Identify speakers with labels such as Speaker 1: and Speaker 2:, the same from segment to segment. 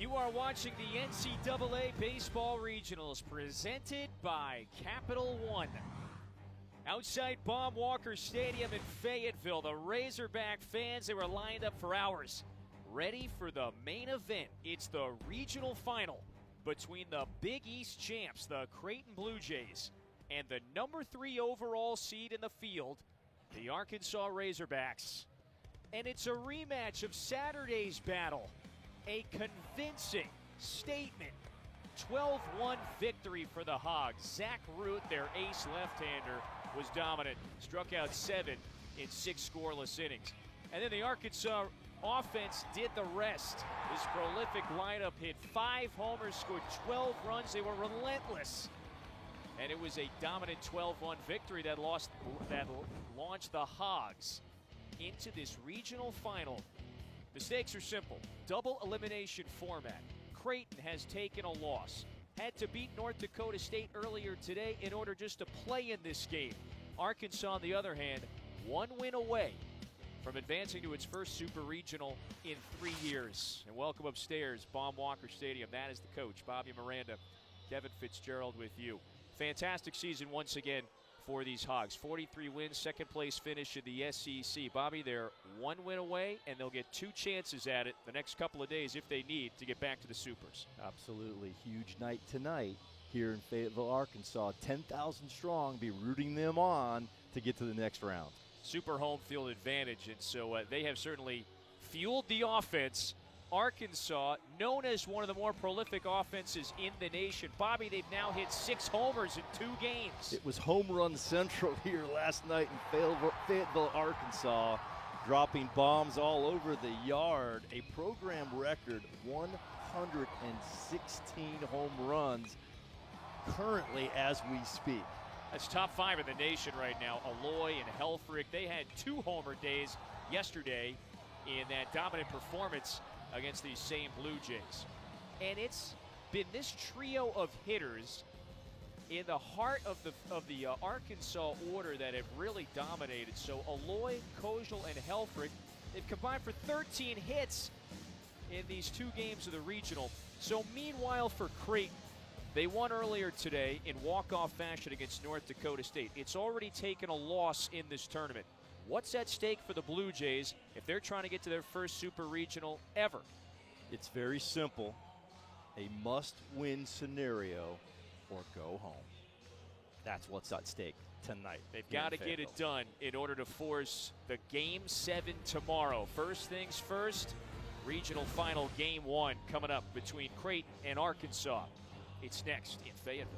Speaker 1: You are watching the NCAA Baseball Regionals presented by Capital One. Outside Bob Walker Stadium in Fayetteville, the Razorback fans, they were lined up for hours, ready for the main event. It's the regional final between the Big East champs, the Creighton Blue Jays, and the number 3 overall seed in the field, the Arkansas Razorbacks. And it's a rematch of Saturday's battle. A convincing statement 12-1 victory for the Hogs. Zach Root, their ace left-hander, was dominant. Struck out 7 in 6 scoreless innings. And then the Arkansas offense did the rest. This prolific lineup hit 5 homers, scored 12 runs. They were relentless. And it was a dominant 12-1 victory that launched the Hogs into this regional final. The stakes are simple. Double elimination format. Creighton has taken a loss. Had to beat North Dakota State earlier today in order just to play in this game. Arkansas, on the other hand, 1 win away from advancing to its first super regional in 3 years. And welcome upstairs, Bob Walker Stadium. That is the coach, Bobby Miranda. Kevin Fitzgerald with you. Fantastic season once again for these Hogs. 43 wins, second place finish in the SEC. Bobby, they're 1 win away, and they'll get 2 chances at it the next couple of days if they need to get back to the Supers.
Speaker 2: Absolutely. Huge night tonight here in Fayetteville, Arkansas. 10,000 strong, be rooting them on to get to the next round.
Speaker 1: Super home field advantage, and so they have certainly fueled the offense. Arkansas, known as one of the more prolific offenses in the nation. Bobby, they've now hit 6 homers in 2 games.
Speaker 2: It was home run central here last night in Fayetteville, Arkansas, dropping bombs all over the yard. A program record 116 home runs currently as we speak.
Speaker 1: That's top 5 in the nation right now. Aloy and Helfrich, they had 2 homer days yesterday in that dominant performance against these same Blue Jays. And it's been this trio of hitters in the heart of the Arkansas order that have really dominated. So Aloy, Kojal, and Helfrich, they've combined for 13 hits in these 2 games of the regional. So meanwhile for Creighton, they won earlier today in walk-off fashion against North Dakota State. It's already taken a loss in this tournament. What's at stake for the Blue Jays if they're trying to get to their first super regional ever?
Speaker 2: It's very simple. A must-win scenario or go home. That's what's at stake tonight.
Speaker 1: They've got to get it done in order to force the Game 7 tomorrow. First things first, regional final Game 1 coming up between Creighton and Arkansas. It's next in Fayetteville.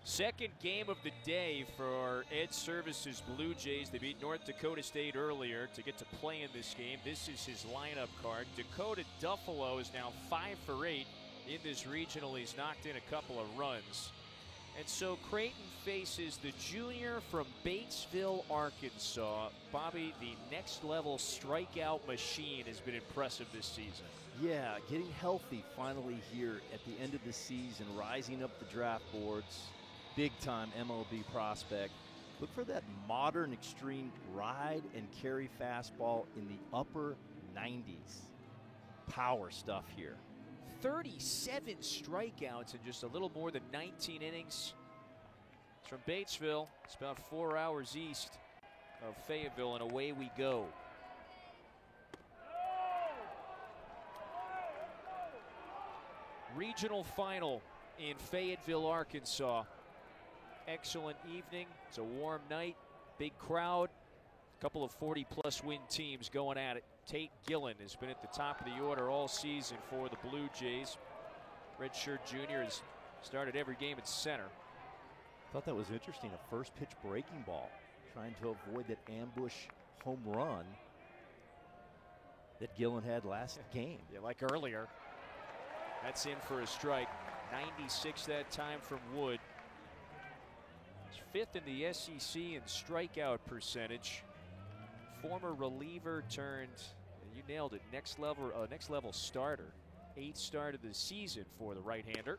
Speaker 1: Second game of the day for Ed Service's Blue Jays. They beat North Dakota State earlier to get to play in this game. This is his lineup card. Dakota Duffalo is now 5 for 8 in this regional. He's knocked in a couple of runs. And so Creighton faces the junior from Batesville, Arkansas. Bobby, the next level strikeout machine, has been impressive this season.
Speaker 2: Yeah, getting healthy finally here at the end of the season, rising up the draft boards. Big-time MLB prospect. Look for that modern extreme ride and carry fastball in the upper 90s. Power stuff here.
Speaker 1: 37 strikeouts in just a little more than 19 innings. It's from Batesville. It's about 4 hours east of Fayetteville, and away we go. Regional final in Fayetteville, Arkansas. Excellent evening. It's a warm night, big crowd, a couple of 40-plus win teams going at it. Tate Gillen has been at the top of the order all season for the Blue Jays. Redshirt junior has started every game at center.
Speaker 2: Thought that was interesting, a first pitch breaking ball, trying to avoid that ambush home run that Gillen had last game.
Speaker 1: Yeah, like earlier. That's in for a strike. 96 that time from Wood. Fifth in the SEC in strikeout percentage. Former reliever turned, you nailed it, next level starter. 8th start of the season for the right-hander.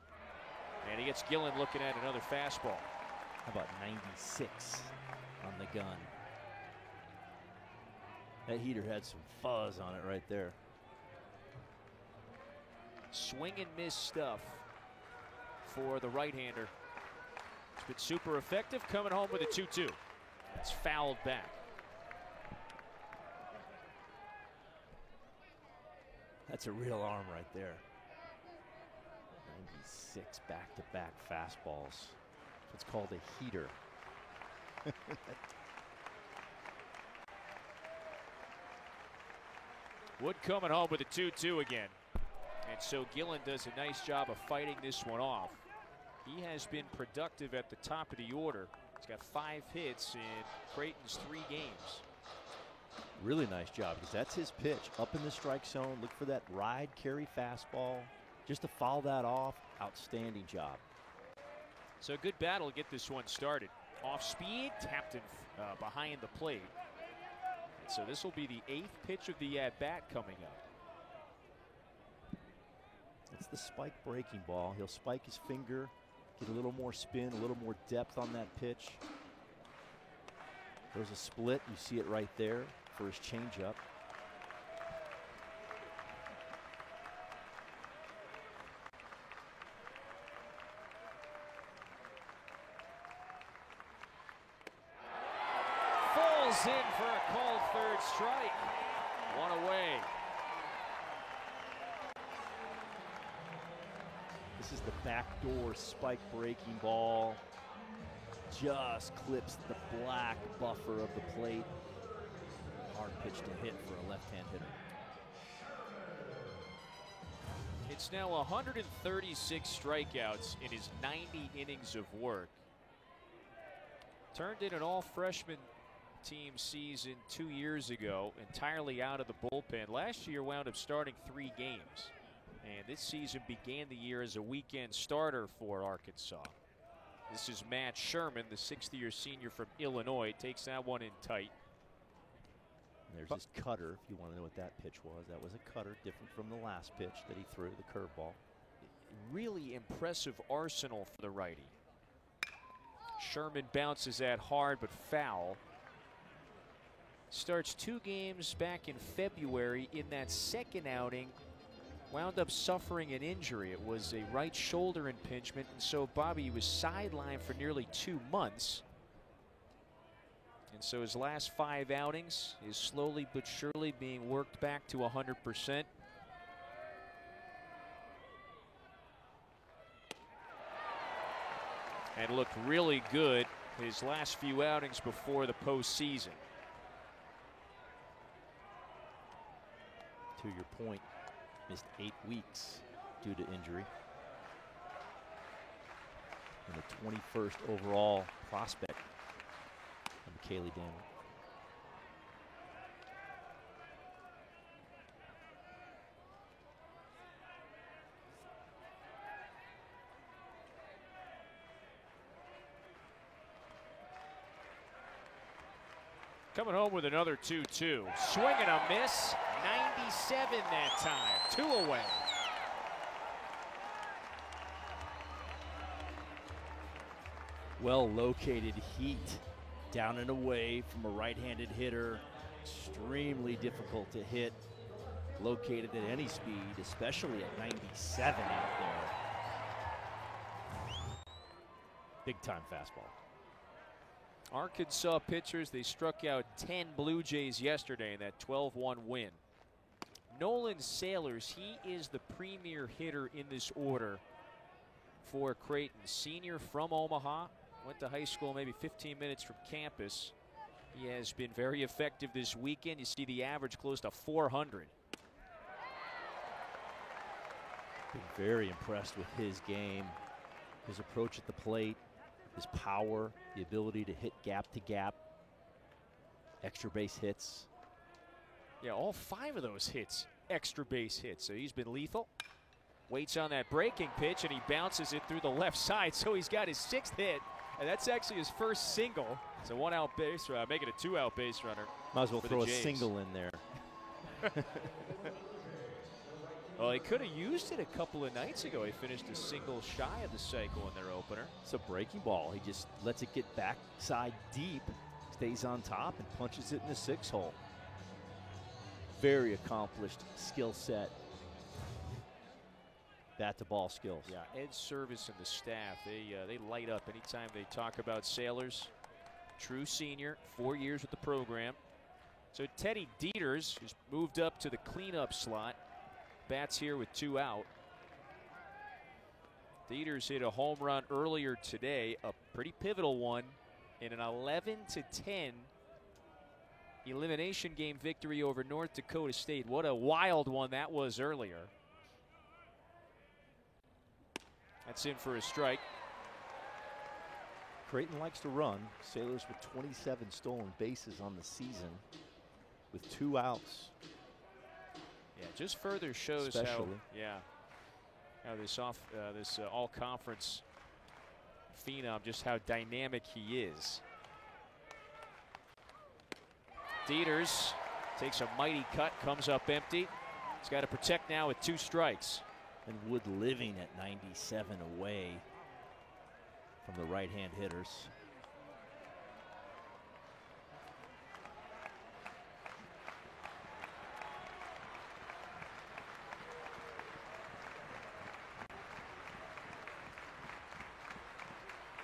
Speaker 1: And he gets Gillen looking at another fastball.
Speaker 2: How about 96 on the gun? That heater had some fuzz on it right there.
Speaker 1: Swing and miss stuff for the right-hander. It's been super effective, coming home with a 2-2. It's fouled back.
Speaker 2: That's a real arm right there. 96 back-to-back fastballs. It's called a heater.
Speaker 1: Wood coming home with a 2-2 again. And so Gillen does a nice job of fighting this one off. He has been productive at the top of the order. He's got 5 hits in Creighton's 3 games.
Speaker 2: Really nice job, because that's his pitch. Up in the strike zone, look for that ride, carry fastball. Just to foul that off, outstanding job.
Speaker 1: So a good battle to get this one started. Off speed, tapped in behind the plate. And so this will be the 8th pitch of the at-bat coming up.
Speaker 2: It's the spike breaking ball. He'll spike his finger, get a little more spin, a little more depth on that pitch. There's a split. You see it right there for his changeup.
Speaker 1: Falls in for a called third strike. One away.
Speaker 2: This is the backdoor spike breaking ball. Just clips the black buffer of the plate. Hard pitch to hit for a left-hand hitter.
Speaker 1: It's now 136 strikeouts in his 90 innings of work. Turned in an all-freshman team season 2 years ago, entirely out of the bullpen. Last year wound up starting 3 games. And this season began the year as a weekend starter for Arkansas. This is Matt Sherman, the 6th-year senior from Illinois. Takes that one in tight.
Speaker 2: And there's his cutter, if you want to know what that pitch was. That was a cutter, different from the last pitch that he threw, the curveball.
Speaker 1: Really impressive arsenal for the righty. Sherman bounces that hard but foul. Starts 2 games back in February. In that second outing, wound up suffering an injury. It was a right shoulder impingement, and so Bobby was sidelined for nearly 2 months. And so his last 5 outings is slowly but surely being worked back to 100%. And looked really good his last few outings before the postseason.
Speaker 2: To your point, missed 8 weeks due to injury. and the 21st overall prospect of Kaylee Daniel.
Speaker 1: Coming home with another 2-2. Swing and a miss. 97 that time. 2 away.
Speaker 2: Well located heat down and away from a right-handed hitter. Extremely difficult to hit. Located at any speed, especially at 97 out there. Big time fastball.
Speaker 1: Arkansas pitchers, they struck out 10 Blue Jays yesterday in that 12-1 win. Nolan Sailors, he is the premier hitter in this order for Creighton. Senior from Omaha, went to high school maybe 15 minutes from campus. He has been very effective this weekend. You see the average close to 400.
Speaker 2: Been very impressed with his game, his approach at the plate, his power, the ability to hit gap to gap, extra base hits.
Speaker 1: Yeah, all 5 of those hits, extra base hits. So he's been lethal. Waits on that breaking pitch, and he bounces it through the left side. So he's got his 6th hit, and that's actually his first single. It's a 1-out base, make it a 2-out base runner.
Speaker 2: Might as well throw a single in there.
Speaker 1: Well, he could have used it a couple of nights ago. He finished a single shy of the cycle in their opener.
Speaker 2: It's a breaking ball. He just lets it get backside deep, stays on top, and punches it in the 6-hole. Very accomplished skill set. Bat to ball skills.
Speaker 1: Yeah, Ed Service and the staff, they light up anytime they talk about Sailors. True senior, 4 years with the program. So Teddy Dieters, who's moved up to the cleanup slot, bats here with 2 out. Dieters hit a home run earlier today, a pretty pivotal one in an 11-10 elimination game victory over North Dakota State. What a wild one that was earlier. That's in for a strike.
Speaker 2: Creighton likes to run. Sailors with 27 stolen bases on the season with 2 outs.
Speaker 1: Yeah, just further shows how this all-conference phenom, just how dynamic he is. Dieters takes a mighty cut, comes up empty. He's got to protect now with 2 strikes.
Speaker 2: And Wood living at 97 away from the right-hand hitters.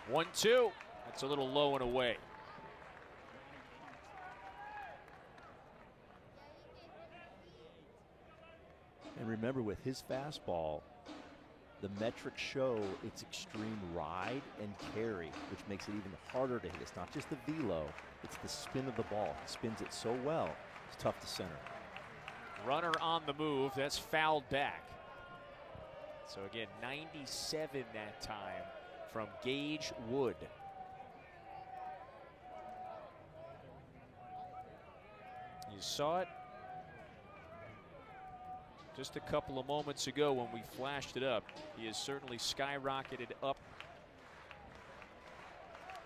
Speaker 1: One, 2. That's a little low and away.
Speaker 2: And remember, with his fastball, the metrics show its extreme ride and carry, which makes it even harder to hit. It's not just the velo, it's the spin of the ball. He spins it so well, it's tough to center.
Speaker 1: Runner on the move, that's fouled back. So again, 97 that time from Gage Wood. You saw it just a couple of moments ago when we flashed it up. He has certainly skyrocketed up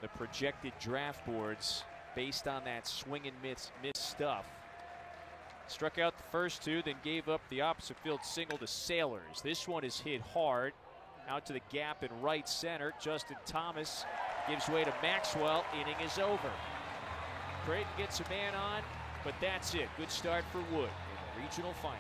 Speaker 1: the projected draft boards based on that swing and miss stuff. Struck out the first 2, then gave up the opposite field single to Sailors. This one is hit hard out to the gap in right center. Justin Thomas gives way to Maxwell. Inning is over. Creighton gets a man on, but that's it. Good start for Wood in the regional final.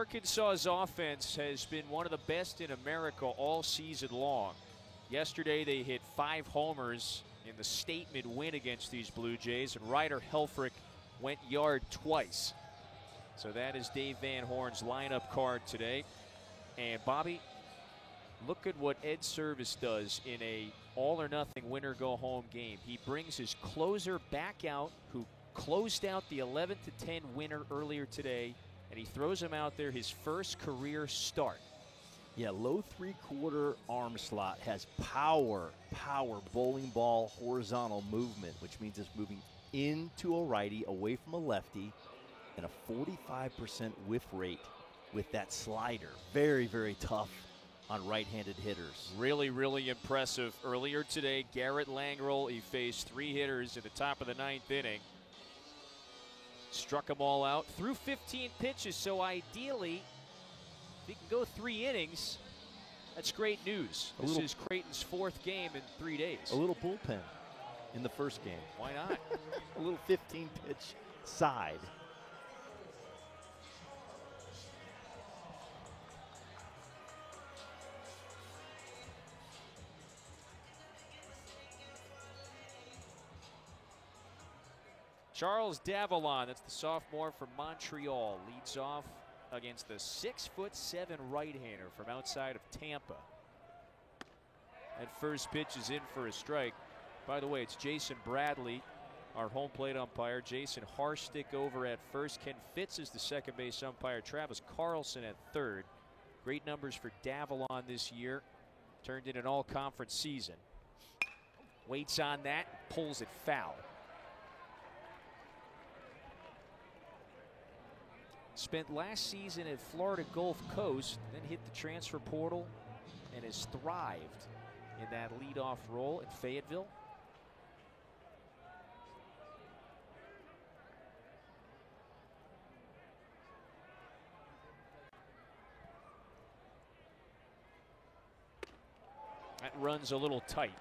Speaker 1: Arkansas's offense has been one of the best in America all season long. Yesterday they hit 5 homers in the statement win against these Blue Jays, and Ryder Helfrich went yard twice. So that is Dave Van Horn's lineup card today. And Bobby, look at what Ed Service does in a all-or-nothing winner-go-home game. He brings his closer back out, who closed out the 11-10 winner earlier today, and he throws him out there his first career start.
Speaker 2: Yeah, low three-quarter arm slot has power bowling ball horizontal movement, which means it's moving into a righty, away from a lefty, and a 45% whiff rate with that slider. Very, very tough on right-handed hitters.
Speaker 1: Really, really impressive. Earlier today, Garrett Langrel, he faced 3 hitters at the top of the 9th inning. Struck them all out, threw 15 pitches, so ideally, if he can go 3 innings, that's great news. This is Creighton's 4th game in 3 days.
Speaker 2: A little bullpen in the first game.
Speaker 1: Why not?
Speaker 2: A little 15-pitch side.
Speaker 1: Charles Davallon, that's the sophomore from Montreal, leads off against the 6'7" right-hander from outside of Tampa. That first pitch is in for a strike. By the way, it's Jason Bradley, our home plate umpire. Jason Harstick over at first. Ken Fitz is the second base umpire. Travis Carlson at third. Great numbers for Davallon this year. Turned in an all-conference season. Waits on that, pulls it foul. Spent last season at Florida Gulf Coast, then hit the transfer portal and has thrived in that leadoff role in Fayetteville. That runs a little tight.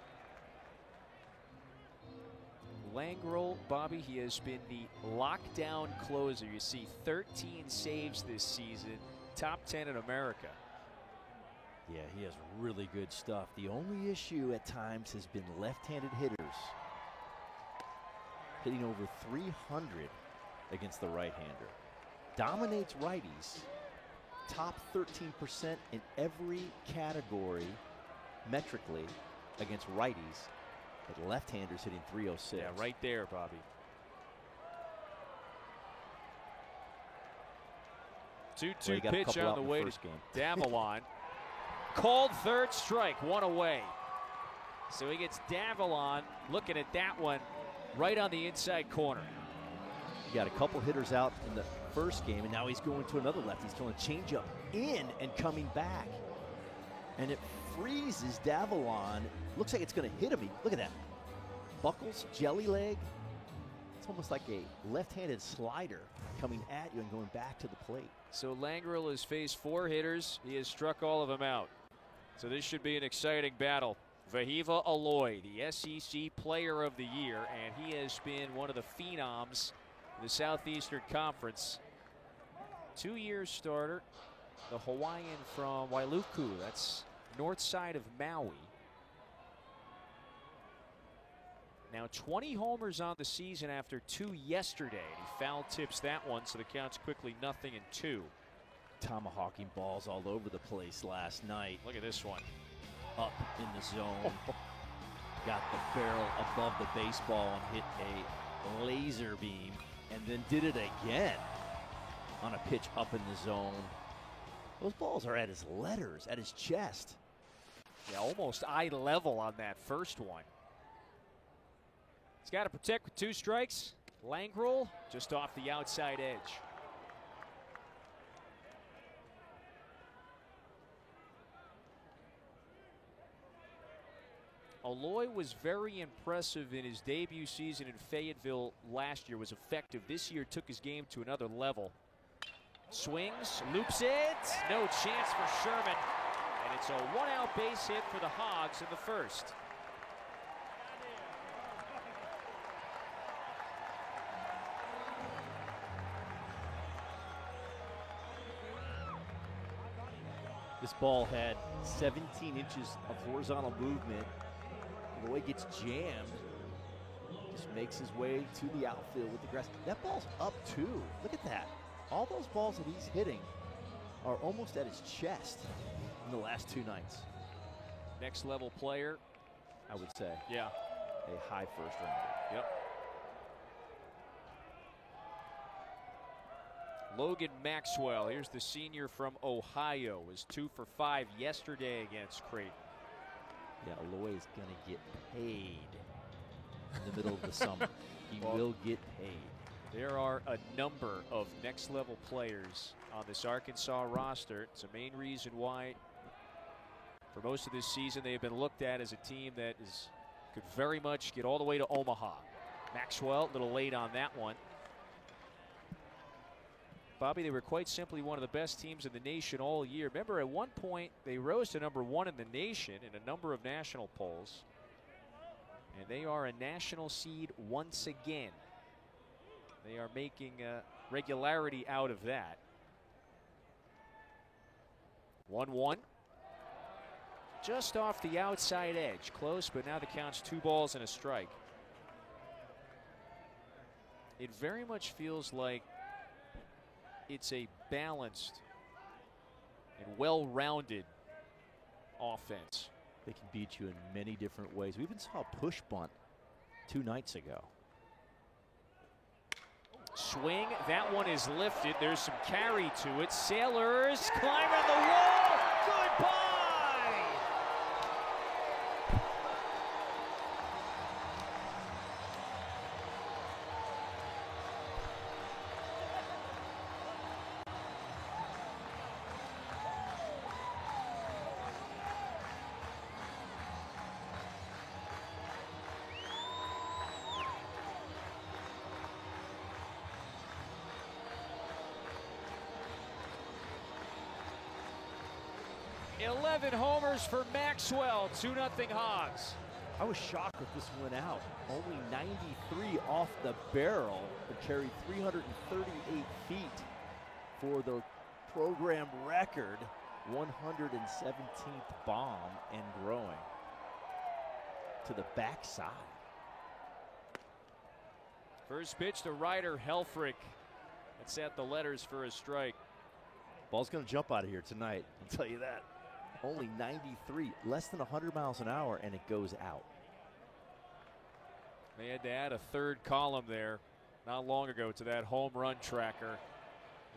Speaker 1: Langrel, Bobby, he has been the lockdown closer. You see 13 saves this season, top 10 in America.
Speaker 2: Yeah, he has really good stuff. The only issue at times has been left-handed hitters. Hitting over 300 against the right-hander. Dominates righties. Top 13% in every category metrically against righties. But left-handers hitting 306.
Speaker 1: Yeah, right there, Bobby. 2-2 pitch on the way to Davallon. Called third strike, 1 away. So he gets Davallon looking at that one right on the inside corner.
Speaker 2: He got a couple hitters out in the first game, and now he's going to another left. He's throwing a changeup in and coming back. And it freezes Davallon. Looks like it's going to hit him. Look at that. Buckles, jelly leg. It's almost like a left-handed slider coming at you and going back to the plate.
Speaker 1: So Langrel has faced 4 hitters. He has struck all of them out. So this should be an exciting battle. Vahiva Aloy, the SEC Player of the Year, and he has been one of the phenoms in the Southeastern Conference. 2-year starter, the Hawaiian from Wailuku. That's north side of Maui. Now 20 homers on the season after 2 yesterday. He foul tips that one, so the count's quickly 0-2.
Speaker 2: Tomahawking balls all over the place last night.
Speaker 1: Look at this one.
Speaker 2: Up in the zone. Got the barrel above the baseball and hit a laser beam, and then did it again on a pitch up in the zone. Those balls are at his letters, at his chest.
Speaker 1: Yeah, almost eye level on that first one. He's got to protect with 2 strikes. Langrel just off the outside edge. Aloy was very impressive in his debut season in Fayetteville last year. Was effective this year, took his game to another level. Swings, loops it, no chance for Sherman. And it's a 1-out base hit for the Hogs in the first.
Speaker 2: This ball had 17 inches of horizontal movement. Loy gets jammed. Just makes his way to the outfield with the grass. That ball's up too. Look at that. All those balls that he's hitting are almost at his chest in the last 2 nights.
Speaker 1: Next level player,
Speaker 2: I would say.
Speaker 1: Yeah.
Speaker 2: A high first rounder.
Speaker 1: Yep. Logan Maxwell, here's the senior from Ohio, was 2 for 5 yesterday against Creighton.
Speaker 2: Yeah, Loy is going to get paid in the middle of the summer. He will get paid.
Speaker 1: There are a number of next-level players on this Arkansas roster. It's a main reason why, for most of this season, they have been looked at as a team that could very much get all the way to Omaha. Maxwell, a little late on that one. Bobby, they were quite simply one of the best teams in the nation all year. Remember, at one point, they rose to #1 in the nation in a number of national polls. And they are a national seed once again. They are making regularity out of that. 1-1. Just off the outside edge. Close, but now the count's 2 balls and a strike. It very much feels like it's a balanced and well-rounded offense.
Speaker 2: They can beat you in many different ways. We even saw a push bunt 2 nights ago.
Speaker 1: Swing, that one is lifted. There's some carry to it. Sailors climb on the wall. Goodbye. Eleven homers for Maxwell, 2-0 Hogs.
Speaker 2: I was shocked that this went out. Only 93 off the barrel, but carried 338 feet for the program record 117th bomb and growing to the backside.
Speaker 1: First pitch to Ryder Helfrich. That's at the letters for a strike.
Speaker 2: Ball's going to jump out of here tonight, I'll tell you that. Only 93, less than 100 miles an hour, and it goes out.
Speaker 1: They had to add a 3rd column there not long ago to that home run tracker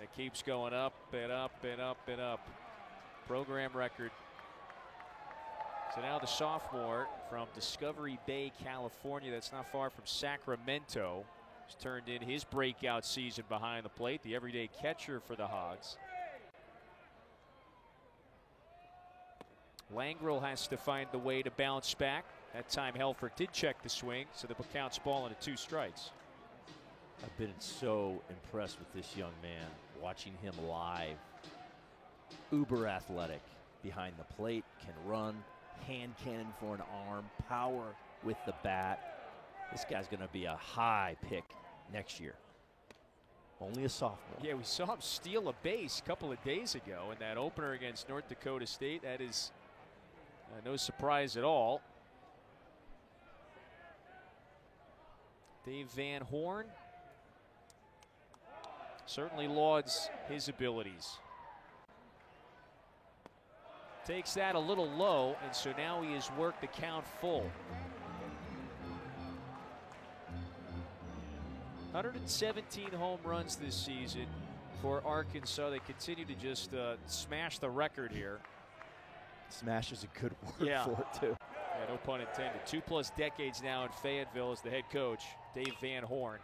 Speaker 1: that keeps going up and up and up and up. Program record. So now the sophomore from Discovery Bay, California, that's not far from Sacramento, has turned in his breakout season behind the plate, the everyday catcher for the Hogs. Langrel has to find the way to bounce back. That time Helfrich did check the swing, so the count's ball into 2 strikes.
Speaker 2: I've been so impressed with this young man, watching him live. Uber athletic behind the plate, can run, hand cannon for an arm, power with the bat. This guy's going to be a high pick next year. Only a sophomore.
Speaker 1: Yeah, we saw him steal a base a couple of days ago in that opener against North Dakota State. That is no surprise at all. Dave Van Horn certainly lauds his abilities. Takes that a little low, and so now he has worked the count full. 117 home runs this season for Arkansas. They continue to just smash the record here.
Speaker 2: Smash is a good word for it, too.
Speaker 1: Yeah, no pun intended. 2+ decades now in Fayetteville as the head coach, Dave Van Horn.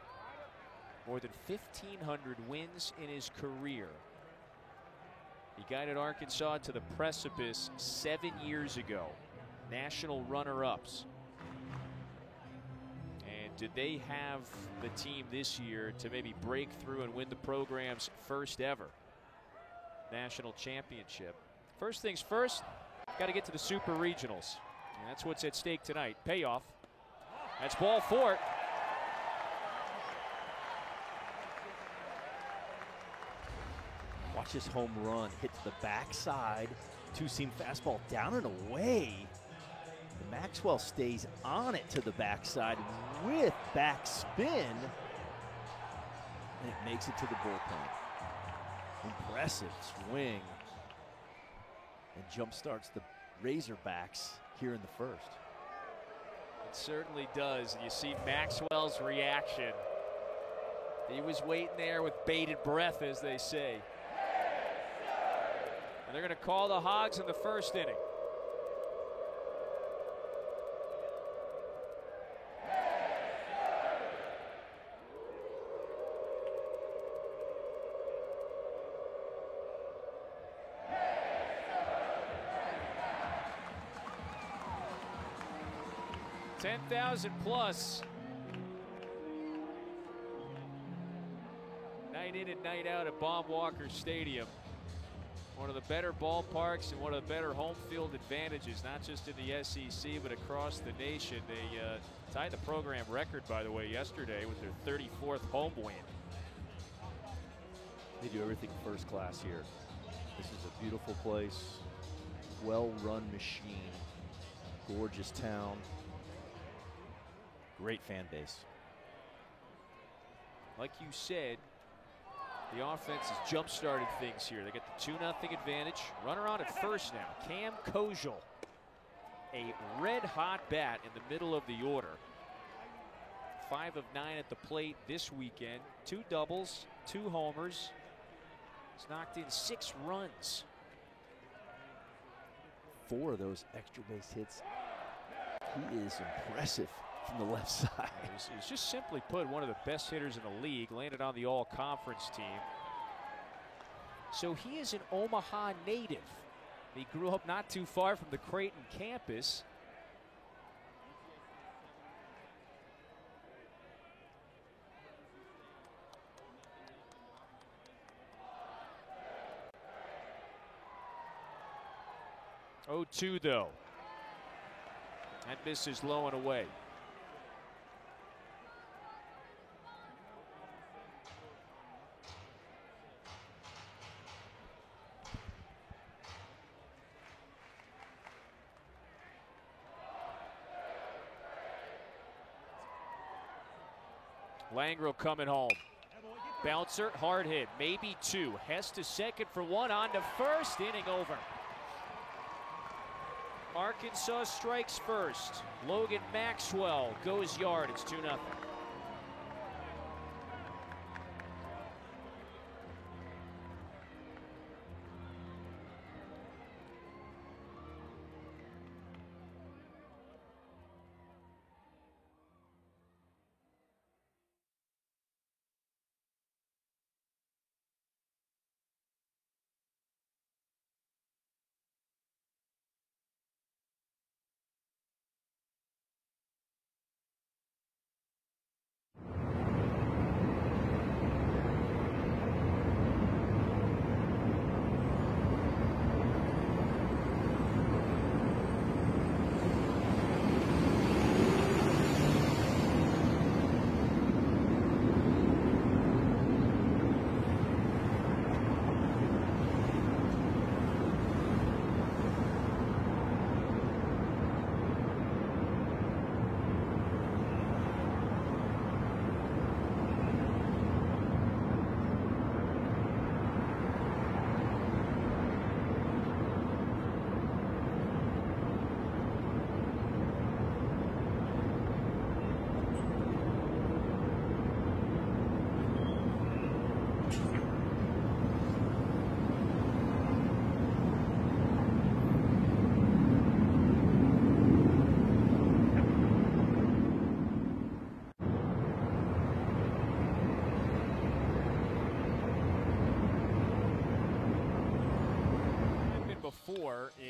Speaker 1: More than 1,500 wins in his career. He guided Arkansas to the precipice 7 years ago. National runner-ups. And did they have the team this year to maybe break through and win the program's first ever national championship? First things first, got to get to the Super Regionals. And that's what's at stake tonight. Payoff. That's ball 4.
Speaker 2: Watch this home run hit to the backside Two-seam fastball down and away. Maxwell stays on it to the backside with backspin, and it makes it to the bullpen. Impressive swing, and jump starts the Razorbacks here in the first.
Speaker 1: It certainly does. And you see Maxwell's reaction. He was waiting there with bated breath, as they say. And they're going to call the Hogs in the first inning. $10,000 plus. Night in and night out at Bob Walker Stadium. One of the better ballparks and one of the better home field advantages, not just in the SEC, but across the nation. They tied the program record, by the way, yesterday with their 34th home win.
Speaker 2: They do everything first class here. This is a beautiful place, well-run machine, gorgeous town. Great fan base.
Speaker 1: Like you said, the offense has jump-started things here. They get the 2-0 advantage. Runner on at first now. Cam Kojal, a red-hot bat in the middle of the order. 5 of 9 at the plate this weekend. 2 doubles, 2 homers. He's knocked in 6 runs.
Speaker 2: 4 of those extra base hits. He is impressive from the left side.
Speaker 1: He's just simply put one of the best hitters in the league, landed on the all-conference team. So he is an Omaha native. He grew up not too far from the Creighton campus. Oh, 2 though. That misses low and away. Langro coming home. Bouncer, hard hit, maybe 2. Hess to second for 1, on to first, inning over. Arkansas strikes first. Logan Maxwell goes yard. It's 2-0.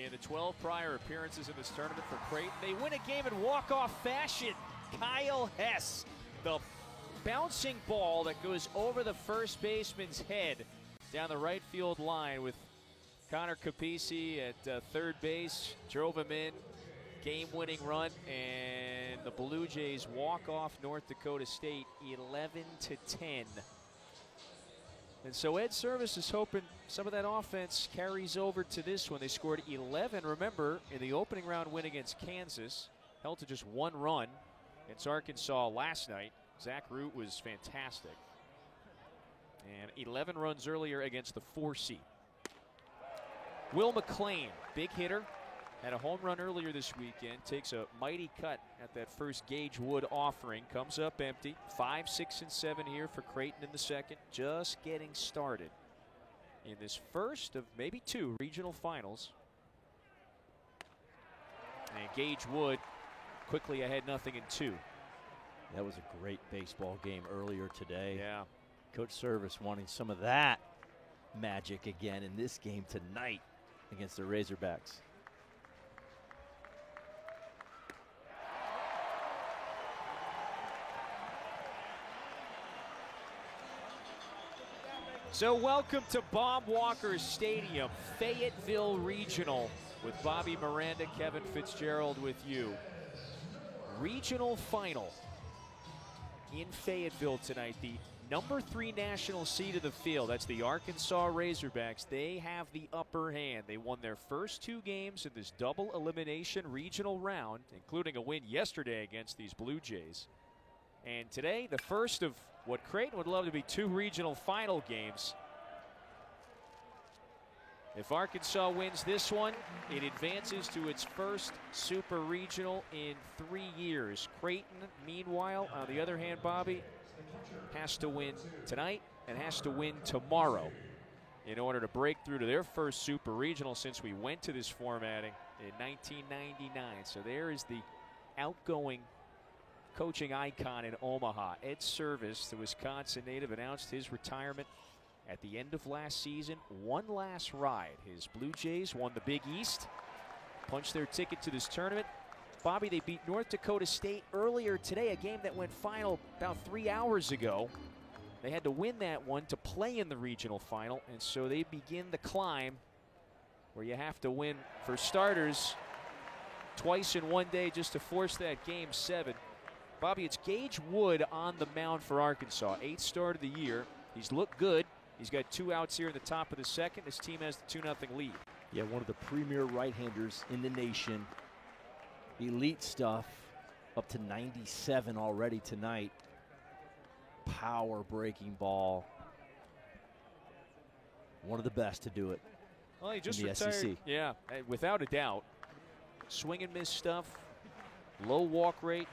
Speaker 1: In the 12 prior appearances in this tournament for Creighton, they win a game in walk-off fashion. Kyle Hess, the bouncing ball that goes over the first baseman's head down the right field line with Connor Capisi at third base, drove him in, game-winning run, and the Blue Jays walk off North Dakota State 11-10. And so Ed Service is hoping some of that offense carries over to this one. They scored 11, remember, in the opening round win against Kansas. Held to just 1 run against Arkansas last night. Zach Root was fantastic. And 11 runs earlier against the 4 seed. Will McClain, big hitter. Had a home run earlier this weekend. Takes a mighty cut at that first Gage Wood offering. Comes up empty. 5, 6, and 7 here for Creighton in the second. Just getting started in this first of maybe 2 regional finals. And Gage Wood quickly ahead 0-2.
Speaker 2: That was a great baseball game earlier today.
Speaker 1: Yeah.
Speaker 2: Coach Service wanting some of that magic again in this game tonight against the Razorbacks.
Speaker 1: So welcome to Bob Walker Stadium, Fayetteville Regional, with Bobby Miranda, Kevin Fitzgerald with you. Regional final in Fayetteville tonight. The number 3 national seed of the field, that's the Arkansas Razorbacks. They have the upper hand. They won their first 2 games in this double elimination regional round, including a win yesterday against these Blue Jays. And today, the first of what Creighton would love to be 2 regional final games. If Arkansas wins this one, it advances to its first super regional in 3 years. Creighton, meanwhile, on the other hand, Bobby, has to win tonight and has to win tomorrow in order to break through to their first super regional since we went to this formatting in 1999. So there is the outgoing coaching icon in Omaha. Ed Service, the Wisconsin native, announced his retirement at the end of last season. One last ride. His Blue Jays won the Big East, punched their ticket to this tournament. Bobby, they beat North Dakota State earlier today, a game that went final about 3 hours ago. They had to win that one to play in the regional final, and so they begin the climb where you have to win, for starters, twice in one day just to force that Game 7. Bobby, it's Gage Wood on the mound for Arkansas. 8th start of the year. He's looked good. He's got 2 outs here in the top of the second. His team has the 2-0 lead.
Speaker 2: Yeah, one of the premier right-handers in the nation. Elite stuff. Up to 97 already tonight. Power breaking ball. One of the best to do it.
Speaker 1: Well, he just
Speaker 2: in the
Speaker 1: retired.
Speaker 2: SEC.
Speaker 1: Yeah, without a doubt. Swing and miss stuff. Low walk rate.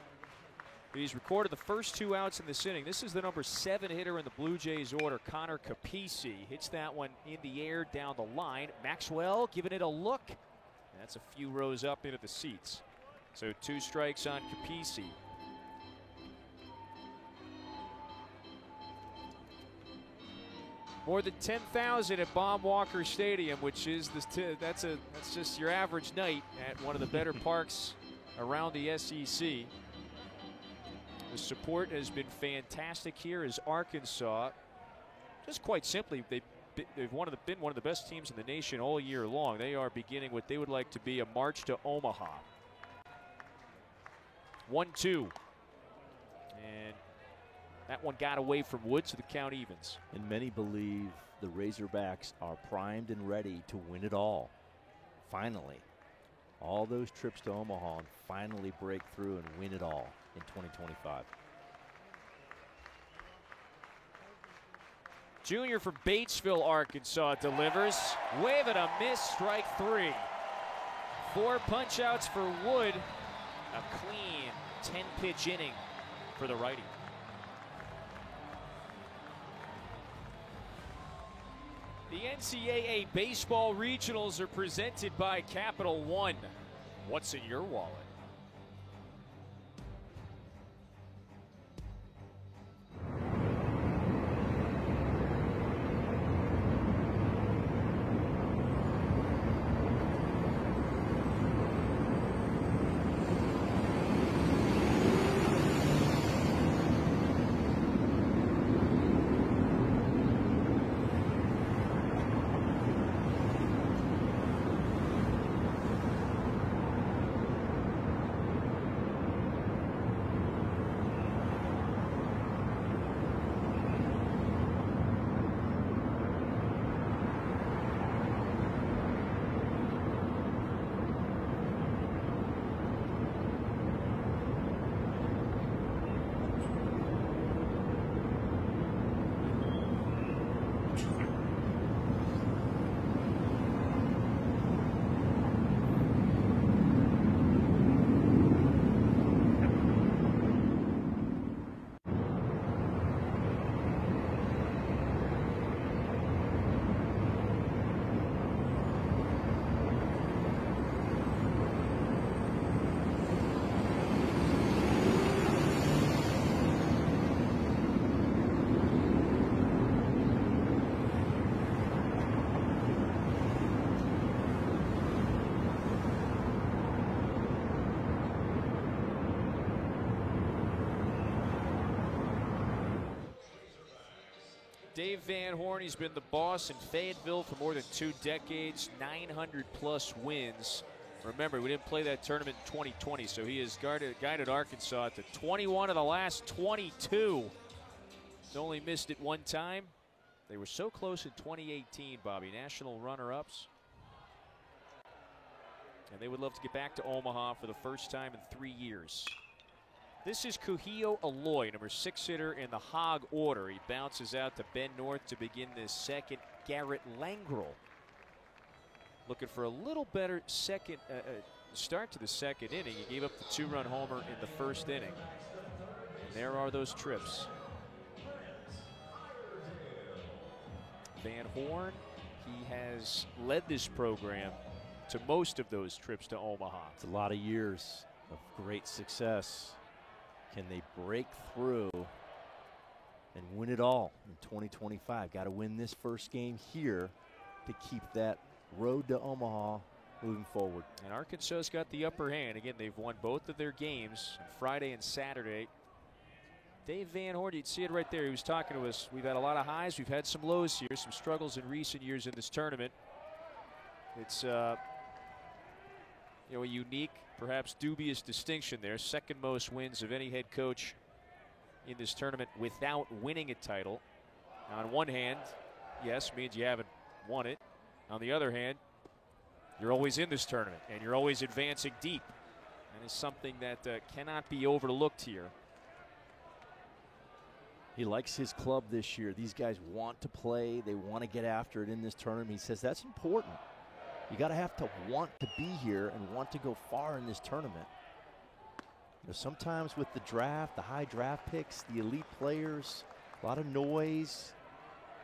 Speaker 1: He's recorded the first 2 outs in this inning. This is the number 7 hitter in the Blue Jays order, Connor Capisi. Hits that one in the air down the line. Maxwell giving it a look. That's a few rows up into the seats. So 2 strikes on Capisi. More than 10,000 at Bob Walker Stadium, which is that's just your average night at one of the better parks around the SEC. The support has been fantastic here as Arkansas, just quite simply, they've been one of the best teams in the nation all year long. They are beginning what they would like to be a march to Omaha. 1-2. And that one got away from Wood, so the count evens.
Speaker 2: And many believe the Razorbacks are primed and ready to win it all. Finally. All those trips to Omaha and finally break through and win it all in 2025.
Speaker 1: Junior from Batesville, Arkansas delivers. Wave and a miss, strike 3. 4 punch outs for Wood. A clean 10-pitch inning for the righty. The NCAA Baseball Regionals are presented by Capital One. What's in your wallet? Dave Van Horn, he's been the boss in Fayetteville for more than 2 decades, 900-plus wins. Remember, we didn't play that tournament in 2020, so he has guided Arkansas to 21 of the last 22. He's only missed it 1 time. They were so close in 2018, Bobby, national runner-ups. And they would love to get back to Omaha for the first time in 3 years. This is Kuhio Aloy, number 6 hitter in the Hog order. He bounces out to Ben North to begin this second. Garrett Langrel looking for a little better second start to the second inning. He gave up the 2-run homer in the first inning. And there are those trips. Van Horn, he has led this program to most of those trips to Omaha.
Speaker 2: It's a lot of years of great success. Can they break through and win it all in 2025? Got to win this first game here to keep that road to Omaha moving forward.
Speaker 1: And Arkansas's got the upper hand. Again, they've won both of their games Friday and Saturday. Dave Van Horn, you'd see it right there. He was talking to us. We've had a lot of highs. We've had some lows here, some struggles in recent years in this tournament. It's a unique, perhaps dubious distinction there. Second most wins of any head coach in this tournament without winning a title. On one hand, yes, means you haven't won it. On the other hand, you're always in this tournament and you're always advancing deep. And it's something that cannot be overlooked here.
Speaker 2: He likes his club this year. These guys want to play. They want to get after it in this tournament. He says that's important. You got to have to want to be here and want to go far in this tournament. Sometimes with the draft, the high draft picks, the elite players, a lot of noise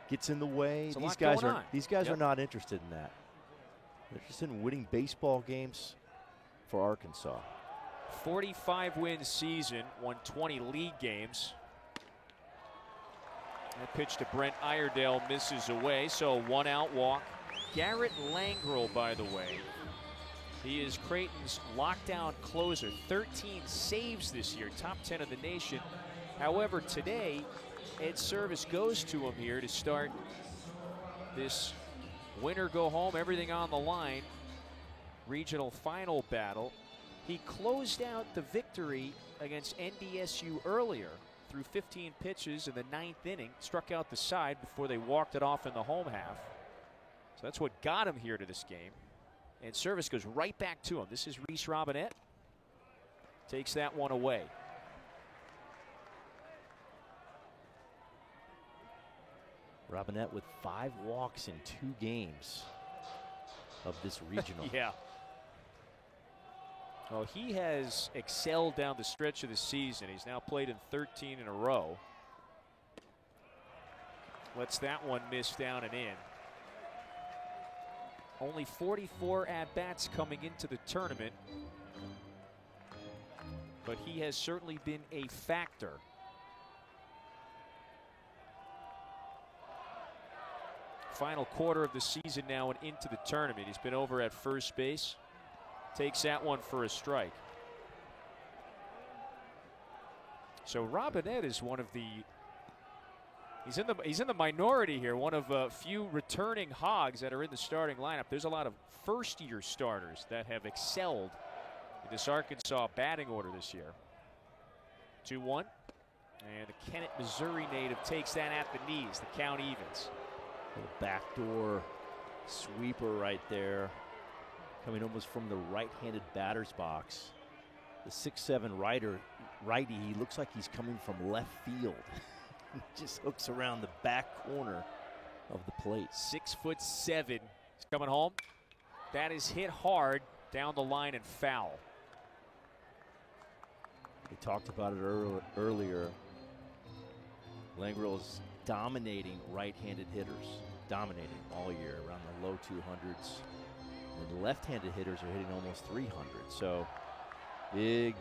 Speaker 2: gets in the way. These guys are not interested in that. They're interested in winning baseball games for Arkansas.
Speaker 1: 45-win season, won 20 league games. That pitch to Brent Iredale misses away, so 1-out walk. Garrett Langrel, by the way, he is Creighton's lockdown closer. 13 saves this year, top 10 of the nation. However, today, Ed Service goes to him here to start this win or go home, everything on the line, regional final battle. He closed out the victory against NDSU earlier through 15 pitches in the 9th inning, struck out the side before they walked it off in the home half. So that's what got him here to this game. And Service goes right back to him. This is Reese Robinette. Takes that one away.
Speaker 2: Robinette with 5 walks in 2 games of this regional.
Speaker 1: Yeah. Well, he has excelled down the stretch of the season. He's now played in 13 in a row. Lets that one miss down and in. Only 44 at-bats coming into the tournament, but he has certainly been a factor. Final quarter of the season now and into the tournament. He's been over at first base. Takes that one for a strike. So Robinette is one of the, he's in the minority here, one of a few returning Hogs that are in the starting lineup. There's a lot of first-year starters that have excelled in this Arkansas batting order this year. 2-1, and the Kennett, Missouri native takes that at the knees. The count evens.
Speaker 2: Little backdoor sweeper right there, coming almost from the right-handed batter's box. The 6'7" righty, he looks like he's coming from left field. Just hooks around the back corner of the plate.
Speaker 1: 6'7". He's coming home. That is hit hard down the line and foul.
Speaker 2: We talked about it earlier. Langrel is dominating right-handed hitters. Dominating all year, around the low 200s. And the left-handed hitters are hitting almost 300. So big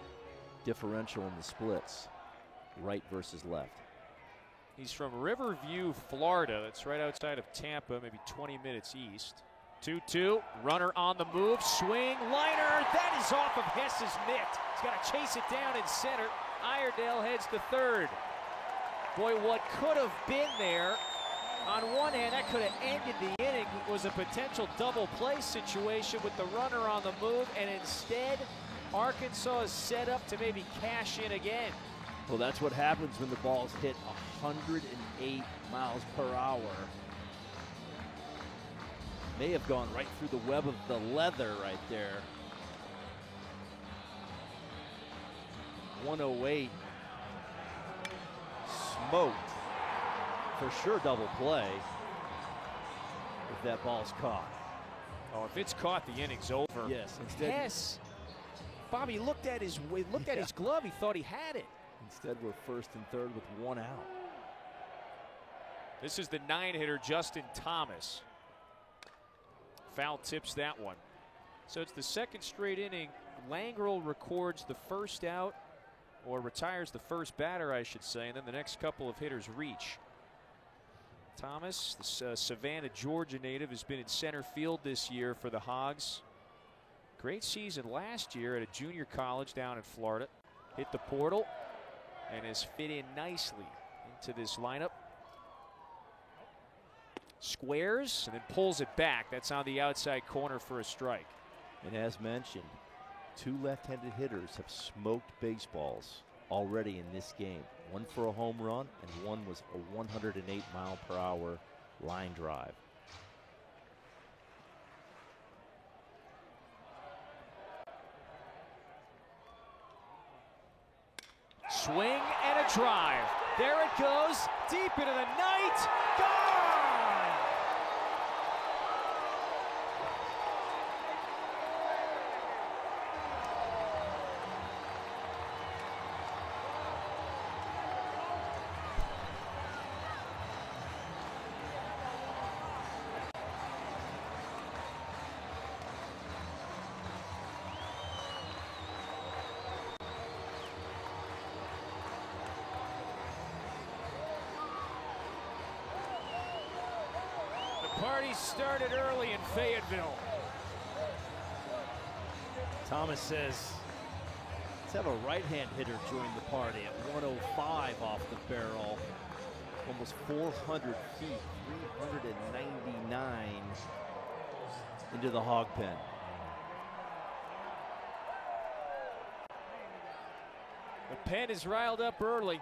Speaker 2: differential in the splits, right versus left.
Speaker 1: He's from Riverview, Florida. That's right outside of Tampa, maybe 20 minutes east. 2-2, runner on the move, swing, liner. That is off of Hess's mitt. He's got to chase it down in center. Iredale heads to third. Boy, what could have been there On one hand, that could have ended the inning. It was a potential double play situation with the runner on the move, and instead, Arkansas is set up to maybe cash in again.
Speaker 2: Well, that's what happens when the ball's hit 108 miles per hour. May have gone right through the web of the leather right there. 108. Smoked. For sure double play if that ball's caught.
Speaker 1: Oh, if it's caught, the inning's over.
Speaker 2: Yes, instead.
Speaker 1: Yes. Bobby looked at his glove. He thought he had it.
Speaker 2: Instead, we're first and third with one out.
Speaker 1: This is the 9-hitter, Justin Thomas. Foul tips that one. So it's the second straight inning. Langrel records the first out, or retires the first batter, I should say, and then the next couple of hitters reach. Thomas, the Savannah, Georgia native, has been in center field this year for the Hogs. Great season last year at a junior college down in Florida. Hit the portal and has fit in nicely into this lineup. Squares and then pulls it back. That's on the outside corner for a strike.
Speaker 2: And as mentioned, two left-handed hitters have smoked baseballs already in this game. One for a home run and one was a 108-mile-per-hour line drive.
Speaker 1: Swing and a drive. There it goes, deep into the night. Gone! Party started early in Fayetteville.
Speaker 2: Thomas says, let's have a right-hand hitter join the party at 105 off the barrel. Almost 400 feet, 399 into the hog pen.
Speaker 1: The pen is riled up early.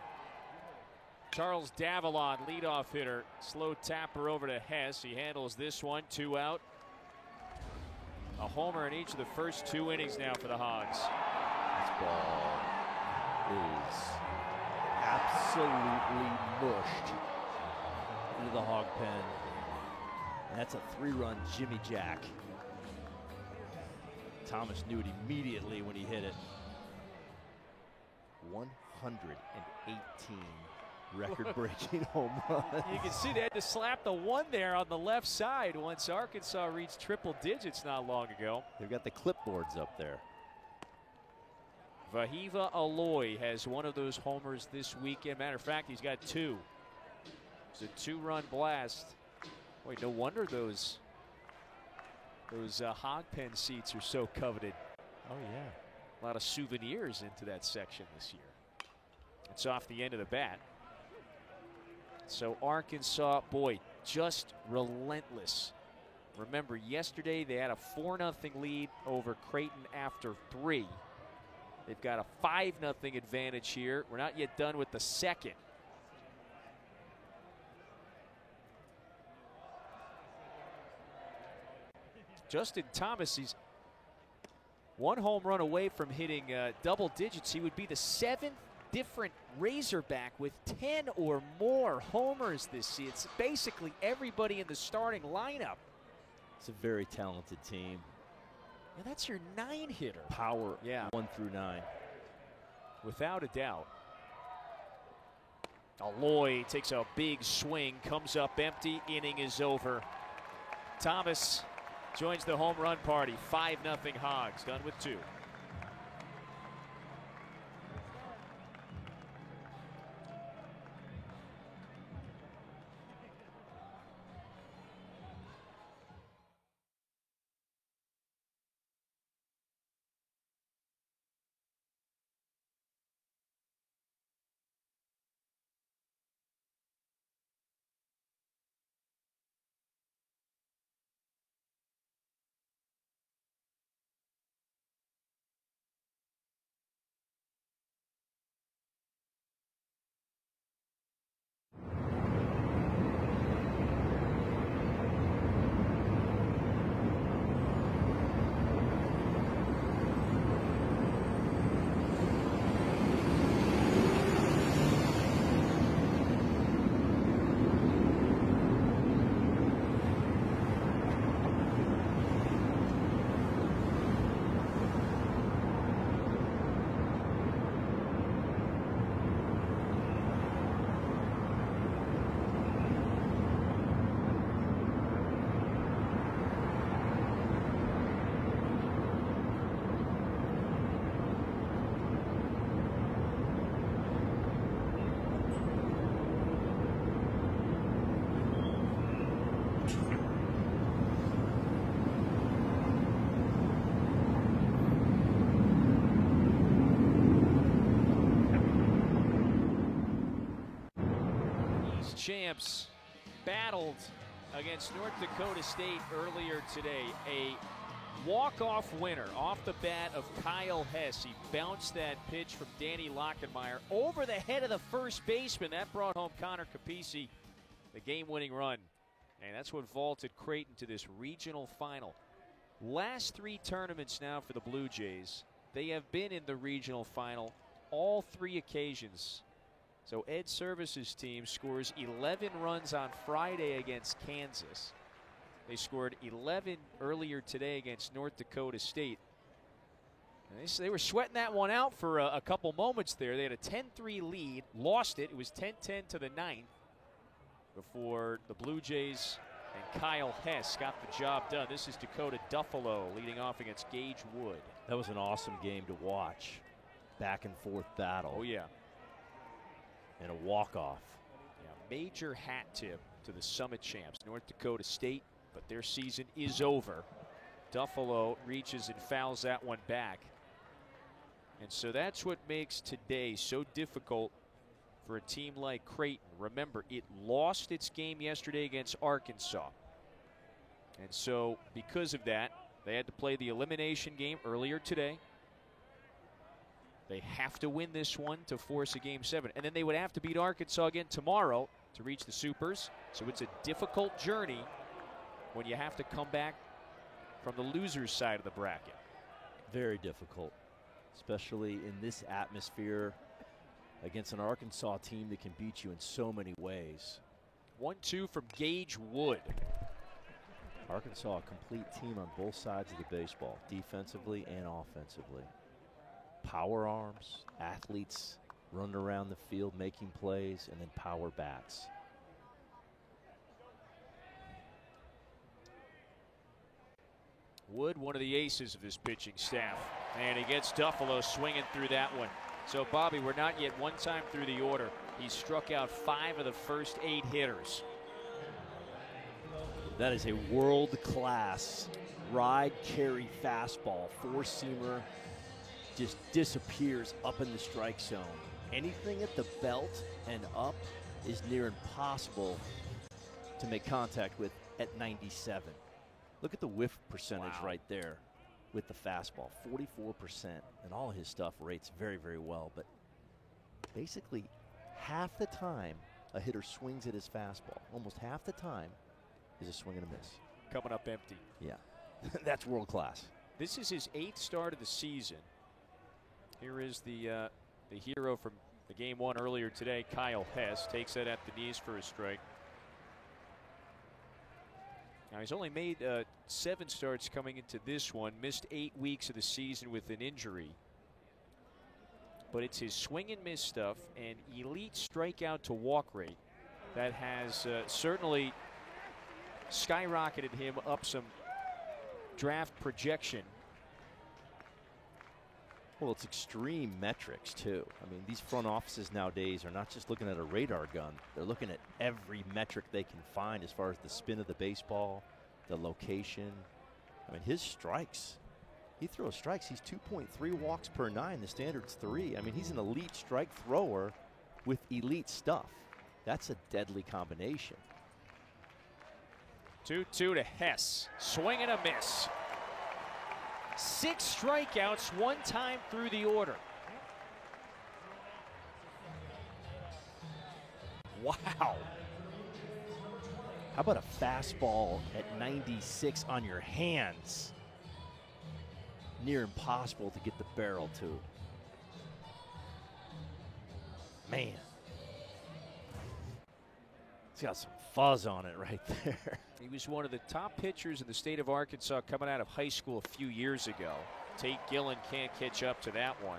Speaker 1: Charles Davalon, leadoff hitter. Slow tapper over to Hess. He handles this one, 2 out. A homer in each of the first 2 innings now for the Hogs.
Speaker 2: This ball is absolutely mushed into the hog pen. And that's a 3-run Jimmy Jack. Thomas knew it immediately when he hit it. 118 record-breaking home run.
Speaker 1: You can see they had to slap the 1 there on the left side once Arkansas reached triple digits not long ago.
Speaker 2: They've got the clipboards up there.
Speaker 1: Vahiva Aloy has one of those homers this weekend. Matter of fact, he's got 2. It's a 2-run blast. Boy, no wonder those hog pen seats are so coveted.
Speaker 2: Oh, yeah.
Speaker 1: A lot of souvenirs into that section this year. It's off the end of the bat. So Arkansas, boy, just relentless. Remember, yesterday they had a 4-0 lead over Creighton after 3. They've got a 5-0 advantage here. We're not yet done with the second. Justin Thomas, he's 1 home run away from hitting double digits. He would be the 7th different Razorback with 10 or more homers this season. It's basically everybody in the starting lineup.
Speaker 2: It's a very talented team.
Speaker 1: And that's your 9-hitter.
Speaker 2: Power,
Speaker 1: yeah.
Speaker 2: 1 through 9.
Speaker 1: Without a doubt. Aloy takes a big swing, comes up empty, inning is over. Thomas joins the home run party. 5-0 Hogs, done with 2. champs battled against North Dakota State earlier today. A walk-off winner off the bat of Kyle Hess. He bounced that pitch from Danny Lockenmeyer over the head of the first baseman. That brought home Connor Capisi the game-winning run. And that's what vaulted Creighton to this regional final. Last 3 tournaments now for the Blue Jays. They have been in the regional final all 3 occasions. So Ed Service's team scores 11 runs on Friday against Kansas. They scored 11 earlier today against North Dakota State. And they were sweating that one out for a couple moments there. They had a 10-3 lead, lost it. It was 10-10 to the 9th before the Blue Jays and Kyle Hess got the job done. This is Dakota Duffalo leading off against Gage Wood.
Speaker 2: That was an awesome game to watch. Back and forth battle.
Speaker 1: Oh, yeah.
Speaker 2: And a walk-off.
Speaker 1: Yeah, major hat tip to the Summit champs, North Dakota State, but their season is over. Duffalo reaches and fouls that one back. And so that's what makes today so difficult for a team like Creighton. Remember, it lost its game yesterday against Arkansas. And so because of that, they had to play the elimination game earlier today. They have to win this one to force a Game 7. And then they would have to beat Arkansas again tomorrow to reach the Supers. So it's a difficult journey when you have to come back from the loser's side of the bracket.
Speaker 2: Very difficult, especially in this atmosphere against an Arkansas team that can beat you in so many ways.
Speaker 1: 1-2 from Gage Wood.
Speaker 2: Arkansas, a complete team on both sides of the baseball, defensively and offensively. Power arms, athletes running around the field making plays, and then power bats.
Speaker 1: Wood, one of the aces of this pitching staff. And he gets Duffalo swinging through that one. So, Bobby, we're not yet one time through the order. He's struck out 5 of the first 8 hitters.
Speaker 2: That is a world-class ride, carry fastball. Four-seamer just disappears up in the strike zone. Anything at the belt and up is near impossible to make contact with at 97. Look at the whiff percentage right there with the fastball, 44%. And all his stuff rates very, very well. But basically, half the time a hitter swings at his fastball, almost half the time, is a swing and a miss.
Speaker 1: Coming up empty.
Speaker 2: Yeah, that's world class.
Speaker 1: This is his 8th start of the season. Here is the hero from the game 1 earlier today, Kyle Hess. Takes that at the knees for a strike. Now, he's only made 7 starts coming into this one. Missed 8 weeks of the season with an injury. But it's his swing and miss stuff and elite strikeout to walk rate that has certainly skyrocketed him up some draft projection.
Speaker 2: Well, it's extreme metrics, too. I mean, these front offices nowadays are not just looking at a radar gun. They're looking at every metric they can find as far as the spin of the baseball, the location. I mean, his strikes. He throws strikes. He's 2.3 walks per 9. The standard's 3. I mean, he's an elite strike thrower with elite stuff. That's a deadly combination.
Speaker 1: 2-2 to Hess. Swing and a miss. 6 strikeouts, 1 time through the order. Wow.
Speaker 2: How about a fastball at 96 on your hands? Near impossible to get the barrel to. Man. It's got some fuzz on it right there.
Speaker 1: He was one of the top pitchers in the state of Arkansas coming out of high school a few years ago. Tate Gillen can't catch up to that one.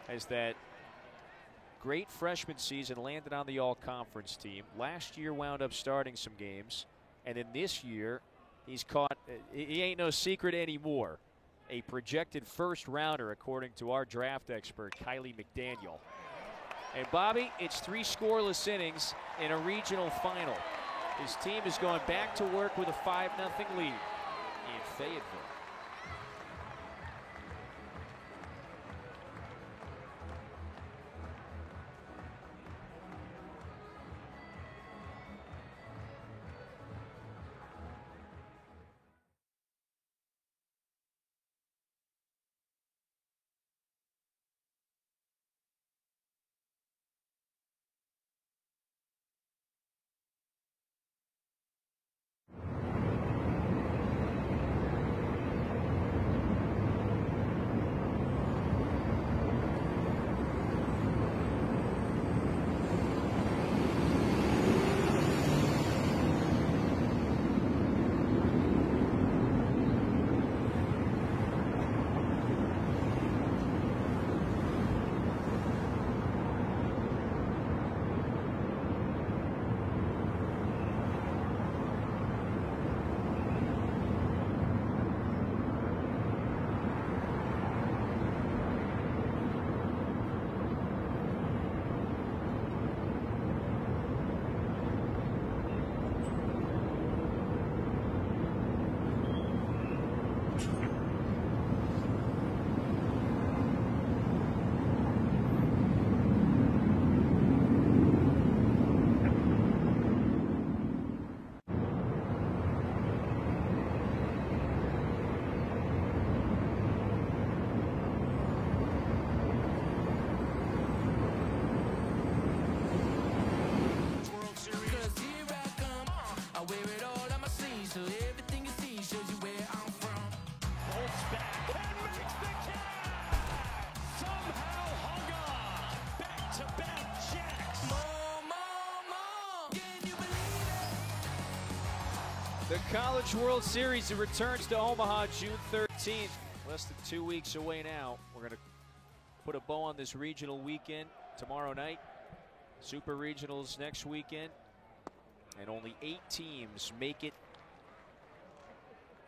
Speaker 1: As that great freshman season landed on the all-conference team. Last year wound up starting some games. And then this year, he's caught, he ain't no secret anymore, a projected first rounder according to our draft expert, Kylie McDaniel. And Bobby, it's 3 scoreless innings in a regional final. His team is going back to work with a 5-0 lead in Fayetteville.
Speaker 3: wear it all on my sleeve, so everything you see shows you where I'm from.
Speaker 4: Bolts back and makes the catch! Somehow hung on! Back-to-back jacks!
Speaker 3: More, can you believe it?
Speaker 1: The College World Series returns to Omaha June 13th. Less than 2 weeks away now. We're going to put a bow on this regional weekend tomorrow night. Super Regionals next weekend. And only 8 teams make it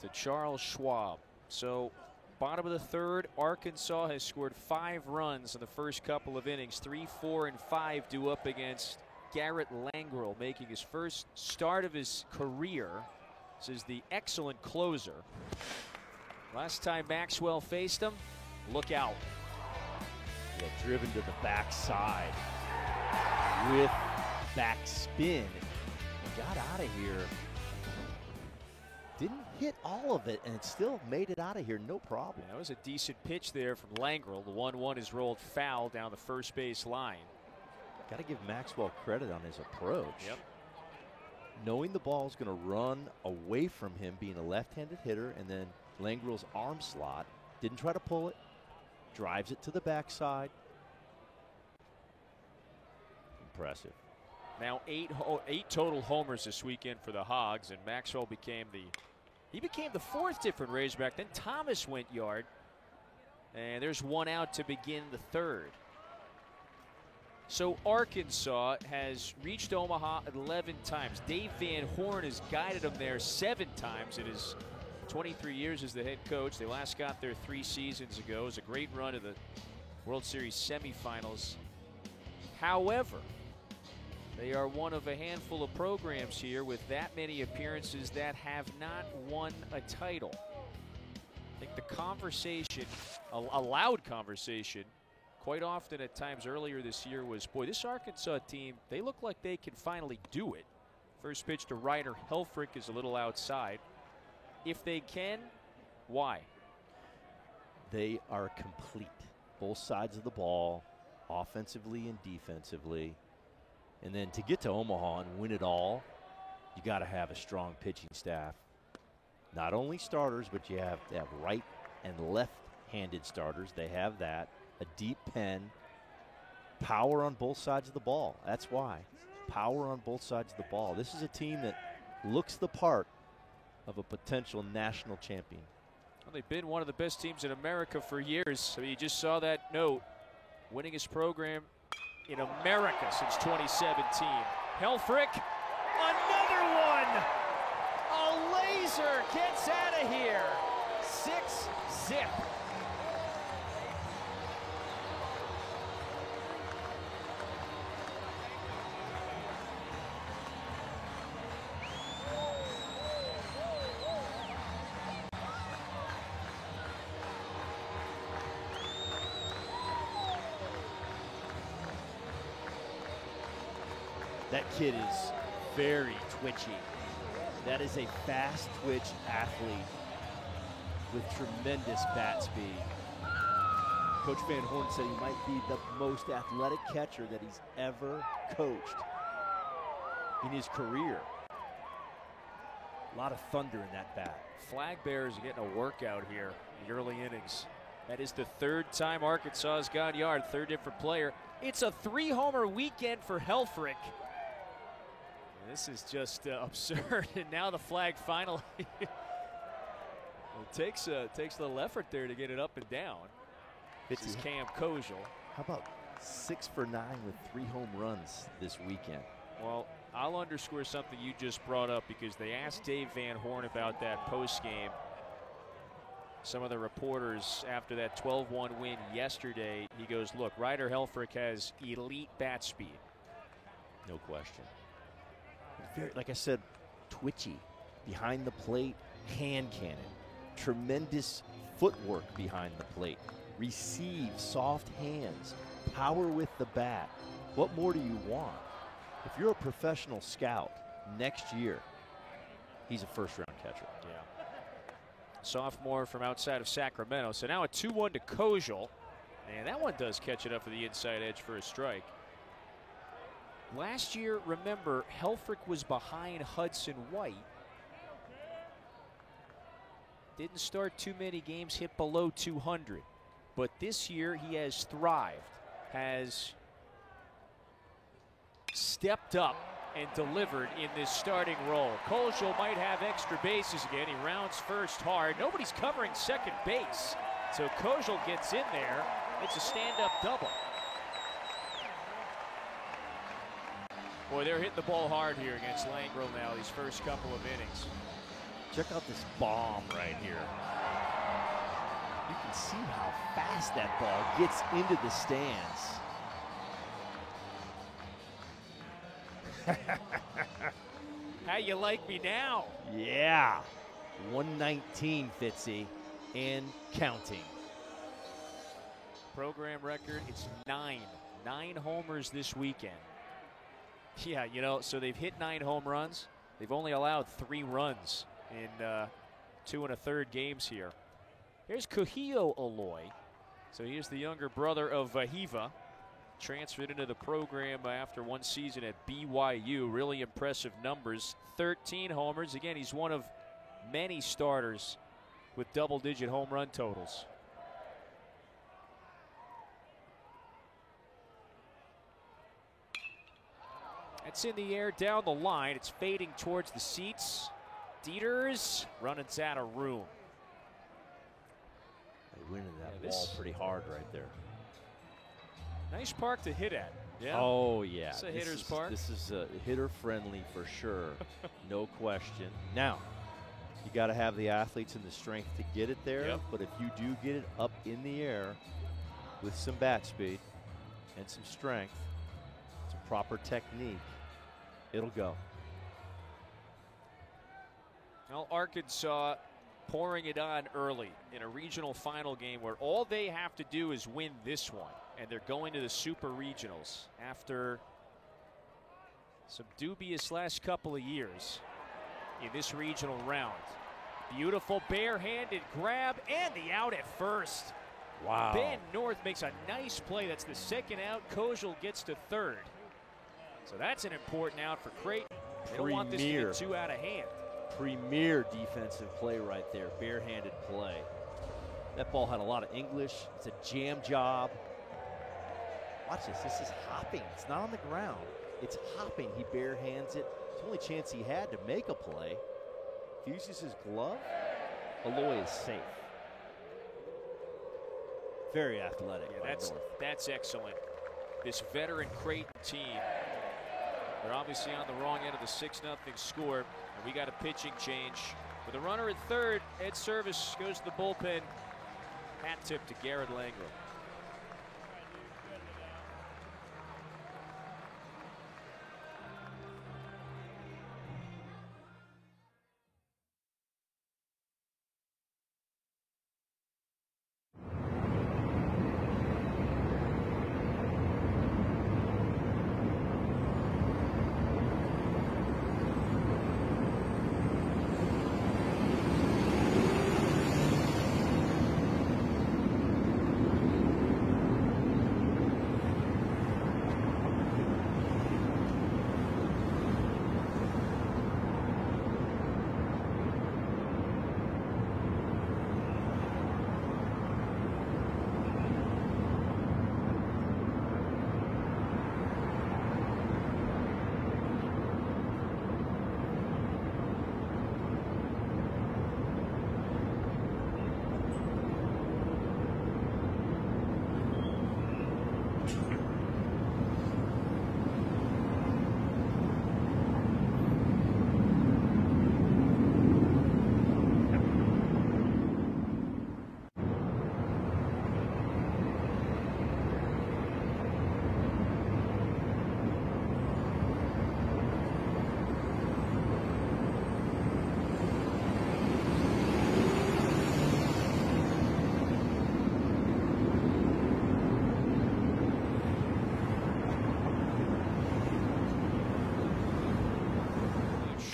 Speaker 1: to Charles Schwab. So, bottom of the third, Arkansas has scored 5 runs in the first couple of innings. 3, 4, and 5 due up against Garrett Langrel, making his first start of his career. This is the excellent closer. Last time Maxwell faced him, look out.
Speaker 2: Yeah, driven to the backside with back spin. Got out of here. Didn't hit all of it and still made it out of here, no problem.
Speaker 1: That was a decent pitch there from Langrel. The 1-1 is rolled foul down the first base line.
Speaker 2: Got to give Maxwell credit on his approach.
Speaker 1: Yep.
Speaker 2: Knowing the ball is going to run away from him, being a left-handed hitter, and then Langrel's arm slot, didn't try to pull it, drives it to the backside. Impressive.
Speaker 1: Now 8 total homers this weekend for the Hogs, and Maxwell became the 4th different Razorback. Then Thomas went yard, and there's 1 out to begin the 3rd. So Arkansas has reached Omaha 11 times. Dave Van Horn has guided them there 7 times in his 23 years as the head coach. They last got there 3 seasons ago. It was a great run to the World Series semifinals. However, they are one of a handful of programs here with that many appearances that have not won a title. I think the conversation, a loud conversation, quite often at times earlier this year was, boy, this Arkansas team, they look like they can finally do it. First pitch to Ryder Helfrich is a little outside. If they can, why?
Speaker 2: They are complete. Both sides of the ball, offensively and defensively. And then to get to Omaha and win it all, you got to have a strong pitching staff. Not only starters, but you have to have right and left-handed starters. They have that. A deep pen. Power on both sides of the ball. That's why. Power on both sides of the ball. This is a team that looks the part of a potential national champion.
Speaker 1: Well, they've been one of the best teams in America for years. I mean, you just saw that note. Winningest program in America since 2017. Helfrich, another one! A laser gets out of here. 6-zip.
Speaker 2: That kid is very twitchy. That is a fast twitch athlete with tremendous bat speed. Coach Van Horn said he might be the most athletic catcher that he's ever coached in his career. A lot of thunder in that bat.
Speaker 1: Flag bearers are getting a workout here in the early innings. That is the 3rd time Arkansas has gone yard, 3rd different player. It's a 3-homer weekend for Helfrich. This is just absurd, and now the flag finally. It takes a little effort there to get it up and down. This is Cam Kojal.
Speaker 2: How about 6 for 9 with 3 home runs this weekend?
Speaker 1: Well, I'll underscore something you just brought up because they asked Dave Van Horn about that postgame. Some of the reporters after that 12-1 win yesterday, he goes, look, Ryder Helfrich has elite bat speed.
Speaker 2: No question. Very, like I said, twitchy, behind the plate, hand cannon, tremendous footwork behind the plate, receive, soft hands, power with the bat. What more do you want? If you're a professional scout next year, he's a first-round catcher.
Speaker 1: Yeah. Sophomore from outside of Sacramento. So now a 2-1 to Kojal. And that one does catch it up for the inside edge for a strike. Last year, remember, Helfrich was behind Hudson White. Didn't start too many games, hit below 200. But this year, he has thrived, has stepped up and delivered in this starting role. Kojal might have extra bases again. He rounds first hard. Nobody's covering second base. So Kojal gets in there. It's a stand-up double. Boy, they're hitting the ball hard here against Langrel now, these first couple of innings.
Speaker 2: Check out this bomb right here. You can see how fast that ball gets into the stands.
Speaker 1: How you like me now?
Speaker 2: Yeah. 119, Fitzy, and counting.
Speaker 1: Program record, it's 9. 9 homers this weekend. Yeah, you know, so they've hit 9 home runs. They've only allowed 3 runs in 2 1/3 games here. Here's Kuhio Aloy. So here's the younger brother of Vahiva. Transferred into the program after 1 season at BYU. Really impressive numbers. 13 homers. Again, he's one of many starters with double-digit home run totals. It's in the air down the line. It's fading towards the seats. Dieters running out of room.
Speaker 2: They went into that ball pretty hard right there.
Speaker 1: Nice park to hit at. Yeah.
Speaker 2: Oh, yeah.
Speaker 1: It's a hitter's park.
Speaker 2: This is hitter-friendly for sure. No question. Now, you got to have the athletes and the strength to get it there.
Speaker 1: Yep.
Speaker 2: But if you do get it up in the air with some bat speed and some strength, some proper technique, it'll go.
Speaker 1: Well, Arkansas pouring it on early in a regional final game where all they have to do is win this one. And they're going to the Super Regionals after some dubious last couple of years in this regional round. Beautiful barehanded grab and the out at first.
Speaker 2: Wow.
Speaker 1: Ben North makes a nice play. That's the second out. Kojal gets to third. So that's an important out for Creighton. They don't want this to get too out of hand.
Speaker 2: Premier defensive play right there. Barehanded play. That ball had a lot of English. It's a jam job. Watch this. This is hopping. It's not on the ground. It's hopping. He barehands it. It's the only chance he had to make a play. If he uses his glove, Aloy is safe. Very athletic.
Speaker 1: Yeah, that's excellent. This veteran Creighton team, they're obviously on the wrong end of the 6-0 score. And we got a pitching change. With a runner at third, Ed Service goes to the bullpen. Hat tip to Garrett Langrel.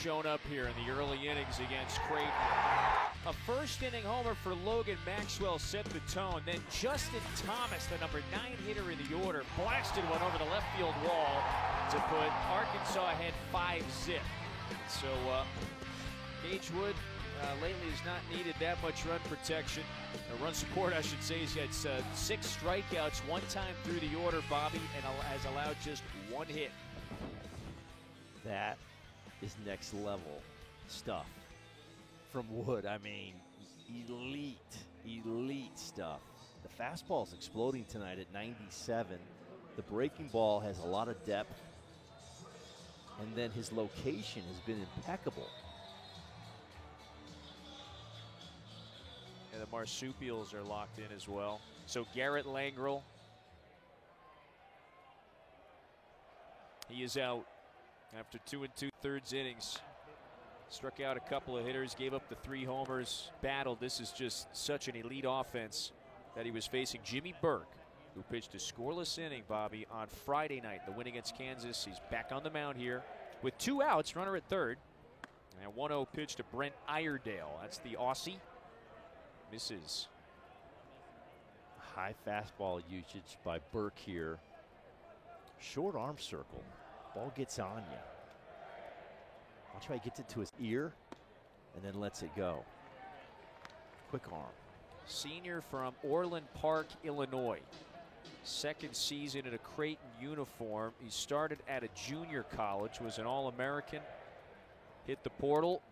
Speaker 1: Shown up here in the early innings against Creighton. A first-inning homer for Logan Maxwell set the tone. Then Justin Thomas, the number 9 hitter in the order, blasted one over the left field wall to put Arkansas ahead 5-zip. So Gage Wood lately has not needed that much run protection. Run support, I should say. He's got 6 strikeouts one time through the order, Bobby, and has allowed just 1 hit.
Speaker 2: That is next level stuff from Wood. I mean, elite stuff. The fastball's exploding tonight at 97. The breaking ball has a lot of depth. And then his location has been impeccable.
Speaker 1: And the marsupials are locked in as well. So Garrett Langrel, he is out after 2 2/3 innings. Struck out a couple of hitters, gave up the 3 homers, battled. This is just such an elite offense that he was facing Jimmy Burke, who pitched a scoreless inning, Bobby, on Friday night. The win against Kansas. He's back on the mound here with 2 outs, runner at third. And 1-0 pitch to Brent Iredale. That's the Aussie. Misses.
Speaker 2: High fastball usage by Burke here. Short arm circle. Ball gets on you. Watch how he gets it to his ear and then lets it go. Quick arm.
Speaker 1: Senior from Orland Park, Illinois. Second season in a Creighton uniform. He started at a junior college, was an All-American, hit the portal,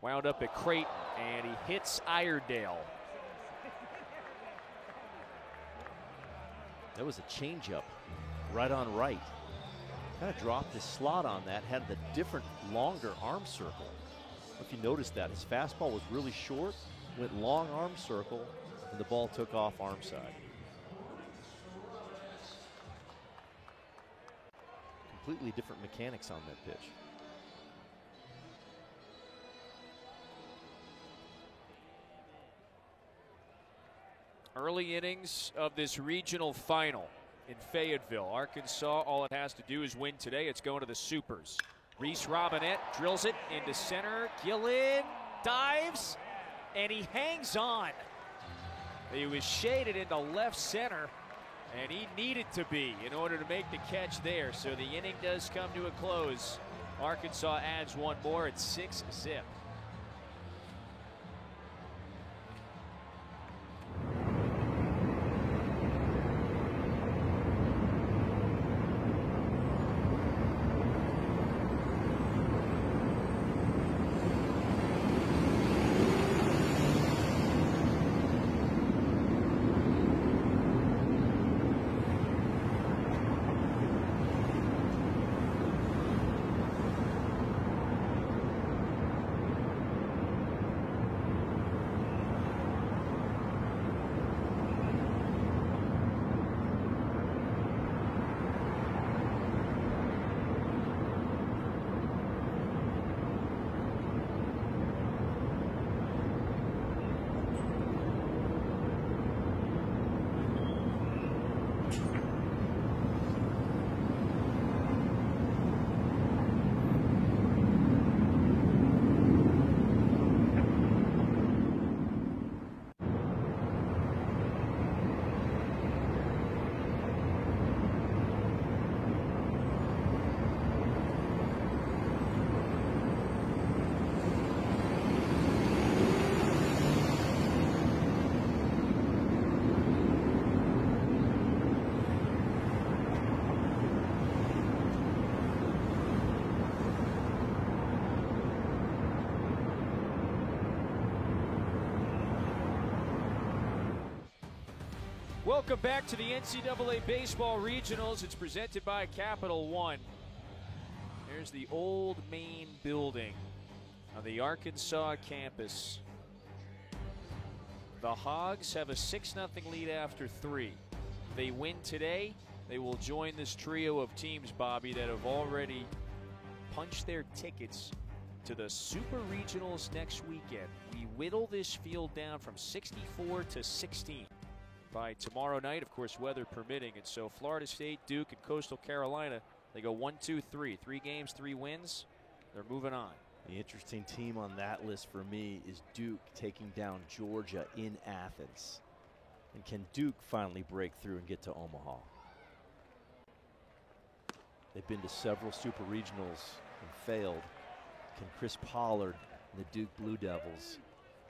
Speaker 1: wound up at Creighton, and he hits Iredale.
Speaker 2: That was a changeup, right on right. Kind of dropped his slot on that, had the different, longer arm circle. If you noticed that, his fastball was really short, went long arm circle, and the ball took off arm side. Completely different mechanics on that pitch.
Speaker 1: Early innings of this regional final in Fayetteville. Arkansas, all it has to do is win today. It's going to the Supers. Reese Robinette drills it into center. Gillen dives, and he hangs on. He was shaded into left center, and he needed to be in order to make the catch there. So the inning does come to a close. Arkansas adds 1 more at 6-zip. Welcome back to the NCAA Baseball Regionals. It's presented by Capital One. There's the old main building on the Arkansas campus. The Hogs have a 6-0 lead after 3. If they win today, they will join this trio of teams, Bobby, that have already punched their tickets to the Super Regionals next weekend. We whittle this field down from 64 to 16. By tomorrow night, of course, weather permitting. And so Florida State, Duke, and Coastal Carolina, they go 1, 2, 3. 3 games, 3 wins. They're moving on.
Speaker 2: The interesting team on that list for me is Duke taking down Georgia in Athens. And can Duke finally break through and get to Omaha? They've been to several super regionals and failed. Can Chris Pollard and the Duke Blue Devils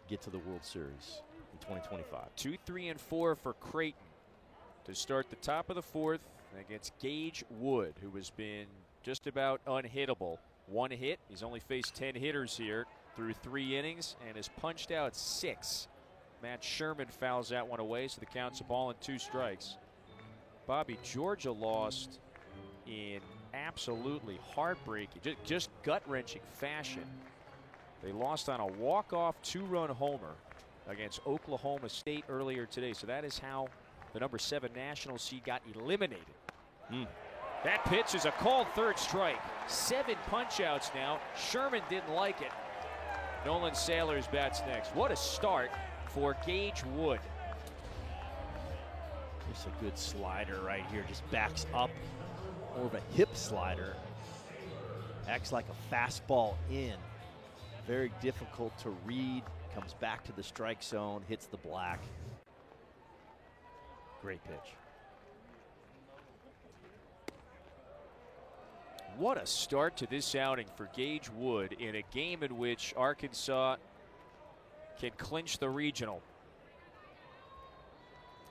Speaker 2: get to the World Series in 2025?
Speaker 1: 2, 3, and 4 for Creighton to start the top of the fourth against Gage Wood, who has been just about unhittable. 1 hit. He's only faced 10 hitters here through 3 innings and has punched out 6. Matt Sherman fouls that one away, so the count's a ball and 2 strikes. Bobby, Georgia lost in absolutely heartbreaking, just gut-wrenching fashion. They lost on a walk-off 2-run homer against Oklahoma State earlier today. So that is how the number 7 national seed got eliminated. That pitch is a called 3rd strike. 7 punch-outs now. Sherman didn't like it. Nolan Sailors bats next. What a start for Gage Wood.
Speaker 2: Just a good slider right here. Just backs up. More of a hip slider. Acts like a fastball in. Very difficult to read. Comes back to the strike zone. Hits the black. Great pitch.
Speaker 1: What a start to this outing for Gage Wood in a game in which Arkansas can clinch the regional.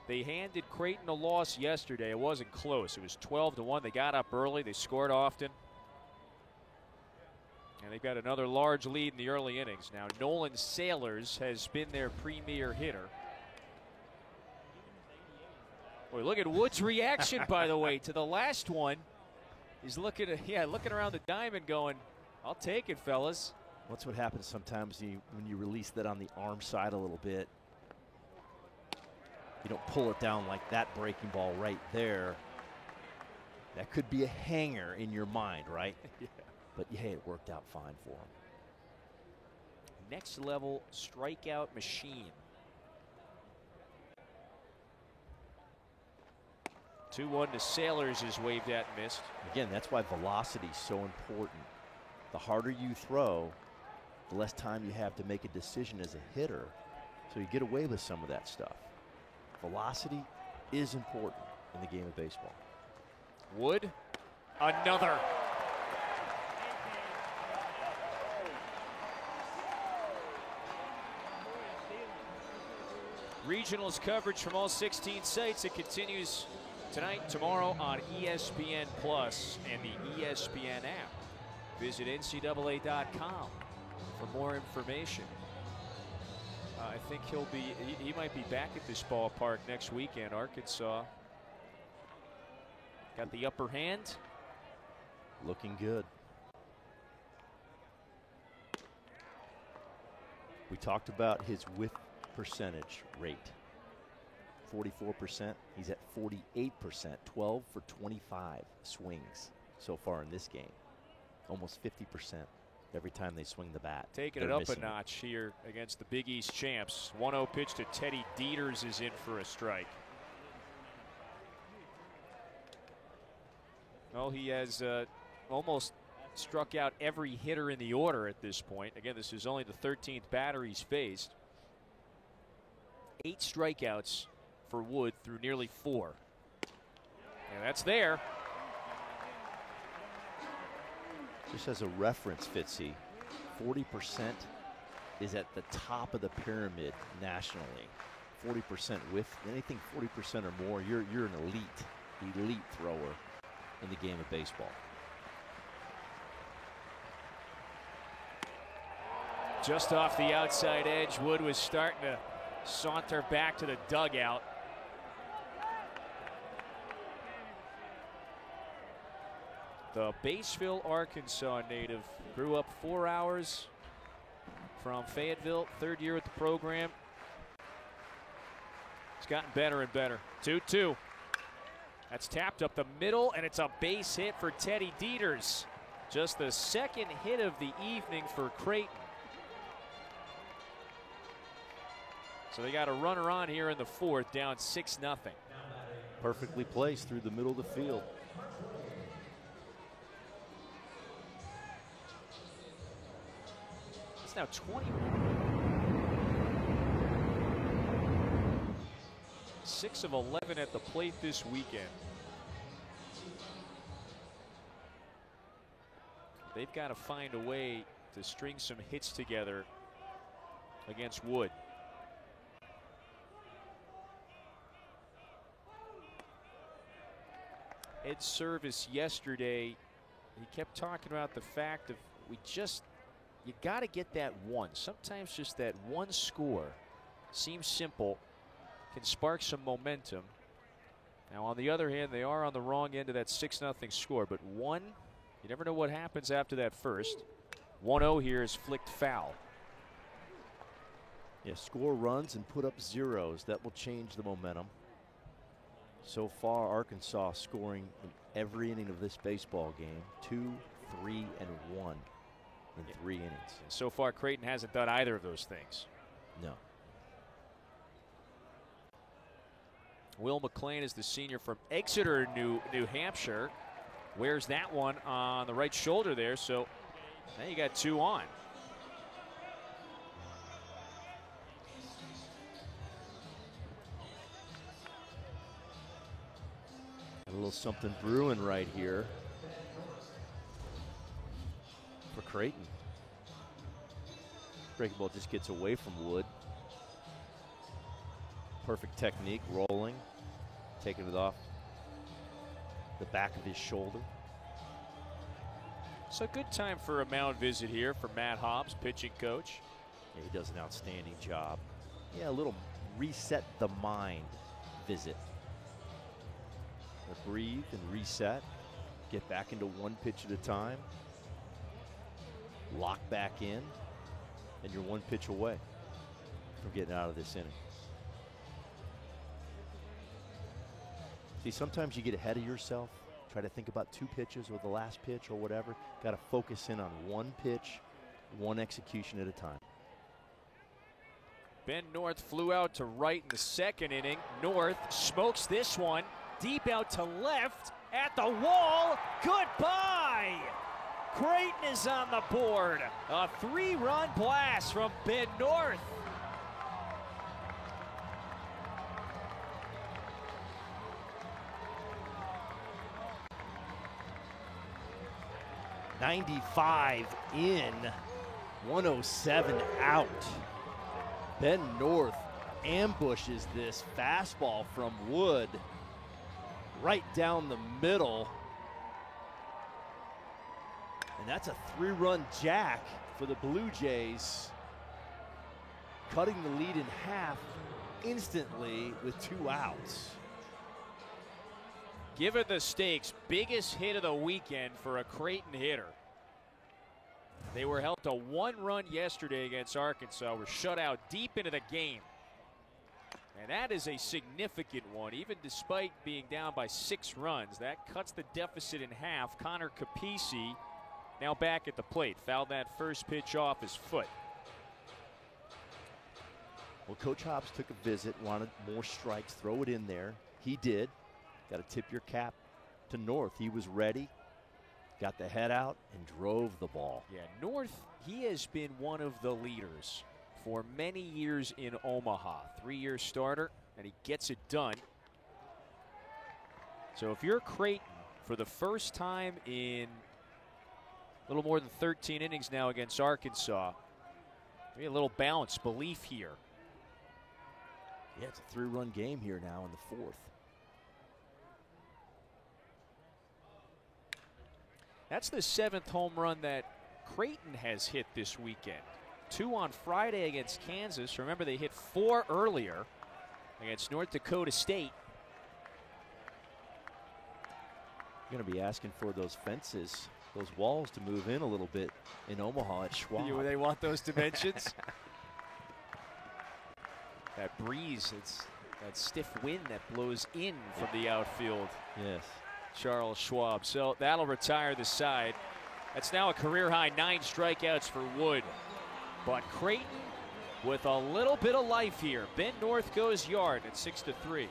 Speaker 1: They handed Creighton a loss yesterday. It wasn't close. It was 12-1. They got up early. They scored often. And they've got another large lead in the early innings. Now Nolan Sailors has been their premier hitter. Boy, look at Wood's reaction, by the way, to the last one. He's looking around the diamond going, I'll take it, fellas.
Speaker 2: That's what happens sometimes when you release that on the arm side a little bit. You don't pull it down like that breaking ball right there. That could be a hanger in your mind, right?
Speaker 1: Yeah.
Speaker 2: But hey, it worked out fine for him.
Speaker 1: Next level strikeout machine. 2-1 to Sailors is waved at and missed.
Speaker 2: Again, that's why velocity is so important. The harder you throw, the less time you have to make a decision as a hitter. So you get away with some of that stuff. Velocity is important in the game of baseball.
Speaker 1: Wood, another. Regionals coverage from all 16 sites. It continues tonight, tomorrow on ESPN Plus and the ESPN app. Visit ncaa.com for more information. I think he might be back at this ballpark next weekend. Arkansas got the upper hand.
Speaker 2: Looking good. We talked about his whiff percentage rate. 44%. He's at 48%. 12 for 25 swings so far in this game. Almost 50% every time they swing the bat.
Speaker 1: Taking it up a notch here against the Big East champs. 1-0 pitch to Teddy Dieters is in for a strike. Well, he has almost struck out every hitter in the order at this point. Again, this is only the 13th batter he's faced. 8 strikeouts for Wood through nearly 4. And that's there.
Speaker 2: Just as a reference, Fitzy, 40% is at the top of the pyramid nationally. 40% with anything 40% or more, you're an elite thrower in the game of baseball.
Speaker 1: Just off the outside edge, Wood was starting to saunter back to the dugout. The Batesville, Arkansas native grew up 4 hours from Fayetteville, 3rd year at the program. It's gotten better and better. 2-2. That's tapped up the middle, and it's a base hit for Teddy Dieters. Just the 2nd hit of the evening for Creighton. So they got a runner on here in the 4th, down 6-0.
Speaker 2: Perfectly placed through the middle of the field.
Speaker 1: It's now 20. 6 of 11 at the plate this weekend. They've got to find a way to string some hits together against Wood. Ed Service yesterday, he kept talking about the fact of you got to get that one. Sometimes just that one score seems simple, can spark some momentum. Now, on the other hand, they are on the wrong end of that 6-0 score, but one, you never know what happens after that first. 1-0 here is flicked foul.
Speaker 2: Yeah, score runs and put up zeros. That will change the momentum. So far, Arkansas scoring in every inning of this baseball game. 2, 3, and 1 in 3 innings.
Speaker 1: And so far, Creighton hasn't done either of those things.
Speaker 2: No.
Speaker 1: Will McLean is the senior from Exeter, New Hampshire. Wears that one on the right shoulder there, so now you got 2 on.
Speaker 2: A little something brewing right here for Creighton. Breaking ball just gets away from Wood. Perfect technique, rolling, taking it off the back of his shoulder.
Speaker 1: So good time for a mound visit here for Matt Hobbs, pitching coach.
Speaker 2: Yeah, he does an outstanding job. Yeah, a little reset the mind visit. Breathe and reset. Get back into one pitch at a time. Lock back in. And you're one pitch away from getting out of this inning. See, sometimes you get ahead of yourself. Try to think about 2 pitches or the last pitch or whatever. Got to focus in on one pitch, one execution at a time.
Speaker 1: Ben North flew out to right in the 2nd inning. North smokes this one. Deep out to left, at the wall, goodbye! Creighton is on the board. A 3-run blast from Ben North.
Speaker 2: '95 in, 107 out. Ben North ambushes this fastball from Wood. Right down the middle. And that's a 3-run jack for the Blue Jays. Cutting the lead in half instantly with 2 outs.
Speaker 1: Given the stakes, biggest hit of the weekend for a Creighton hitter. They were held to 1 run yesterday against Arkansas. Were shut out deep into the game. And that is a significant one, even despite being down by 6 runs. That cuts the deficit in half. Connor Capisi now back at the plate. Fouled that first pitch off his foot.
Speaker 2: Well, Coach Hobbs took a visit, wanted more strikes, throw it in there. He did. Got to tip your cap to North. He was ready, got the head out, and drove the ball.
Speaker 1: Yeah, North, he has been one of the leaders for many years in Omaha. 3-year starter, and he gets it done. So if you're Creighton for the first time in a little more than 13 innings now against Arkansas, maybe a little balance, belief here.
Speaker 2: Yeah, it's a 3-run game here now in the 4th.
Speaker 1: That's the 7th home run that Creighton has hit this weekend. 2 on Friday against Kansas. Remember, they hit 4 earlier against North Dakota State.
Speaker 2: You're going to be asking for those fences, those walls to move in a little bit in Omaha at Schwab.
Speaker 1: They want those dimensions. That breeze, it's that stiff wind that blows in from the outfield.
Speaker 2: Yes.
Speaker 1: Charles Schwab. So that'll retire the side. That's now a career-high 9 strikeouts for Wood. But Creighton with a little bit of life here. Ben North goes yard at 6-3.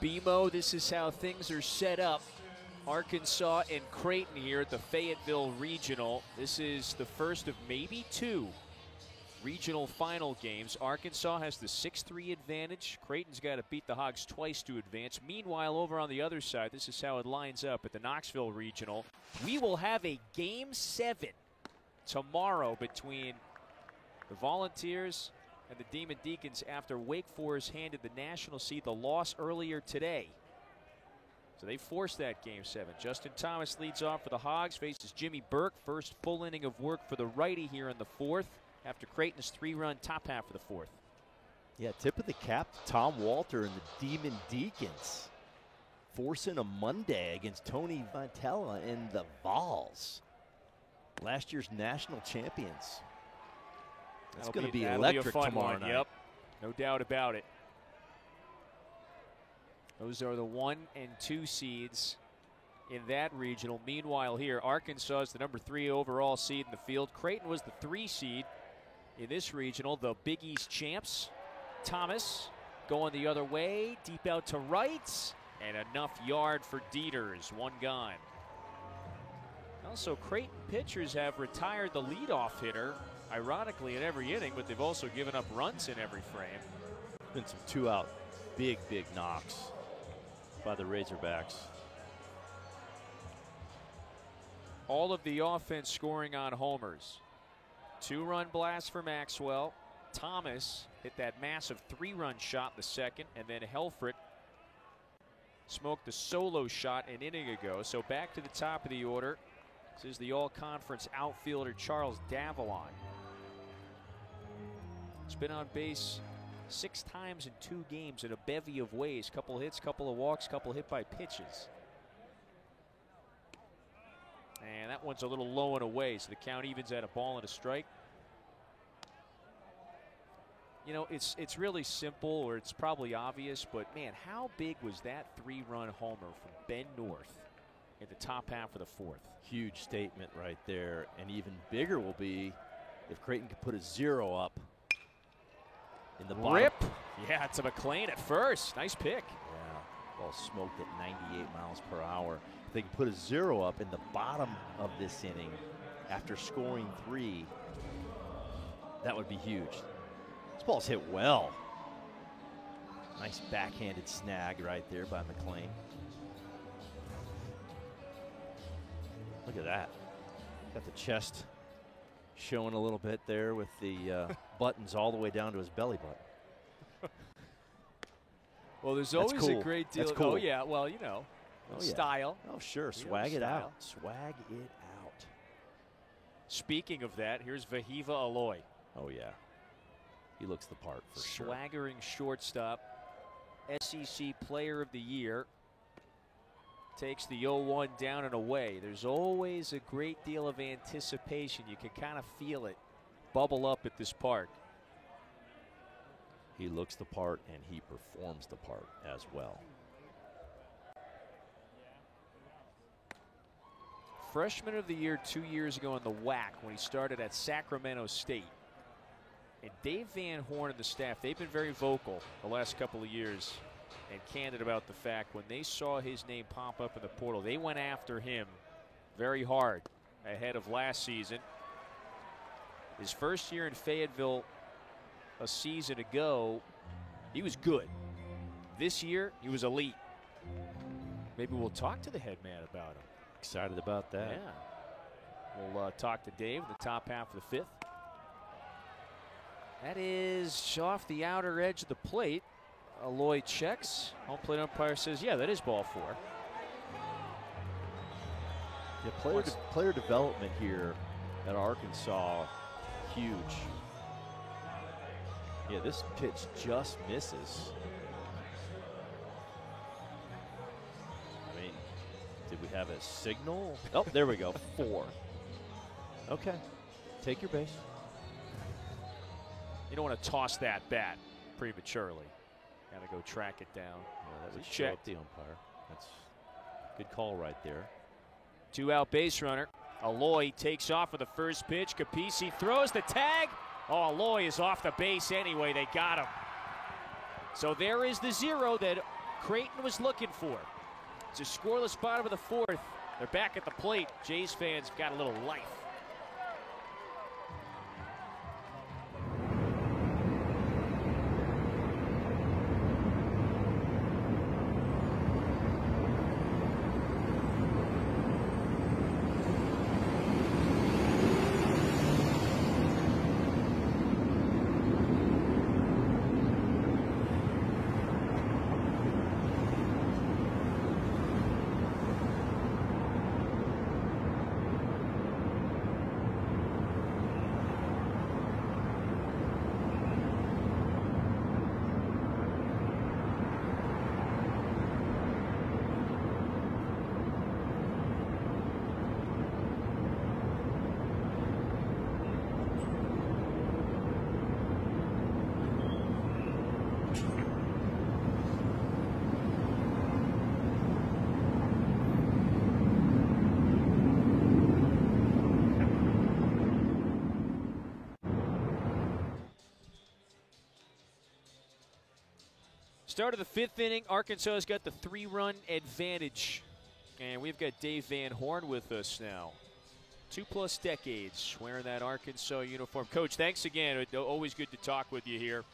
Speaker 1: BMO, this is how things are set up. Arkansas and Creighton here at the Fayetteville Regional. This is the first of maybe 2 regional final games. Arkansas has the 6-3 advantage. Creighton's got to beat the Hogs twice to advance. Meanwhile, over on the other side, this is how it lines up at the Knoxville Regional. We will have a Game 7 tomorrow between the Volunteers and the Demon Deacons after Wake Forest handed the national seed the loss earlier today. So they forced that Game 7. Justin Thomas leads off for the Hogs, faces Jimmy Burke. First full inning of work for the righty here in the 4th after Creighton's 3-run top half of the 4th.
Speaker 2: Yeah, tip of the cap to Tom Walter and the Demon Deacons. Forcing a Monday against Tony Vitello and the Vols. Last year's national champions. It's going to be electric tomorrow night.
Speaker 1: Yep, no doubt about it. Those are the 1 and 2 seeds in that regional. Meanwhile here, Arkansas is the number 3 overall seed in the field. Creighton was the 3 seed in this regional. The Big East champs. Thomas going the other way, deep out to right, and enough yard for Dieters. 1 gone. Also, Creighton pitchers have retired the leadoff hitter, ironically, in every inning, but they've also given up runs in every frame.
Speaker 2: Been some 2-out big knocks by the Razorbacks.
Speaker 1: All of the offense scoring on homers. 2-run blast for Maxwell. Thomas hit that massive 3-run shot in the second, and then Helfrich smoked a solo shot an inning ago. So back to the top of the order. This is the all-conference outfielder Charles Davalon. He's been on base 6 times in 2 games in a bevy of ways. Couple hits, couple of walks, couple hit by pitches. And that one's a little low and away, so the count evens at a ball and a strike. You know, it's really simple, or it's probably obvious, but man, how big was that 3-run homer from Ben North in the top half of the 4th?
Speaker 2: Huge statement right there, and even bigger will be if Creighton can put a 0 up in the bottom.
Speaker 1: Rip! Yeah, to McLean at first. Nice pick.
Speaker 2: Yeah, ball smoked at 98 miles per hour. If they can put a 0 up in the bottom of this inning after scoring 3, that would be huge. This ball's hit well. Nice backhanded snag right there by McLean. Look at that. Got the chest showing a little bit there with the buttons all the way down to his belly button.
Speaker 1: Well, there's always a great deal.
Speaker 2: That's cool.
Speaker 1: Oh, yeah. Well, you know, style.
Speaker 2: Oh, sure. Swag it out. Swag it out.
Speaker 1: Speaking of that, here's Vahiva Aloy.
Speaker 2: Oh, yeah. He looks the part for sure.
Speaker 1: Swaggering shortstop. SEC Player of the Year. Takes the 0-1 down and away. There's always a great deal of anticipation. You can kind of feel it bubble up at this park.
Speaker 2: He looks the part, and he performs the part as well.
Speaker 1: Freshman of the Year 2 years ago in the WAC when he started at Sacramento State. And Dave Van Horn and the staff, they've been very vocal the last couple of years and candid about the fact when they saw his name pop up in the portal, they went after him very hard ahead of last season. His first year in Fayetteville a season ago, he was good. This year, he was elite. Maybe we'll talk to the head man about him.
Speaker 2: Excited about that.
Speaker 1: Yeah. We'll talk to Dave in the top half of the 5th. That is off the outer edge of the plate. Aloy checks. Home plate umpire says, yeah, that is ball 4.
Speaker 2: Yeah, player development here at Arkansas, huge. Yeah, this pitch just misses. I mean, did we have a signal? Oh, there we go, 4. Okay, take your base.
Speaker 1: You don't want to toss that bat prematurely. Got to go track it down.
Speaker 2: Yeah, that would show up the umpire. That's a good call right there.
Speaker 1: 2-out base runner. Aloy takes off with the first pitch. Capisi throws the tag. Oh, Aloy is off the base anyway. They got him. So there is the 0 that Creighton was looking for. It's a scoreless bottom of the fourth. They're back at the plate. Jays fans got a little life. Start of the fifth inning, Arkansas has got the 3-run advantage. And we've got Dave Van Horn with us now. 2+ decades wearing that Arkansas uniform. Coach, thanks again. Always good to talk with you here.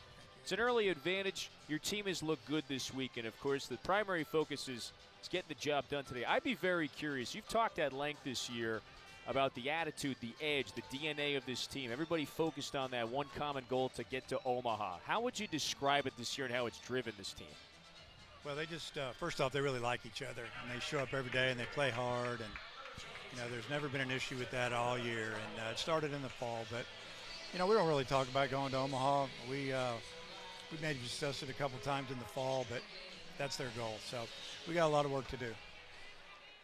Speaker 1: It's an early advantage. Your team has looked good this week, and of course the primary focus is getting the job done today. I'd be very curious. You've talked at length this year about the attitude, the edge, the DNA of this team. Everybody focused on that one common goal to get to Omaha. How would you describe it this year and how it's driven this team?
Speaker 5: Well, they just, first off, they really like each other, and they show up every day and they play hard, and, you know, there's never been an issue with that all year, and it started in the fall, but, you know, we don't really talk about going to Omaha. We maybe discussed it a couple times in the fall, but that's their goal, so we got a lot of work to do.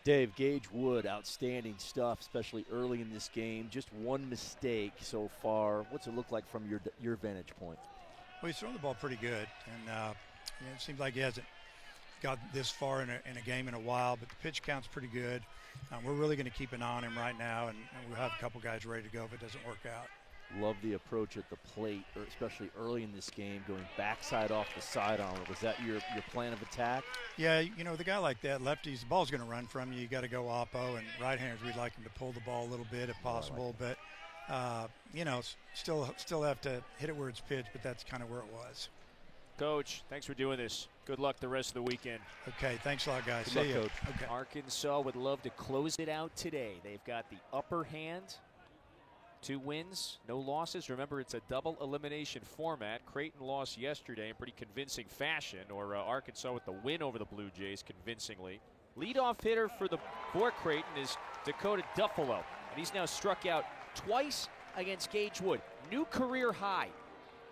Speaker 2: Dave, Gage Wood, outstanding stuff, especially early in this game. Just one mistake so far. What's it look like from your vantage point?
Speaker 5: Well, he's thrown the ball pretty good, and you know, it seems like he hasn't got this far in a game in a while, but the pitch count's pretty good. We're really going to keep an eye on him right now, and we'll have a couple guys ready to go if it doesn't work out.
Speaker 2: Love the approach at the plate, especially early in this game, going backside off the sidearm. Was that your plan of attack?
Speaker 5: Yeah, you know, with a guy like that, lefties, the ball's going to run from you. You got to go oppo, and right-handers, we'd like him to pull the ball a little bit if possible. But, you know, still have to hit it where it's pitched, but that's kind of where it was.
Speaker 1: Coach, thanks for doing this. Good luck the rest of the weekend.
Speaker 5: Okay, thanks a lot, guys.
Speaker 2: Good luck,
Speaker 5: See you.
Speaker 2: Coach.
Speaker 5: Okay.
Speaker 1: Arkansas would love to close it out today. They've got the upper hand. 2 wins, no losses. Remember, it's a double elimination format. Creighton lost yesterday in pretty convincing fashion, or Arkansas with the win over the Blue Jays convincingly. Leadoff hitter for Creighton is Dakota Duffalo, and he's now struck out twice against Gage Wood. New career high,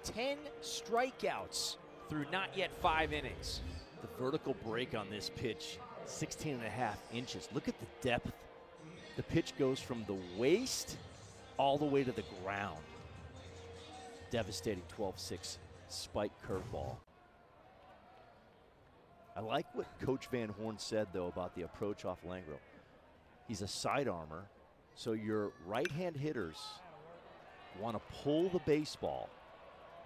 Speaker 1: 10 strikeouts through not yet 5 innings.
Speaker 2: The vertical break on this pitch, 16.5 inches. Look at the depth. The pitch goes from the waist all the way to the ground. Devastating 12-6 spike curveball. I like what Coach Van Horn said, though, about the approach off Langro. He's a side armor, so your right-hand hitters want to pull the baseball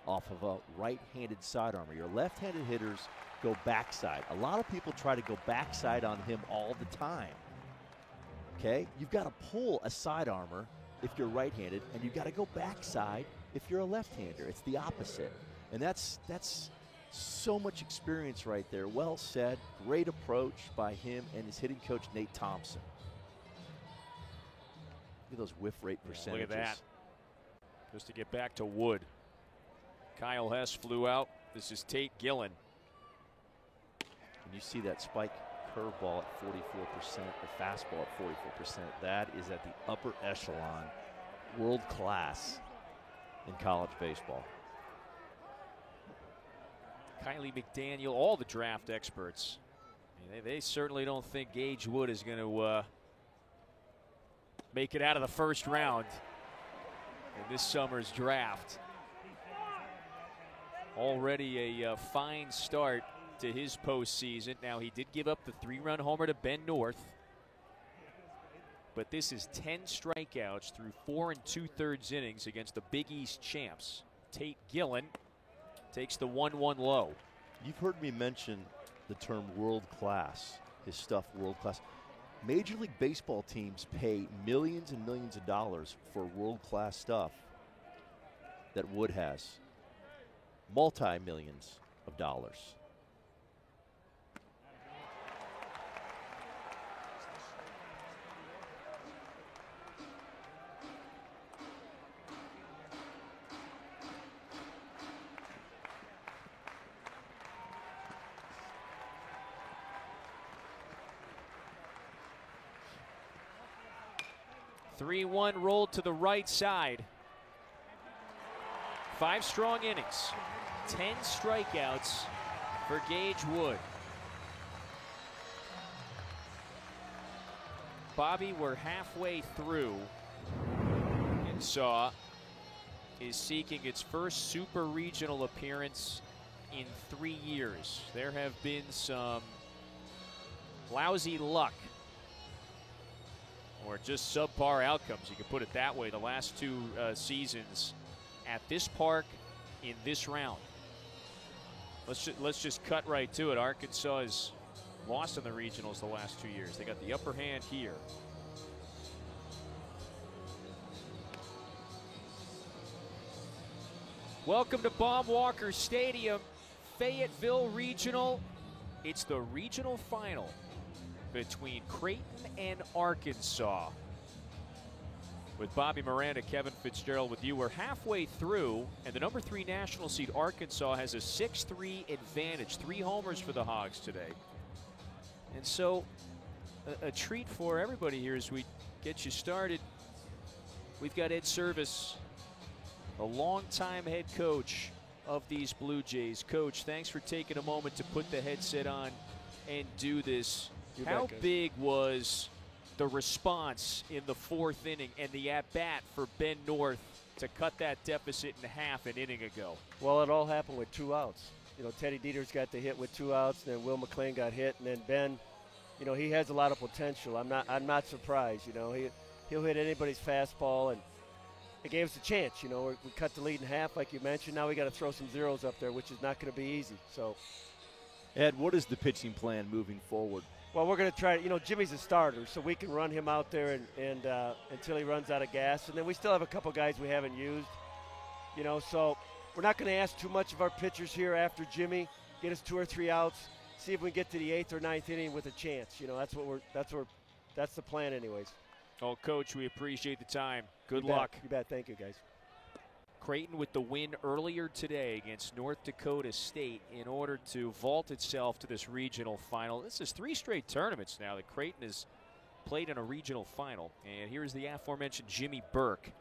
Speaker 2: off of a right-handed side armor. Your left-handed hitters go backside. A lot of people try to go backside on him all the time. Okay? You've got to pull a side armor if you're right-handed, and you've got to go backside if you're a left-hander. It's the opposite. And that's so much experience right there. Well said. Great approach by him and his hitting coach, Nate Thompson. Look at those whiff rate percentages.
Speaker 1: Look at that. Just to get back to Wood. Kyle Hess flew out. This is Tate Gillen.
Speaker 2: And you see that spike curveball at 44%, the fastball at 44%. That is at the upper echelon, world class in college baseball.
Speaker 1: Kylie McDaniel, all the draft experts, they certainly don't think Gage Wood is going to make it out of the first round in this summer's draft. Already a fine start to his postseason. Now, he did give up the 3-run homer to Ben North, but this is 10 strikeouts through 4 2/3 innings against the Big East champs. Tate Gillen takes the 1-1 low.
Speaker 2: You've heard me mention the term world class, his stuff world class. Major League Baseball teams pay millions and millions of dollars for world class stuff that Wood has. Multi-millions of dollars.
Speaker 1: Three-one rolled to the right side. 5 strong innings, 10 strikeouts for Gage Wood. Bobby, we're halfway through, and Saw is seeking its first super regional appearance in 3 years. There have been some lousy luck, or just subpar outcomes, you could put it that way, the last 2 seasons at this park in this round. Let's just cut right to it. Arkansas has lost in the regionals the last 2 years. They got the upper hand here. Welcome to Bob Walker Stadium, Fayetteville Regional. It's the regional final between Creighton and Arkansas. With Bobby Miranda, Kevin Fitzgerald with you. We're halfway through, and the number 3 national seed Arkansas has a 6-3 advantage. 3 homers for the Hogs today. And so a treat for everybody here as we get you started. We've got Ed Service, a longtime head coach of these Blue Jays. Coach, thanks for taking a moment to put the headset on and do this. How big was the response in the 4th inning and the at-bat for Ben North to cut that deficit in half an inning ago?
Speaker 6: Well, it all happened with 2 outs. You know, Teddy Dieters got the hit with 2 outs, and then Will McLean got hit, and then Ben, you know, he has a lot of potential. I'm not surprised. You know, he'll hit anybody's fastball, and it gave us a chance. You know, we cut the lead in half, like you mentioned. Now we got to throw some zeros up there, which is not going to be easy. So,
Speaker 2: Ed, what is the pitching plan moving forward?
Speaker 6: Well, we're going to try. You know, Jimmy's a starter, so we can run him out there and until he runs out of gas, and then we still have a couple guys we haven't used. You know, so we're not going to ask too much of our pitchers here after Jimmy. Get us 2 or 3 outs. See if we can get to the 8th or 9th inning with a chance. You know, that's the plan, anyways.
Speaker 1: Oh, Coach, we appreciate the time. Good
Speaker 6: You
Speaker 1: luck.
Speaker 6: bet. You bet. Thank you, guys.
Speaker 1: Creighton with the win earlier today against North Dakota State in order to vault itself to this regional final. This is 3 straight tournaments now that Creighton has played in a regional final. And here's the aforementioned Jimmy Burke.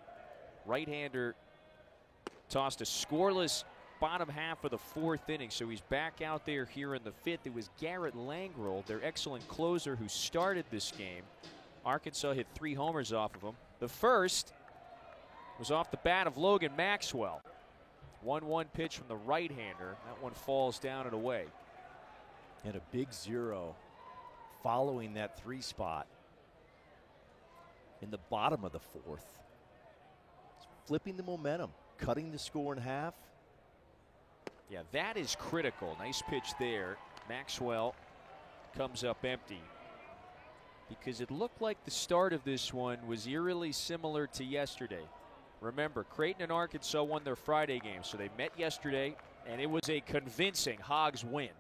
Speaker 1: Right-hander tossed a scoreless bottom half of the 4th inning, so he's back out there here in the 5th. It was Garrett Langrel, their excellent closer, who started this game. Arkansas hit 3 homers off of him. The first was off the bat of Logan Maxwell. 1-1 pitch from the right-hander. That one falls down and away.
Speaker 2: And a big 0 following that 3 spot in the bottom of the 4th. Flipping the momentum, cutting the score in half.
Speaker 1: Yeah, that is critical. Nice pitch there. Maxwell comes up empty, because it looked like the start of this one was eerily similar to yesterday. Remember, Creighton and Arkansas won their Friday game, so they met yesterday, and it was a convincing Hogs win.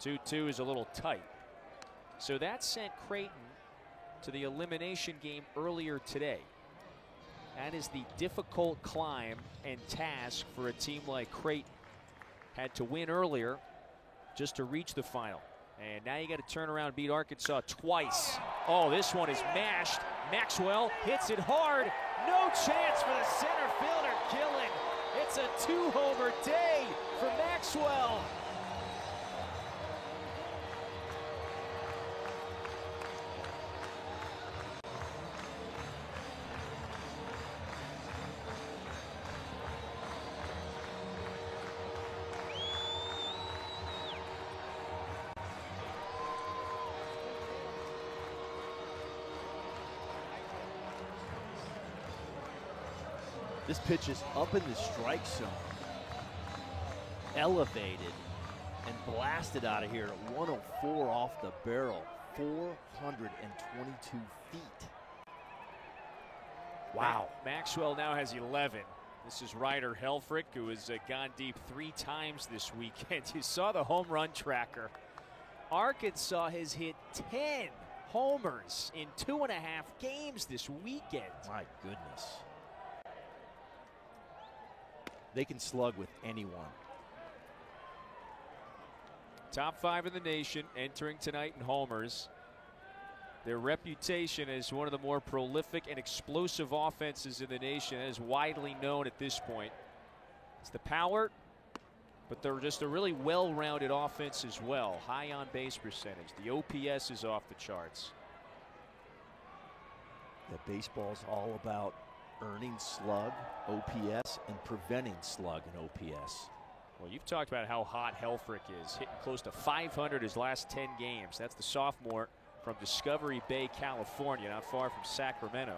Speaker 1: 2-2 is a little tight. So that sent Creighton to the elimination game earlier today. That is the difficult climb and task for a team like Creighton. Had to win earlier just to reach the final. And now you got to turn around and beat Arkansas twice. Oh, this one is mashed. Maxwell hits it hard. No chance for the center fielder, Gillen. It's a 2-homer day for Maxwell.
Speaker 2: This pitch is up in the strike zone. Elevated. and blasted out of here at 104 off the barrel. 422 feet. Wow.
Speaker 1: Maxwell now has 11. This is Ryder Helfrich, who has gone deep 3 times this weekend. You saw the home run tracker. Arkansas has hit 10 homers in 2.5 games this weekend.
Speaker 2: My goodness. They can slug with anyone.
Speaker 1: Top 5 in the nation entering tonight in homers. Their reputation as one of the more prolific and explosive offenses in the nation is widely known at this point. It's the power, but they're just a really well-rounded offense as well. High on-base percentage. The OPS is off the charts.
Speaker 2: Yeah, baseball's all about earning slug, OPS, and preventing slug and OPS.
Speaker 1: Well, you've talked about how hot Helfrich is, hitting close to 500 his last 10 games. That's the sophomore from Discovery Bay, California, not far from Sacramento.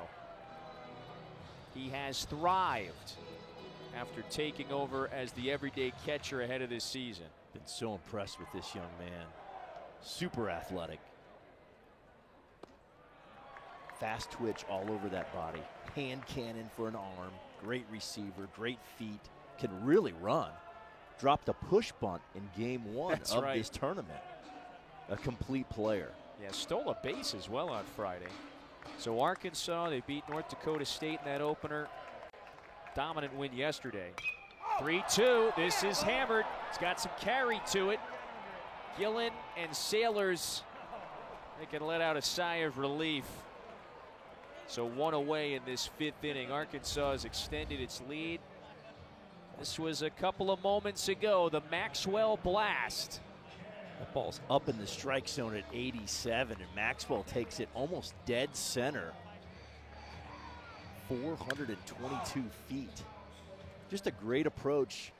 Speaker 1: He has thrived after taking over as the everyday catcher ahead of this season.
Speaker 2: Been so impressed with this young man. Super athletic. Fast twitch all over that body. Hand cannon for an arm. Great receiver, great feet. Can really run. Dropped a push bunt in game 1 of this tournament. A complete player.
Speaker 1: Yeah, stole a base as well on Friday. So Arkansas, they beat North Dakota State in that opener. Dominant win yesterday. 3-2. This is hammered. It's got some carry to it. Gillen and Sailors, they can let out a sigh of relief. So 1 away in this 5th inning. Arkansas has extended its lead. This was a couple of moments ago. The Maxwell blast.
Speaker 2: That ball's up in the strike zone at 87, and Maxwell takes it almost dead center. 422 feet. Just a great approach.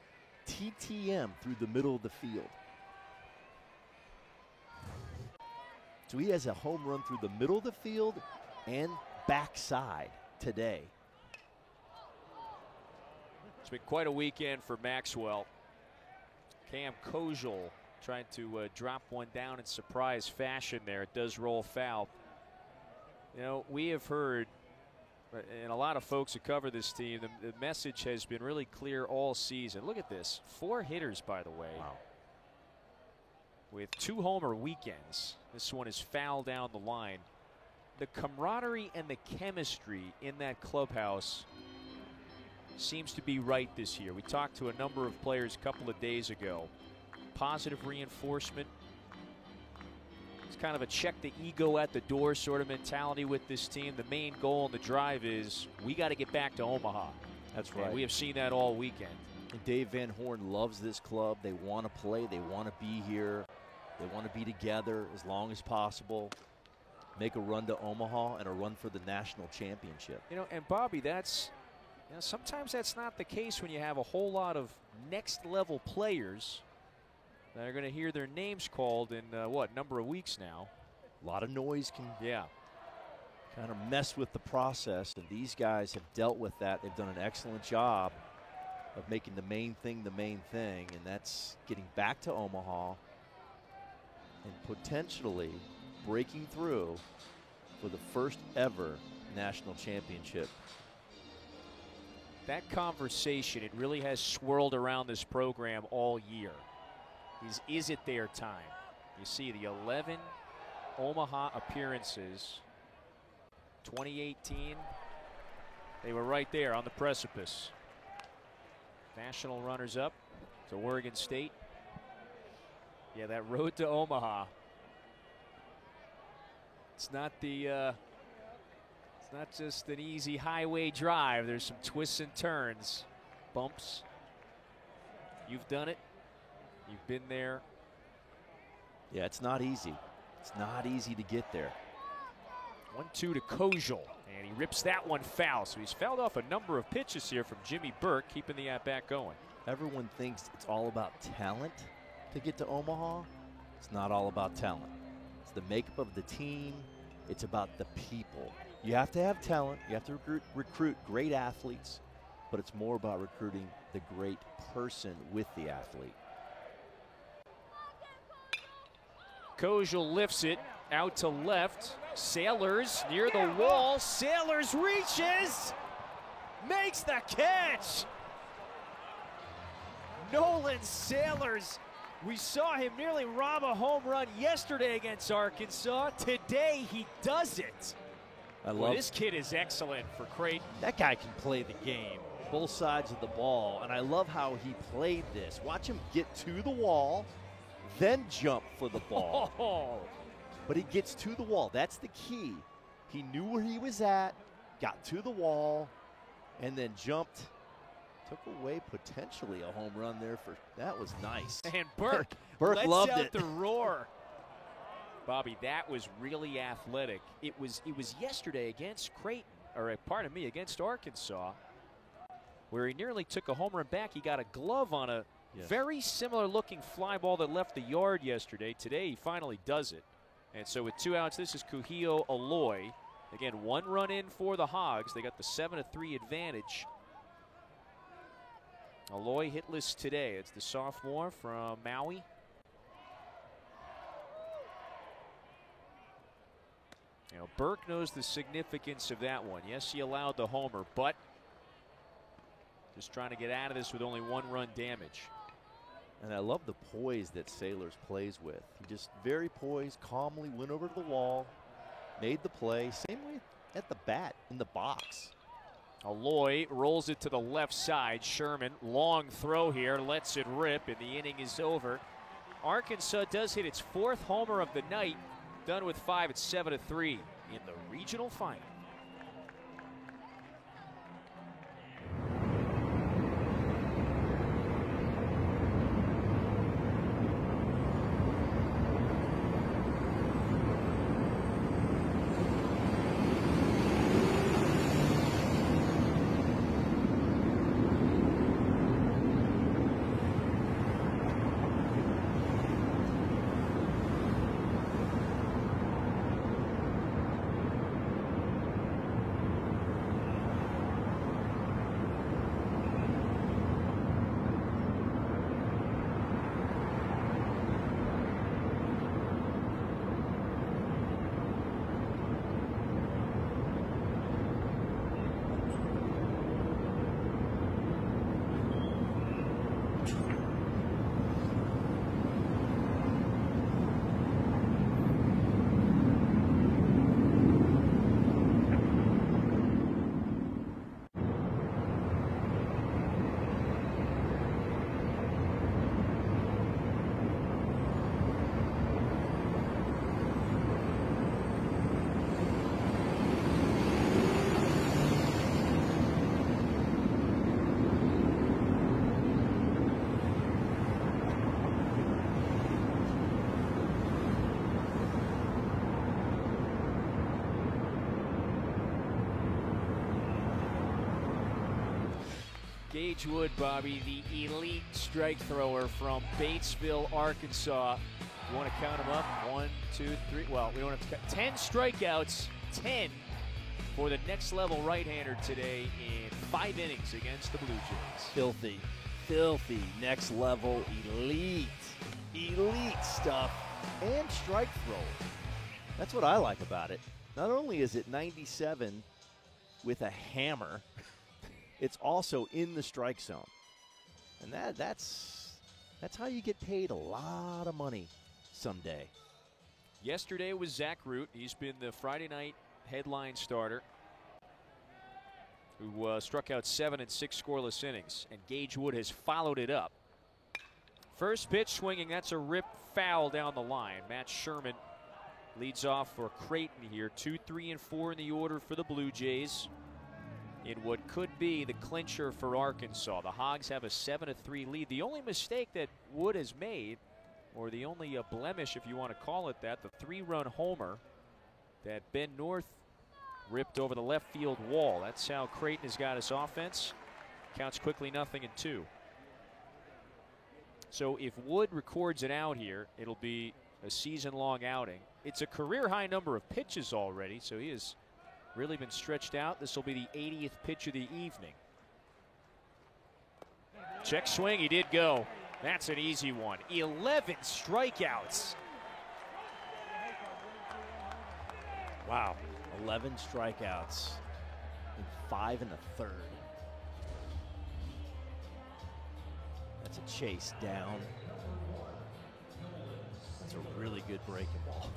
Speaker 2: TTM through the middle of the field. So he has a home run through the middle of the field and backside today.
Speaker 1: It's been quite a weekend for Maxwell. Cam Kojal trying to drop one down in surprise fashion there. It does roll foul. You know, we have heard, and a lot of folks who cover this team, the message has been really clear all season. Look at this. 4 hitters, by the way.
Speaker 2: Wow.
Speaker 1: With 2 homer weekends. This one is foul down the line. The camaraderie and the chemistry in that clubhouse seems to be right this year. We talked to a number of players a couple of days ago. Positive reinforcement. It's kind of a check the ego at the door sort of mentality with this team. The main goal and the drive is we got to get back to Omaha.
Speaker 2: That's right.
Speaker 1: And we have seen that all weekend.
Speaker 2: And Dave Van Horn loves this club. They want to play. They want to be here. They want to be together as long as possible. Make a run to Omaha and a run for the national championship.
Speaker 1: You know, and Bobby, that's, you know, sometimes that's not the case when you have a whole lot of next level players that are going to hear their names called in number of weeks now.
Speaker 2: A lot of noise can
Speaker 1: kind
Speaker 2: of mess with the process, and these guys have dealt with that. They've done an excellent job of making the main thing, and that's getting back to Omaha and potentially breaking through for the first ever national championship.
Speaker 1: That conversation, it really has swirled around this program all year. Is it their time? You see the 11 Omaha appearances. 2018, they were right there on the precipice. National runners up to Oregon State. Yeah, that road to Omaha. It's not it's not just an easy highway drive. There's some twists and turns, bumps. You've done it. You've been there.
Speaker 2: Yeah, it's not easy. It's not easy to get there.
Speaker 1: 1-2 to Kojal, and he rips that one foul. So he's fouled off a number of pitches here from Jimmy Burke, keeping the at-bat going.
Speaker 2: Everyone thinks it's all about talent to get to Omaha. It's not all about talent. It's the makeup of the team. It's about the people. You have to have talent. You have to recruit great athletes, but it's more about recruiting the great person with the athlete.
Speaker 1: Kojal lifts it out to left. Sailors near the wall. Sailors reaches, makes the catch. Nolan Sailors, we saw him nearly rob a home run yesterday against Arkansas. Today he does it. This kid is excellent for Creighton.
Speaker 2: That guy can play the game, both sides of the ball, and I love how he played this. Watch him get to the wall, then jump for the ball.
Speaker 1: Oh.
Speaker 2: But he gets to the wall. That's the key. He knew where he was at, got to the wall, and then jumped. Took away potentially a home run there. That was nice.
Speaker 1: And Burke,
Speaker 2: Burke loved
Speaker 1: out
Speaker 2: it.
Speaker 1: The roar. Bobby, that was really athletic. It was yesterday against Creighton, or pardon me, against Arkansas, where he nearly took a home run back. He got a glove on a very similar looking fly ball that left the yard yesterday. Today he finally does it. And so with 2 outs, this is Kuhio Aloy. Again, 1 run in for the Hogs. They got the 7-3 advantage. Aloy hitless today. It's the sophomore from Maui. You know, Burke knows the significance of that one. Yes, he allowed the homer, but just trying to get out of this with only 1 run damage.
Speaker 2: And I love the poise that Sailors plays with. He just very poised, calmly went over to the wall, made the play. Same way at the bat, in the box.
Speaker 1: Aloy rolls it to the left side. Sherman, long throw here, lets it rip, and the inning is over. Arkansas does hit its 4th homer of the night. Done with 5 at 7-3 in the regional final. Gage Wood, Bobby, the elite strike thrower from Batesville, Arkansas. You want to count them up? 1, 2, 3. Well, we don't have to count. 10 strikeouts, 10 for the next level right-hander today in 5 innings against the Blue Jays.
Speaker 2: Filthy, filthy, next level, elite stuff, and strike throw. That's what I like about it. Not only is it 97 with a hammer, it's also in the strike zone. And that's how you get paid a lot of money someday.
Speaker 1: Yesterday was Zach Root. He's been the Friday night headline starter who struck out 7 in 6 scoreless innings. And Gage Wood has followed it up. First pitch swinging, that's a rip foul down the line. Matt Sherman leads off for Creighton here. 2, 3, and 4 in the order for the Blue Jays in what could be the clincher for Arkansas. The Hogs have a 7-3 lead. The only mistake that Wood has made, or the only blemish if you want to call it that, the 3-run homer that Ben North ripped over the left field wall. That's how Creighton has got his offense. Counts quickly 0-2. So if Wood records it out here, it'll be a season-long outing. It's a career-high number of pitches already, so he has really been stretched out. This will be the 80th pitch of the evening. Check swing, he did go. That's an easy one. 11 strikeouts
Speaker 6: Wow.
Speaker 2: 11 strikeouts in 5 1/3. That's a chase down. That's a really good breaking ball.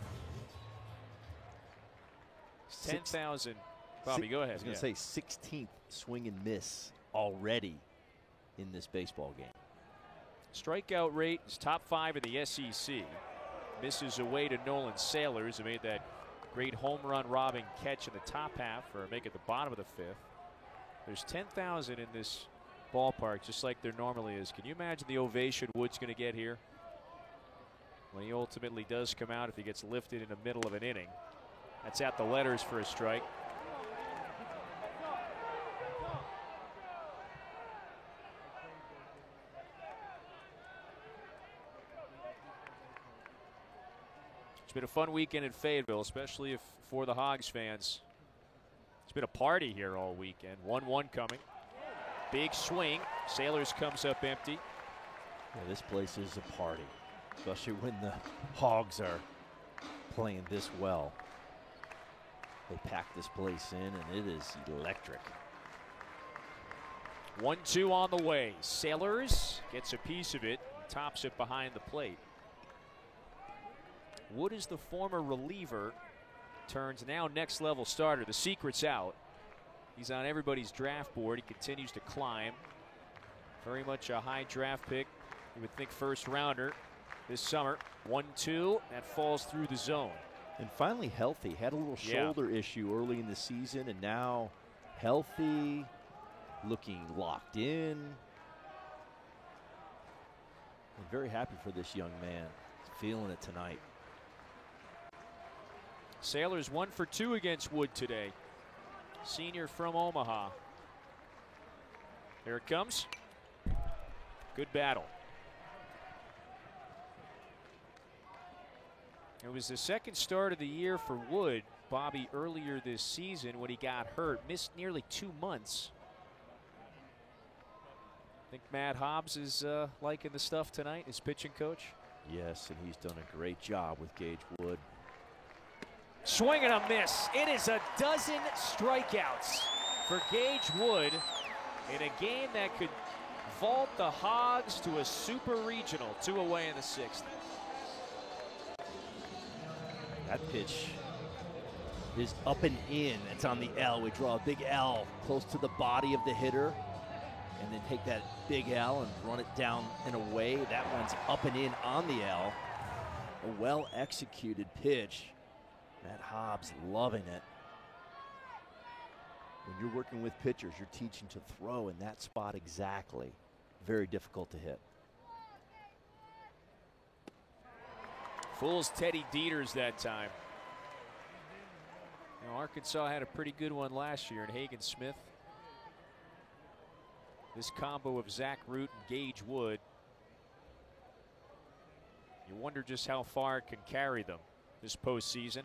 Speaker 1: 10,000. Bobby, go ahead.
Speaker 2: I was going to say 16th swing and miss already in this baseball game.
Speaker 1: Strikeout rate is top 5 in the SEC. Misses away to Nolan Sailors, who made that great home run robbing catch in the top half, or make it the bottom of the 5th. There's 10,000 in this ballpark, just like there normally is. Can you imagine the ovation Wood's going to get here when he ultimately does come out, if he gets lifted in the middle of an inning? That's at the letters for a strike. It's been a fun weekend in Fayetteville, especially for the Hogs fans. It's been a party here all weekend. 1-1 coming. Big swing. Sailors comes up empty.
Speaker 2: Yeah, this place is a party, especially when the Hogs are playing this well. They pack this place in, and it is electric.
Speaker 1: 1-2 on the way. Sailors gets a piece of it, and tops it behind the plate. Wood is the former reliever, turns now next level starter. The secret's out. He's on everybody's draft board. He continues to climb. Very much a high draft pick. You would think first rounder this summer. 1-2, that falls through the zone.
Speaker 2: And finally healthy. Had a little shoulder issue early in the season, and now healthy, looking locked in. I'm very happy for this young man. He's feeling it tonight.
Speaker 1: Sailors 1 for 2 against Wood today. Senior from Omaha. Here it comes. Good battle. It was the second start of the year for Wood, Bobby, earlier this season when he got hurt. Missed nearly 2 months. Think Matt Hobbs is liking the stuff tonight, his pitching coach?
Speaker 2: Yes, and he's done a great job with Gage Wood.
Speaker 1: Swing and a miss. It is a dozen strikeouts for Gage Wood in a game that could vault the Hogs to a super regional. 2 away in the 6th.
Speaker 2: That pitch is up and in. It's on the L. We draw a big L close to the body of the hitter, and then take that big L and run it down and away. That one's up and in on the L. A well-executed pitch. Matt Hobbs loving it. When you're working with pitchers, you're teaching to throw in that spot exactly. Very difficult to hit.
Speaker 1: Fools Teddy Dieters that time. You know, Arkansas had a pretty good one last year in Hagen Smith. This combo of Zach Root and Gage Wood. You wonder just how far it can carry them this postseason.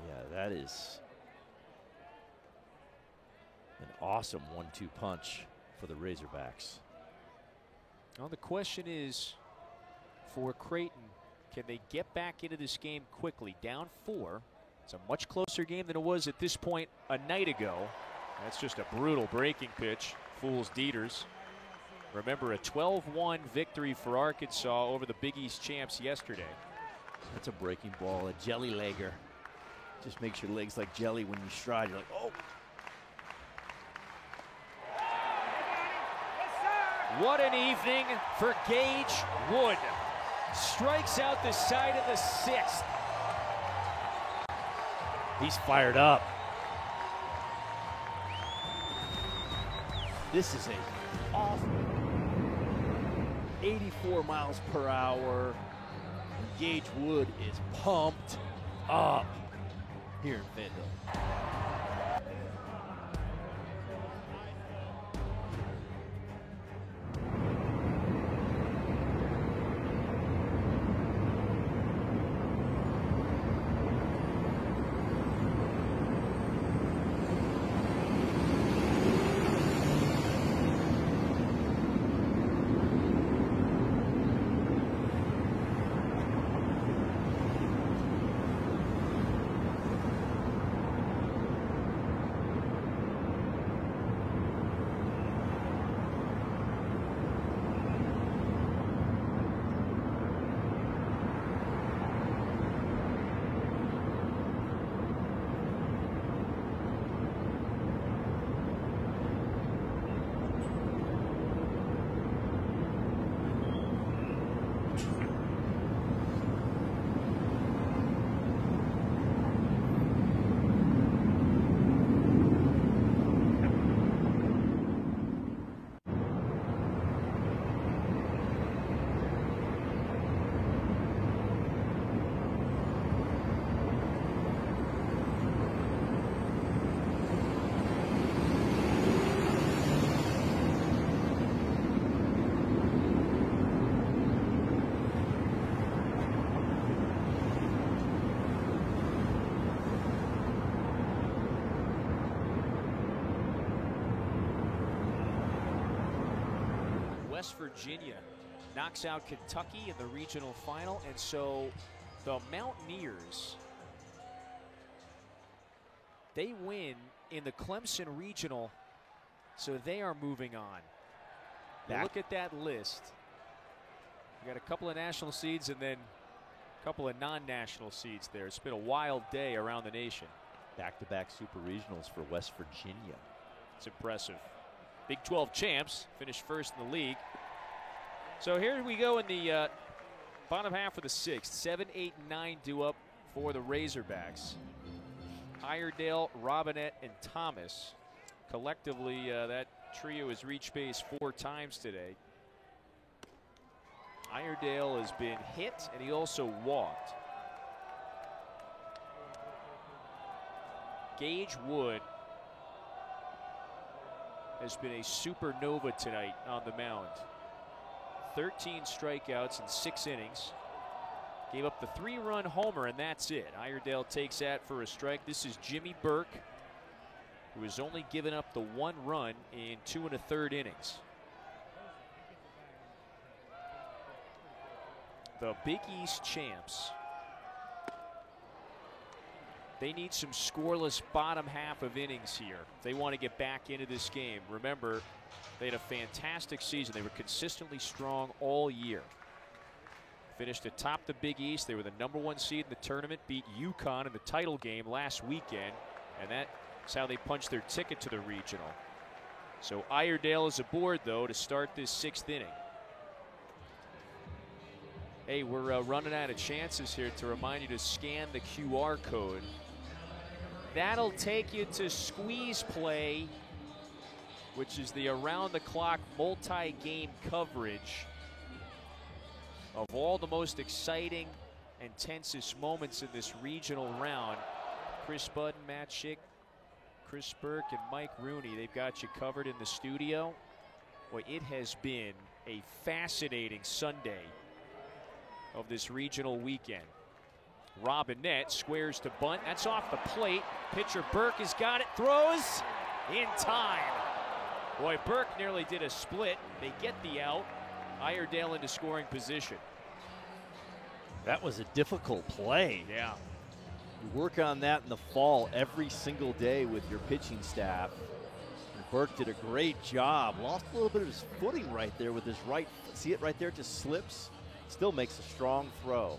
Speaker 2: Yeah, that is an awesome 1-2 punch for the Razorbacks.
Speaker 1: Well, the question is for Creighton, can they get back into this game quickly? Down 4. It's a much closer game than it was at this point a night ago. That's just a brutal breaking pitch. Fools Dieters. Remember, a 12-1 victory for Arkansas over the Big East champs yesterday.
Speaker 2: That's a breaking ball, a jelly legger. Just makes your legs like jelly when you stride. You're like, oh.
Speaker 1: What an evening for Gage Wood. Strikes out the side of the 6th.
Speaker 2: He's fired up. This is a awful 84 miles per hour. Gage Wood is pumped up here in Fayetteville.
Speaker 1: West Virginia knocks out Kentucky in the regional final, and so the Mountaineers, they win in the Clemson regional, so they are moving on. Look at that list. We got a couple of national seeds and then a couple of non-national seeds there. It's been a wild day around the nation.
Speaker 2: Back-to-back super regionals for West Virginia.
Speaker 1: It's impressive. Big 12 champs, finished first in the league. So here we go in the bottom half of the sixth. 7, 8, and 9 due up for the Razorbacks. Iredale, Robinette, and Thomas. Collectively, that trio has reached base 4 times today. Iredale has been hit, and he also walked. Gage Wood has been a supernova tonight on the mound. 13 strikeouts in 6 innings. Gave up the 3-run homer, and that's it. Iredale takes that for a strike. This is Jimmy Burke, who has only given up the 1 run in 2 1/3 innings. The Big East champs, they need some scoreless bottom half of innings here if they want to get back into this game. Remember, they had a fantastic season. They were consistently strong all year. Finished atop the Big East. They were the #1 seed in the tournament, beat UConn in the title game last weekend, and that's how they punched their ticket to the regional. So Iredale is aboard, though, to start this 6th inning. Hey, we're running out of chances here to remind you to scan the QR code. That'll take you to Squeeze Play, which is the around-the-clock multi-game coverage of all the most exciting and tensest moments in this regional round. Chris Budden, Matt Schick, Chris Burke, and Mike Rooney, they've got you covered in the studio. Boy, it has been a fascinating Sunday of this regional weekend. Robinette squares to bunt. That's off the plate. Pitcher Burke has got it. Throws in time. Boy, Burke nearly did a split. They get the out. Iredale into scoring position.
Speaker 2: That was a difficult play.
Speaker 1: Yeah.
Speaker 2: You work on that in the fall every single day with your pitching staff. And Burke did a great job. Lost a little bit of his footing right there with his right. See it right there? It just slips. Still makes a strong throw.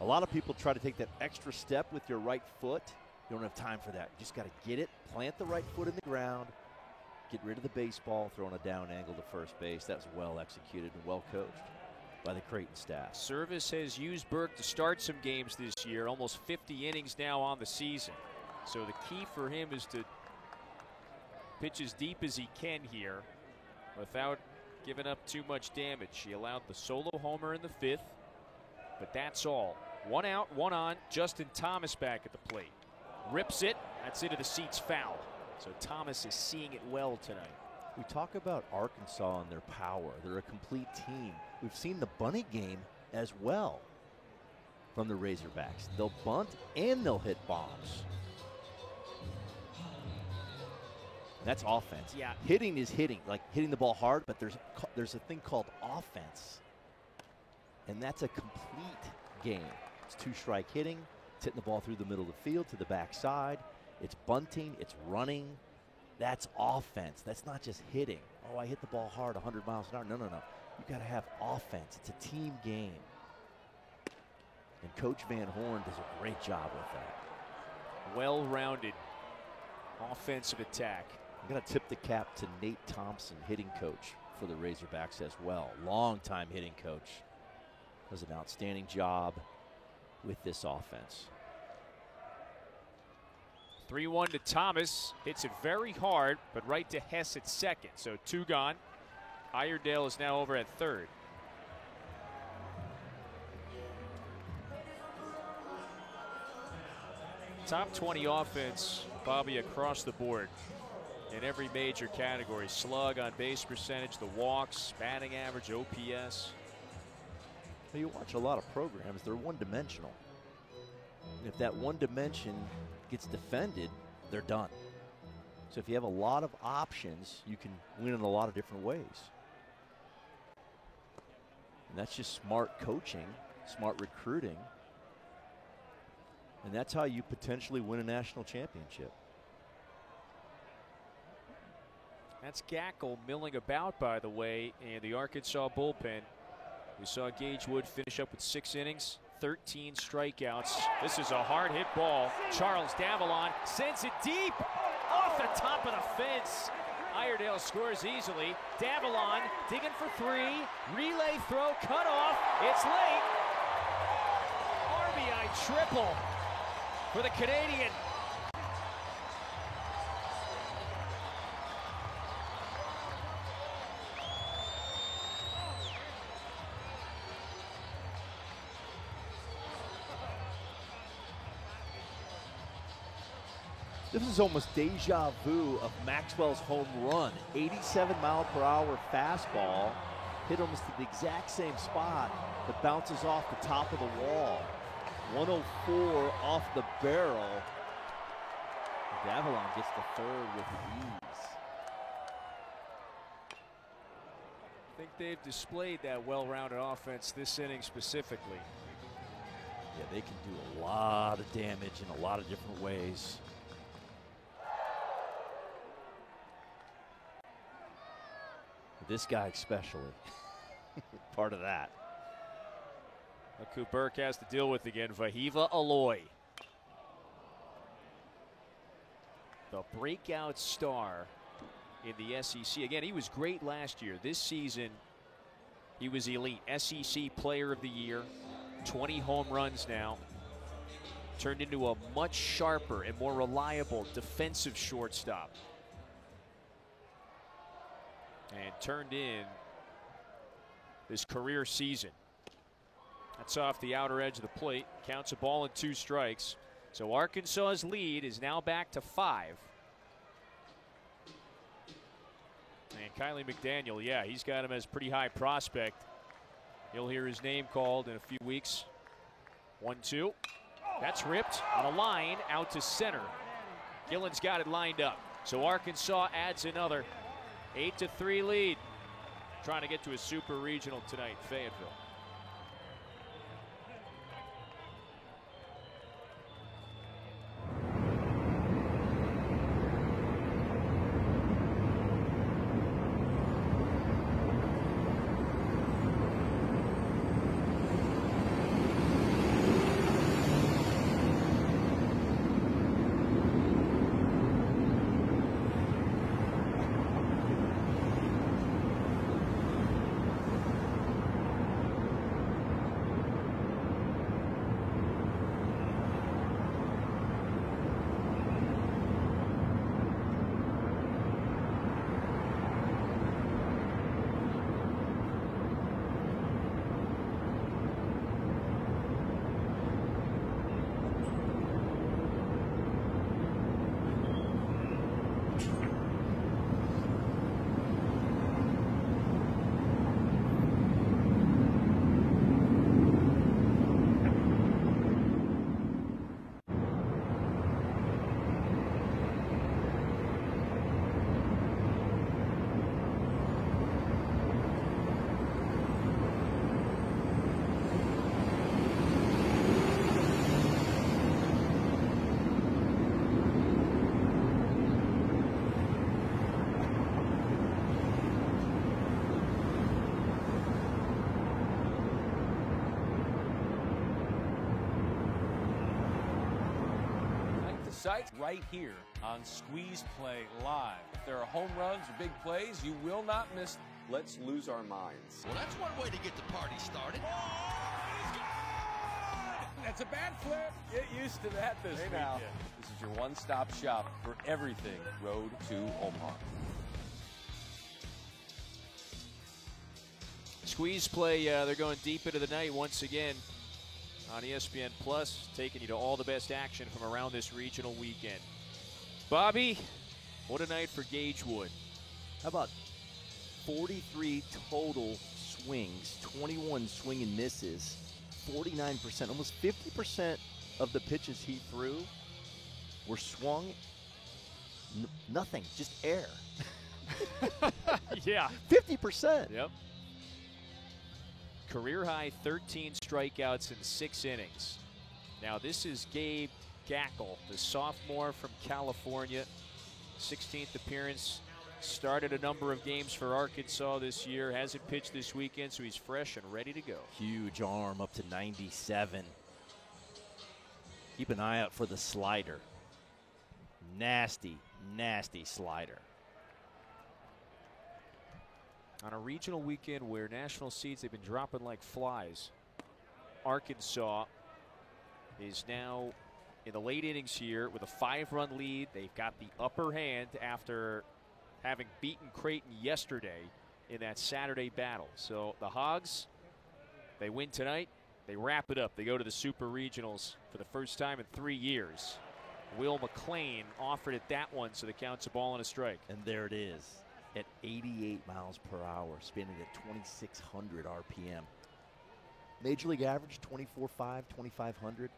Speaker 2: A lot of people try to take that extra step with your right foot. You don't have time for that. You just got to get it, plant the right foot in the ground, get rid of the baseball, throwing a down angle to first base. That was well executed and well coached by the Creighton staff.
Speaker 1: Service has used Burke to start some games this year, almost 50 innings now on the season. So the key for him is to pitch as deep as he can here without giving up too much damage. He allowed the solo homer in the 5th, but that's all. 1 out, 1 on. Justin Thomas back at the plate. Rips it. That's into the seats, foul. So Thomas is seeing it well tonight.
Speaker 2: We talk about Arkansas and their power. They're a complete team. We've seen the bunting game as well from the Razorbacks. They'll bunt and they'll hit bombs. That's offense.
Speaker 1: Yeah.
Speaker 2: Hitting is hitting, like hitting the ball hard, but there's a thing called offense. And that's a complete game. It's 2-strike hitting. It's hitting the ball through the middle of the field to the backside. It's bunting. It's running. That's offense. That's not just hitting. Oh, I hit the ball hard 100 miles an hour. No. You've got to have offense. It's a team game. And Coach Van Horn does a great job with that.
Speaker 1: Well-rounded offensive attack.
Speaker 2: I'm going to tip the cap to Nate Thompson, hitting coach for the Razorbacks as well. Long-time hitting coach. Does an outstanding job with this offense.
Speaker 1: 3-1 to Thomas. Hits it very hard, but right to Hess at second. So 2 gone. Iredale is now over at third. Top 20 offense, Bobby, across the board in every major category. Slug, on base percentage, the walks, batting average, OPS.
Speaker 2: You watch a lot of programs, they're one-dimensional. If that one dimension gets defended, they're done. So if you have a lot of options, you can win in a lot of different ways. And that's just smart coaching, smart recruiting. And that's how you potentially win a national championship.
Speaker 1: That's Gackle milling about, by the way, and the Arkansas bullpen. We saw Gage Wood finish up with 6 innings, 13 strikeouts. This is a hard hit ball. Charles Davallon sends it deep off the top of the fence. Iredale scores easily. Davallon digging for 3. Relay throw cut off. It's late. RBI triple for the Canadian.
Speaker 2: This is almost deja vu of Maxwell's home run. 87-mile-per-hour fastball hit almost at the exact same spot that bounces off the top of the wall. 104 off the barrel. Davallon gets the third with ease.
Speaker 1: I think they've displayed that well-rounded offense this inning specifically.
Speaker 2: Yeah, they can do a lot of damage in a lot of different ways. This guy especially, part of that.
Speaker 1: Look who Burke has to deal with again, Vahiva Aloy. The breakout star in the SEC. Again, he was great last year. This season, he was elite. SEC Player of the Year, 20 home runs now. Turned into a much sharper and more reliable defensive shortstop. And turned in this career season. That's off the outer edge of the plate. Counts a ball and 2 strikes. So Arkansas's lead is now back to 5. And Kylie McDaniel, yeah, he's got him as pretty high prospect. You'll hear his name called in a few weeks. 1-2. That's ripped on a line out to center. Gillen's got it lined up. So Arkansas adds another 8-3 lead. Trying to get to a super regional tonight, Fayetteville.
Speaker 7: Sites right here on Squeeze Play Live. If there are home runs or big plays, you will not miss.
Speaker 8: Let's lose our minds.
Speaker 9: Well, that's one way to get the party started.
Speaker 7: That's a bad flip. Get used to that this weekend.
Speaker 8: Now.
Speaker 7: This is your one-stop shop for everything Road to Omaha.
Speaker 1: Squeeze Play, they're going deep into the night once again on ESPN Plus, taking you to all the best action from around this regional weekend. Bobby, what a night for Gage Wood.
Speaker 2: How about 43 total swings, 21 swing and misses, 49%, almost 50% of the pitches he threw were swung, nothing, just air.
Speaker 1: Yeah.
Speaker 2: 50%.
Speaker 1: Yep. Career high 13 strikeouts in 6 innings. Now this is Gabe Gackle, the sophomore from California. 16th appearance. Started a number of games for Arkansas this year. Hasn't pitched this weekend, so he's fresh and ready to go.
Speaker 2: Huge arm up to 97. Keep an eye out for the slider. Nasty, nasty slider.
Speaker 1: On a regional weekend where national seeds, they've been dropping like flies. Arkansas is now in the late innings here with a 5-run lead. They've got the upper hand after having beaten Creighton yesterday in that Saturday battle. So the Hogs, they win tonight. They wrap it up. They go to the Super Regionals for the first time in 3 years. Will McLean offered it that one, so the count's a ball and a strike.
Speaker 2: And there it is at 88 miles per hour, spinning at 2,600 RPM. Major League average 24.5, 2,500.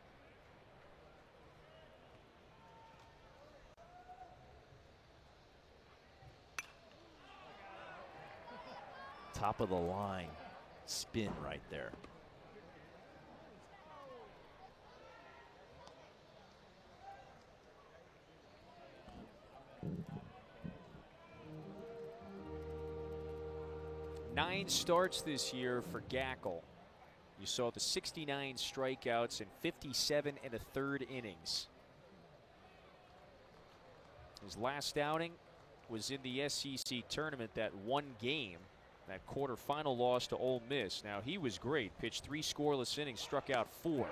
Speaker 2: Top of the line spin right there.
Speaker 1: Nine starts this year for Gackle. You saw the 69 strikeouts in 57 1/3 innings. His last outing was in the SEC tournament, that one game, that quarterfinal loss to Ole Miss. Now he was great, pitched 3 scoreless innings, struck out 4.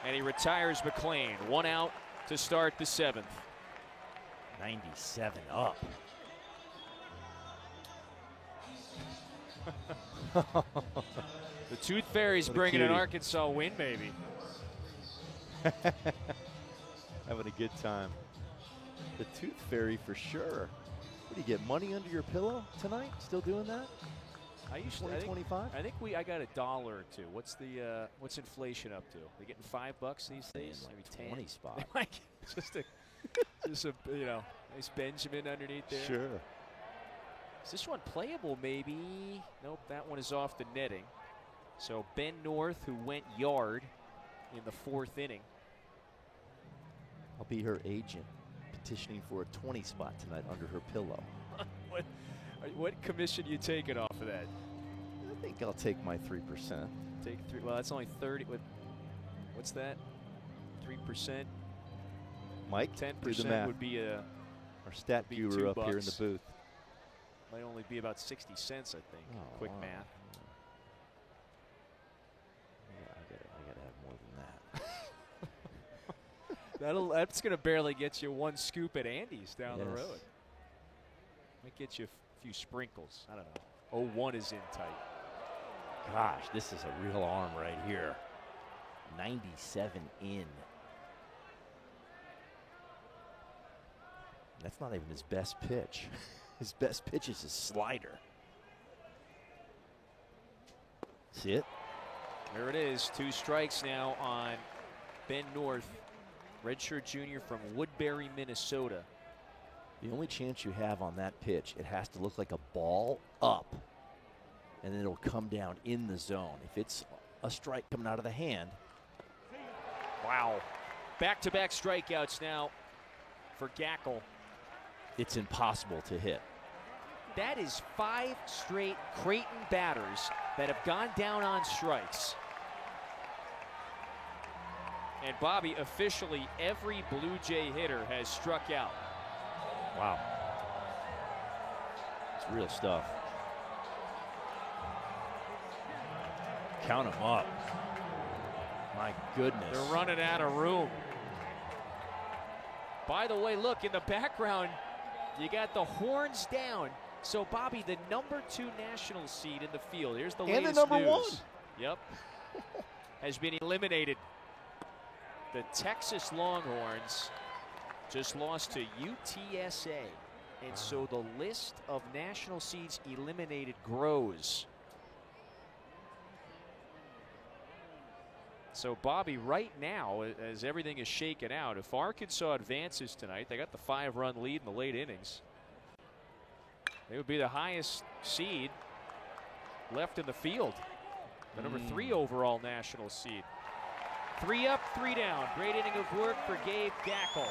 Speaker 1: And he retires McLean. 1 out to start the 7th.
Speaker 2: 97 up.
Speaker 1: The Tooth Fairy's bringing an Arkansas win, maybe.
Speaker 2: Having a good time. The Tooth Fairy for sure. What, do you get money under your pillow tonight? Still doing that?
Speaker 1: I used to.
Speaker 2: 25.
Speaker 1: I think I got $1 or $2. What's inflation up to? They getting $5 these days?
Speaker 2: Like
Speaker 1: maybe
Speaker 2: 20
Speaker 1: 10
Speaker 2: spot.
Speaker 1: just a nice Benjamin underneath there.
Speaker 2: Sure.
Speaker 1: Is this one playable? Maybe. Nope. That one is off the netting. So Ben North, who went yard in the 4th inning.
Speaker 2: I'll be her agent, petitioning for a 20 spot tonight under her pillow.
Speaker 1: What commission you taking off of that?
Speaker 2: I think I'll take my 3%.
Speaker 1: Take 3. Well, that's only 30. What's that? 3%.
Speaker 2: Mike,
Speaker 1: 10% would be a.
Speaker 2: Our stat guru up here in the booth.
Speaker 1: Might only be about 60 cents, I think.
Speaker 2: Oh,
Speaker 1: quick
Speaker 2: wow.
Speaker 1: math.
Speaker 2: Yeah, I gotta have more than that.
Speaker 1: That's gonna barely get you 1 scoop at Andy's down the road. Might get you a few sprinkles. I don't know. 0-1 is in tight.
Speaker 2: Gosh, this is a real arm right here. 97 in. That's not even his best pitch. His best pitch is his slider. See it?
Speaker 1: There it is. 2 strikes now on Ben North, redshirt junior from Woodbury, Minnesota.
Speaker 2: The only chance you have on that pitch, it has to look like a ball up, and then it'll come down in the zone. If it's a strike coming out of the hand.
Speaker 1: Wow. Back-to-back strikeouts now for Gackle.
Speaker 2: It's impossible to hit.
Speaker 1: That is 5 straight Creighton batters that have gone down on strikes. And Bobby, officially every Blue Jay hitter has struck out.
Speaker 2: Wow. It's real stuff. Count them up. My goodness.
Speaker 1: They're running out of room. By the way, look, in the background, you got the horns down. So, Bobby, the number 2 national seed in the field, here's the latest
Speaker 2: news. And the number 1.
Speaker 1: Yep. Has been eliminated. The Texas Longhorns just lost to UTSA. And so the list of national seeds eliminated grows. So, Bobby, right now, as everything is shaken out, if Arkansas advances tonight, they got the 5-run lead in the late innings. They would be the highest seed. left in the field. The number 3 overall national seed. 3 up, 3 down. Great inning of work for Gabe Gackle.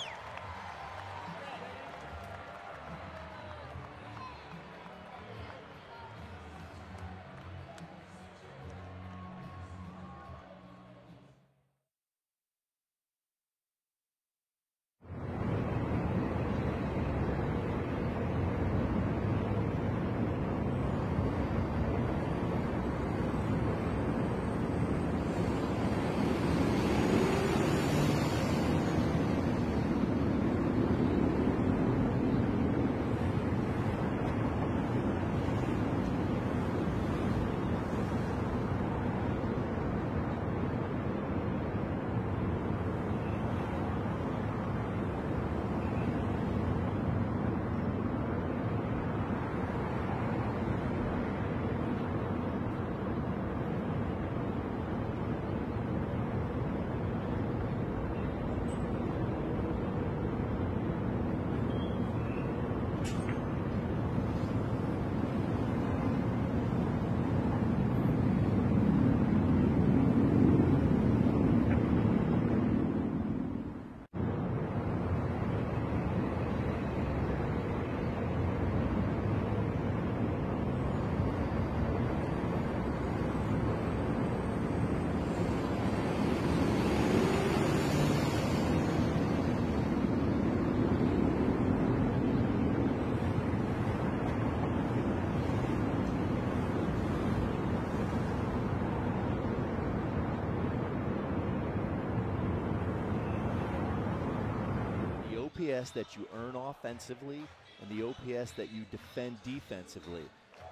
Speaker 2: OPS that you earn offensively and the OPS that you defend defensively.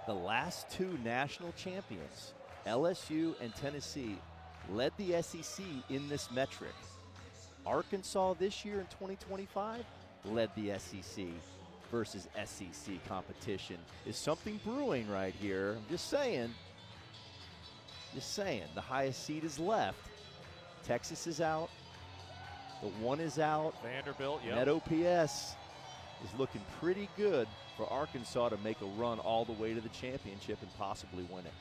Speaker 2: The last 2 national champions, LSU and Tennessee, led the SEC in this metric. Arkansas this year in 2025 led the SEC versus SEC competition. Is something brewing right here? I'm just saying. Just saying. The highest seed is left. Texas is out. The 1 is out.
Speaker 1: Vanderbilt,
Speaker 2: yeah. That OPS is looking pretty good for Arkansas to make a run all the way to the championship and possibly win it.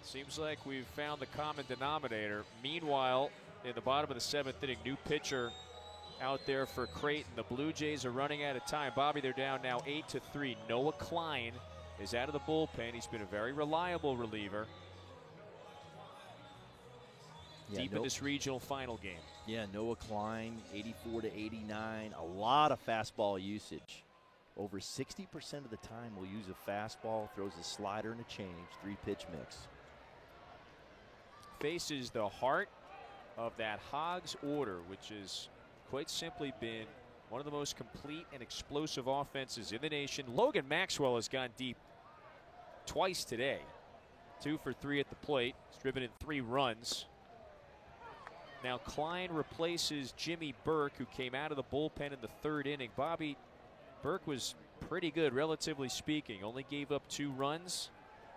Speaker 1: Seems like we've found the common denominator. Meanwhile, in the bottom of the 7th inning, new pitcher out there for Creighton. The Blue Jays are running out of time. Bobby, they're down now 8-3. Noah Klein is out of the bullpen. He's been a very reliable reliever. Deep in this regional final game.
Speaker 2: Yeah, Noah Klein, 84-89. A lot of fastball usage. Over 60% of the time will use a fastball, throws a slider and a change, 3-pitch mix.
Speaker 1: Faces the heart of that Hogs order, which has quite simply been one of the most complete and explosive offenses in the nation. Logan Maxwell has gone deep twice today. 2 for 3 at the plate. He's driven in 3 runs. Now Klein replaces Jimmy Burke, who came out of the bullpen in the 3rd inning. Bobby, Burke was pretty good, relatively speaking. Only gave up 2 runs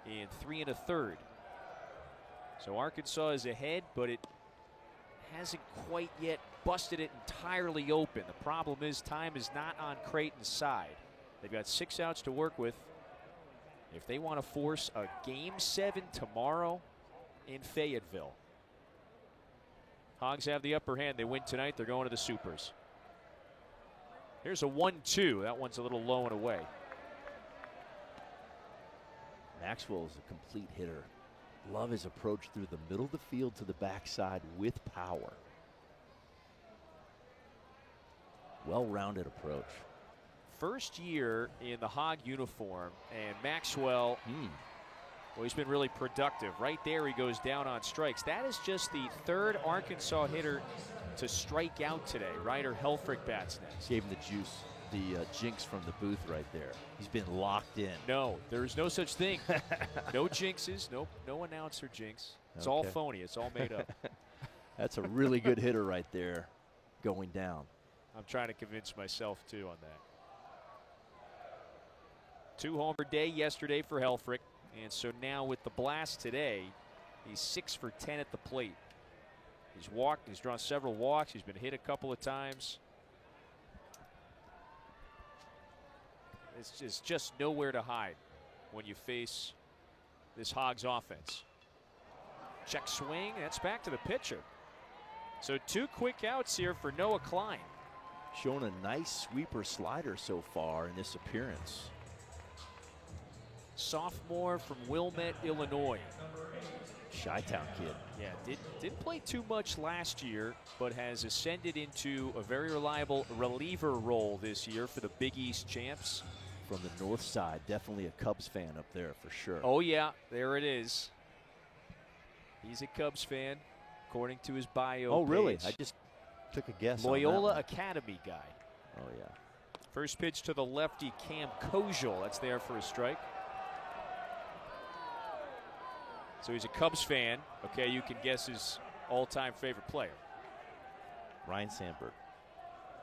Speaker 1: in 3 1/3. So Arkansas is ahead, but it hasn't quite yet busted it entirely open. The problem is time is not on Creighton's side. They've got 6 outs to work with. If they want to force a Game 7 tomorrow in Fayetteville. Hogs have the upper hand. They win tonight. They're going to the Supers. Here's a 1-2. That one's a little low and away.
Speaker 2: Maxwell is a complete hitter. Love his approach through the middle of the field to the backside with power. Well-rounded approach.
Speaker 1: First year in the Hog uniform, and Maxwell, well, he's been really productive. Right there, he goes down on strikes. That is just the 3rd Arkansas hitter to strike out today. Ryder Helfrich bats next.
Speaker 2: Gave him the juice, the jinx from the booth right there. He's been locked in.
Speaker 1: No, there is no such thing. No jinxes, no announcer jinx. It's all phony. It's all made up.
Speaker 2: That's a really good hitter right there going down.
Speaker 1: I'm trying to convince myself, too, on that. 2-homer day yesterday for Helfrich. And so now with the blast today, he's 6 for 10 at the plate. He's walked, he's drawn several walks, he's been hit a couple of times. It's just nowhere to hide when you face this Hogs offense. Check swing, that's back to the pitcher. So 2 quick outs here for Noah Klein.
Speaker 2: Showing a nice sweeper slider so far in this appearance.
Speaker 1: Sophomore from Wilmette, Illinois.
Speaker 2: Chi-Town kid.
Speaker 1: Yeah, didn't play too much last year, but has ascended into a very reliable reliever role this year for the Big East champs.
Speaker 2: From the north side, definitely a Cubs fan up there for sure.
Speaker 1: Oh yeah, there it is. He's a Cubs fan, according to his bio.
Speaker 2: Oh really?
Speaker 1: page.
Speaker 2: I just took a guess.
Speaker 1: Loyola
Speaker 2: on that
Speaker 1: Academy guy.
Speaker 2: Oh yeah.
Speaker 1: First pitch to the lefty, Cam Kojal. That's there for a strike. So he's a Cubs fan. Okay, you can guess his all-time favorite player.
Speaker 2: Ryan Sandberg.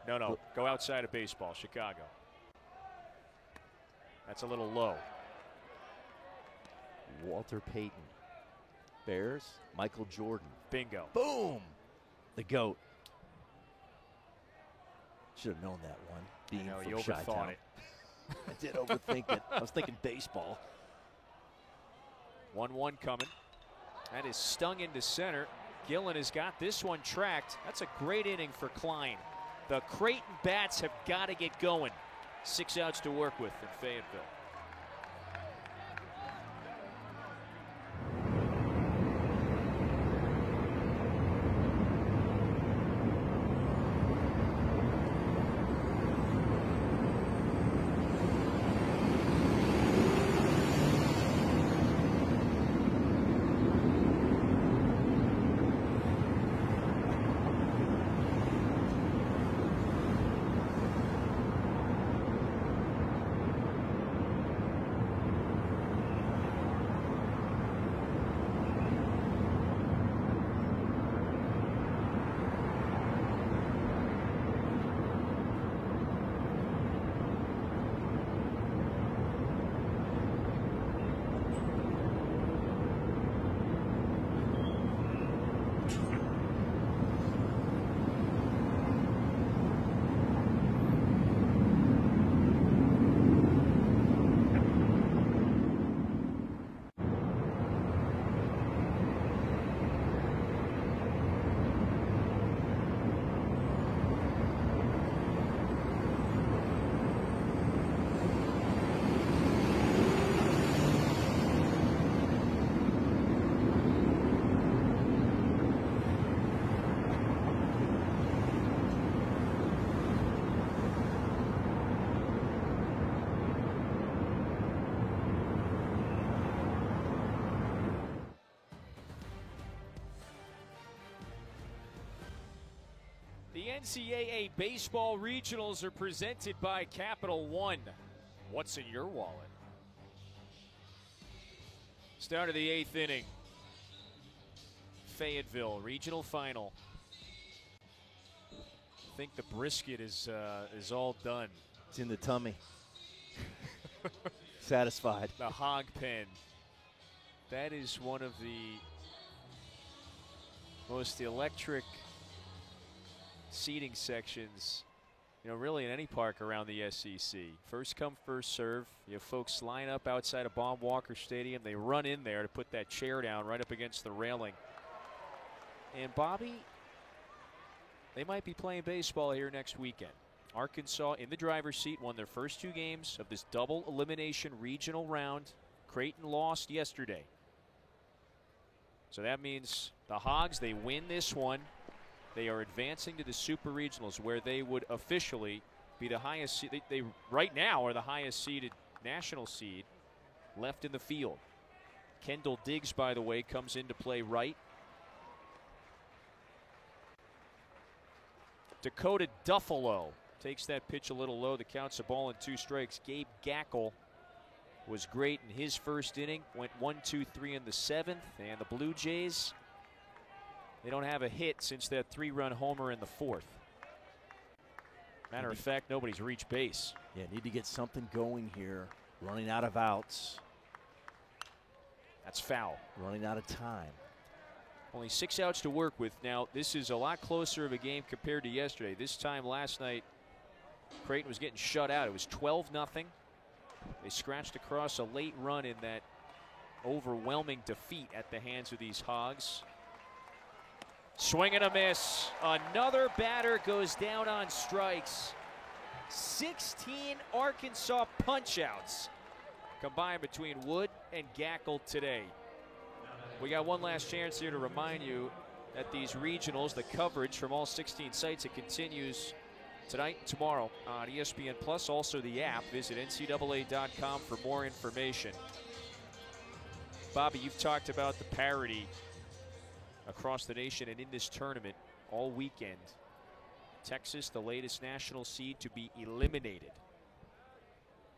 Speaker 1: No, go outside of baseball, Chicago. That's a little low.
Speaker 2: Walter Payton. Bears, Michael Jordan.
Speaker 1: Bingo.
Speaker 2: Boom! The GOAT. Should have known that one. Being
Speaker 1: I know,
Speaker 2: from
Speaker 1: you overthought
Speaker 2: Chi-Town.
Speaker 1: it.
Speaker 2: I did overthink it. I was thinking baseball.
Speaker 1: 1-1 coming. That is stung into center. Gillen has got this one tracked. That's a great inning for Klein. The Creighton bats have got to get going. 6 outs to work with in Fayetteville. The NCAA Baseball Regionals are presented by Capital One. What's in your wallet? Start of the 8th inning. Fayetteville Regional Final. I think the brisket is all done.
Speaker 2: It's in the tummy. Satisfied.
Speaker 1: The hog pen. That is one of the most electric seating sections, really in any park around the SEC. First come, first serve. You have folks line up outside of Bob Walker Stadium. They run in there to put that chair down right up against the railing. And Bobby, they might be playing baseball here next weekend. Arkansas in the driver's seat won their first 2 games of this double elimination regional round. Creighton lost yesterday. So that means the Hogs, they win this one. They are advancing to the Super Regionals, where they would officially be the highest seed. They right now are the highest seeded national seed left in the field. Kendall Diggs, by the way, comes into play right. Dakota Duffalo takes that pitch a little low. The count's a ball and 2 strikes. Gabe Gackel was great in his first inning. Went 1-2-3 in the 7th. And the Blue Jays, they don't have a hit since that 3-run homer in the 4th. Matter of fact, nobody's reached base.
Speaker 2: Yeah, need to get something going here. Running out of outs.
Speaker 1: That's foul.
Speaker 2: Running out of time.
Speaker 1: Only 6 outs to work with. Now, this is a lot closer of a game compared to yesterday. This time last night, Creighton was getting shut out. It was 12-0. They scratched across a late run in that overwhelming defeat at the hands of these Hogs. Swing and a miss. Another batter goes down on strikes. 16 Arkansas punch-outs combined between Wood and Gackel today. We got one last chance here to remind you that these regionals, the coverage from all 16 sites, it continues tonight and tomorrow on ESPN Plus, also the app. Visit ncaa.com for more information. Bobby, you've talked about the parity across the nation and in this tournament all weekend. Texas, the latest national seed to be eliminated.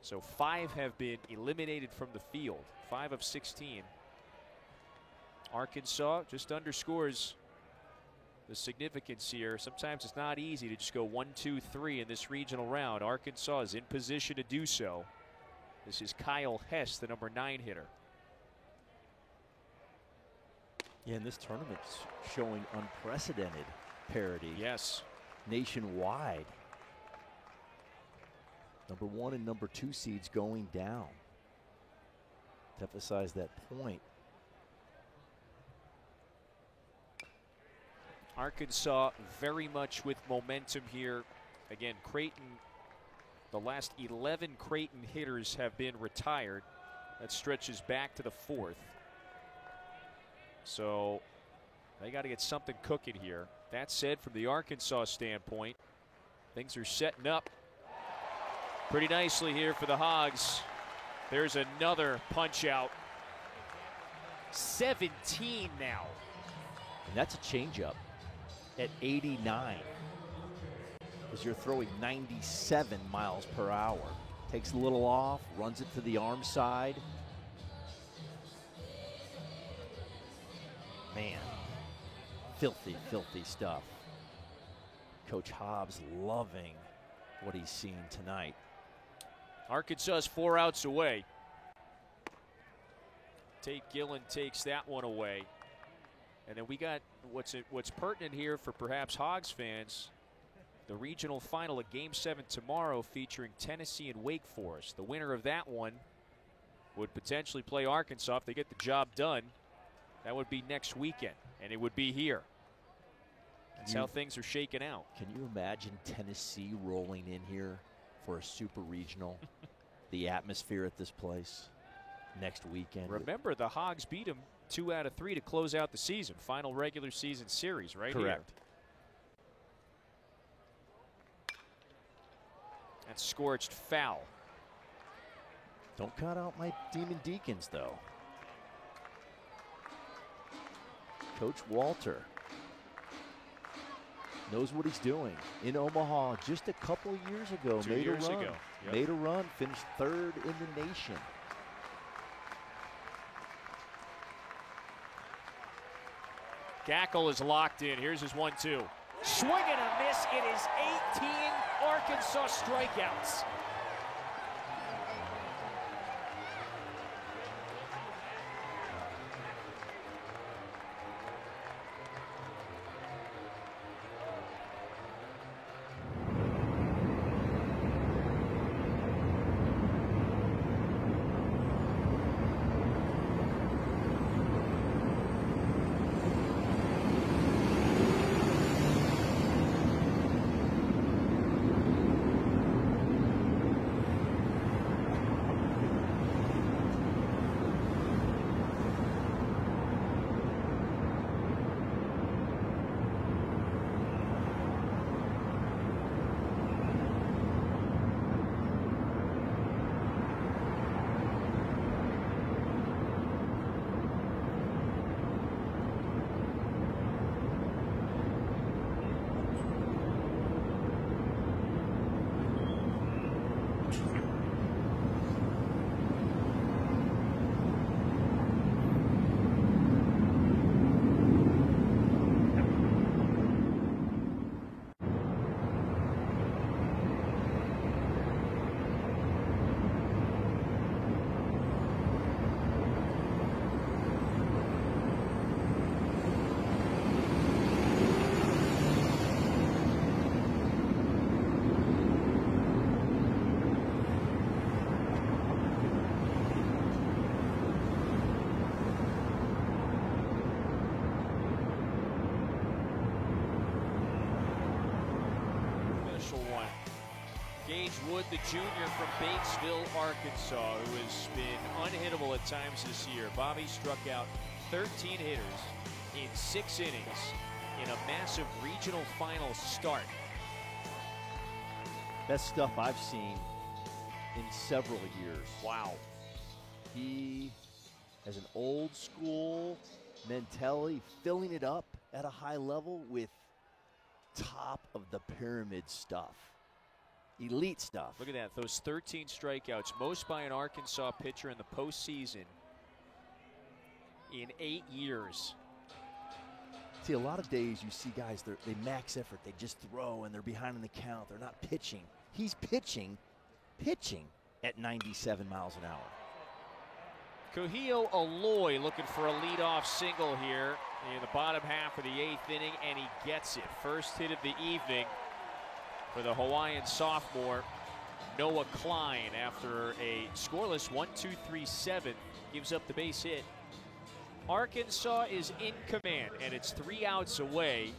Speaker 1: So 5 have been eliminated from the field, 5 of 16. Arkansas just underscores the significance here. Sometimes it's not easy to just go 1, 2, 3 in this regional round. Arkansas is in position to do so. This is Kyle Hess, the number 9 hitter.
Speaker 2: Yeah, and this tournament's showing unprecedented parity.
Speaker 1: Yes.
Speaker 2: Nationwide. Number 1 and number 2 seeds going down. To emphasize that point.
Speaker 1: Arkansas very much with momentum here. Again, Creighton, the last 11 Creighton hitters have been retired. That stretches back to the 4th. So they got to get something cooking here. That said, from the Arkansas standpoint, things are setting up pretty nicely here for the Hogs. There's another punch out. 17 now.
Speaker 2: And that's a changeup at 89. As you're throwing 97 miles per hour. Takes a little off, runs it to the arm side. Man, filthy, filthy stuff. Coach Hobbs loving what he's seen tonight.
Speaker 1: Arkansas is 4 outs away. Tate Gillen takes that one away. And then we got what's pertinent here for perhaps Hogs fans, the regional final of Game 7 tomorrow featuring Tennessee and Wake Forest. The winner of that one would potentially play Arkansas if they get the job done. That would be next weekend, and it would be here. That's how things are shaking out.
Speaker 2: Can you imagine Tennessee rolling in here for a super regional? The atmosphere at this place next weekend.
Speaker 1: Remember, the Hogs beat them 2 out of 3 to close out the season. Final regular season series right
Speaker 2: Correct.
Speaker 1: Here. That's scorched foul.
Speaker 2: Don't cut out my Demon Deacons, though. Coach Walter knows what he's doing. In Omaha just a couple years ago, made a run.
Speaker 1: Yep.
Speaker 2: Made a run, finished 3rd in the nation.
Speaker 1: Gackel is locked in. Here's his 1-2. Swing and a miss. It is 18 Arkansas strikeouts. Gage Wood, the junior from Batesville, Arkansas, who has been unhittable at times this year. Bobby struck out 13 hitters in 6 innings in a massive regional final start.
Speaker 2: Best stuff I've seen in several years.
Speaker 1: Wow.
Speaker 2: He has an old school mentality, filling it up at a high level with top of the pyramid stuff. Elite stuff.
Speaker 1: Look at that, those 13 strikeouts, most by an Arkansas pitcher in the postseason in 8 years.
Speaker 2: See, a lot of days you see guys, they max effort, they just throw and they're behind in the count, they're not pitching. He's pitching at 97 miles an hour.
Speaker 1: Kohio Aloy looking for a leadoff single here in the bottom half of the 8th inning, and he gets it. First hit of the evening for the Hawaiian sophomore, Noah Klein, after a scoreless 1-2-3-7, gives up the base hit. Arkansas is in command, and it's 3 outs away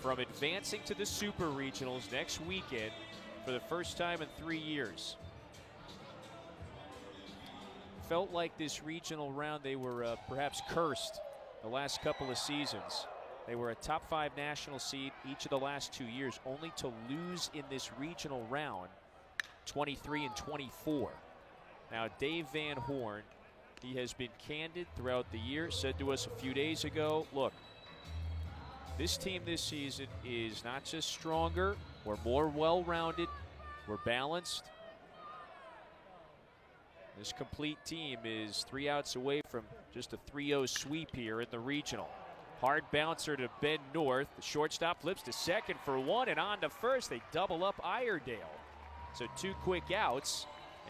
Speaker 1: from advancing to the Super Regionals next weekend for the first time in 3 years. Felt like this regional round they were perhaps cursed the last couple of seasons. They were a top 5 national seed each of the last 2 years, only to lose in this regional round 23 and 24. Now Dave Van Horn, he has been candid throughout the year, said to us a few days ago, look, this team this season is not just stronger, we're more well-rounded, we're balanced. This complete team is 3 outs away from just a 3-0 sweep here in the regional. Hard bouncer to Ben North. The shortstop flips to second for 1 and on to first. They double up Iredale. So 2 quick outs,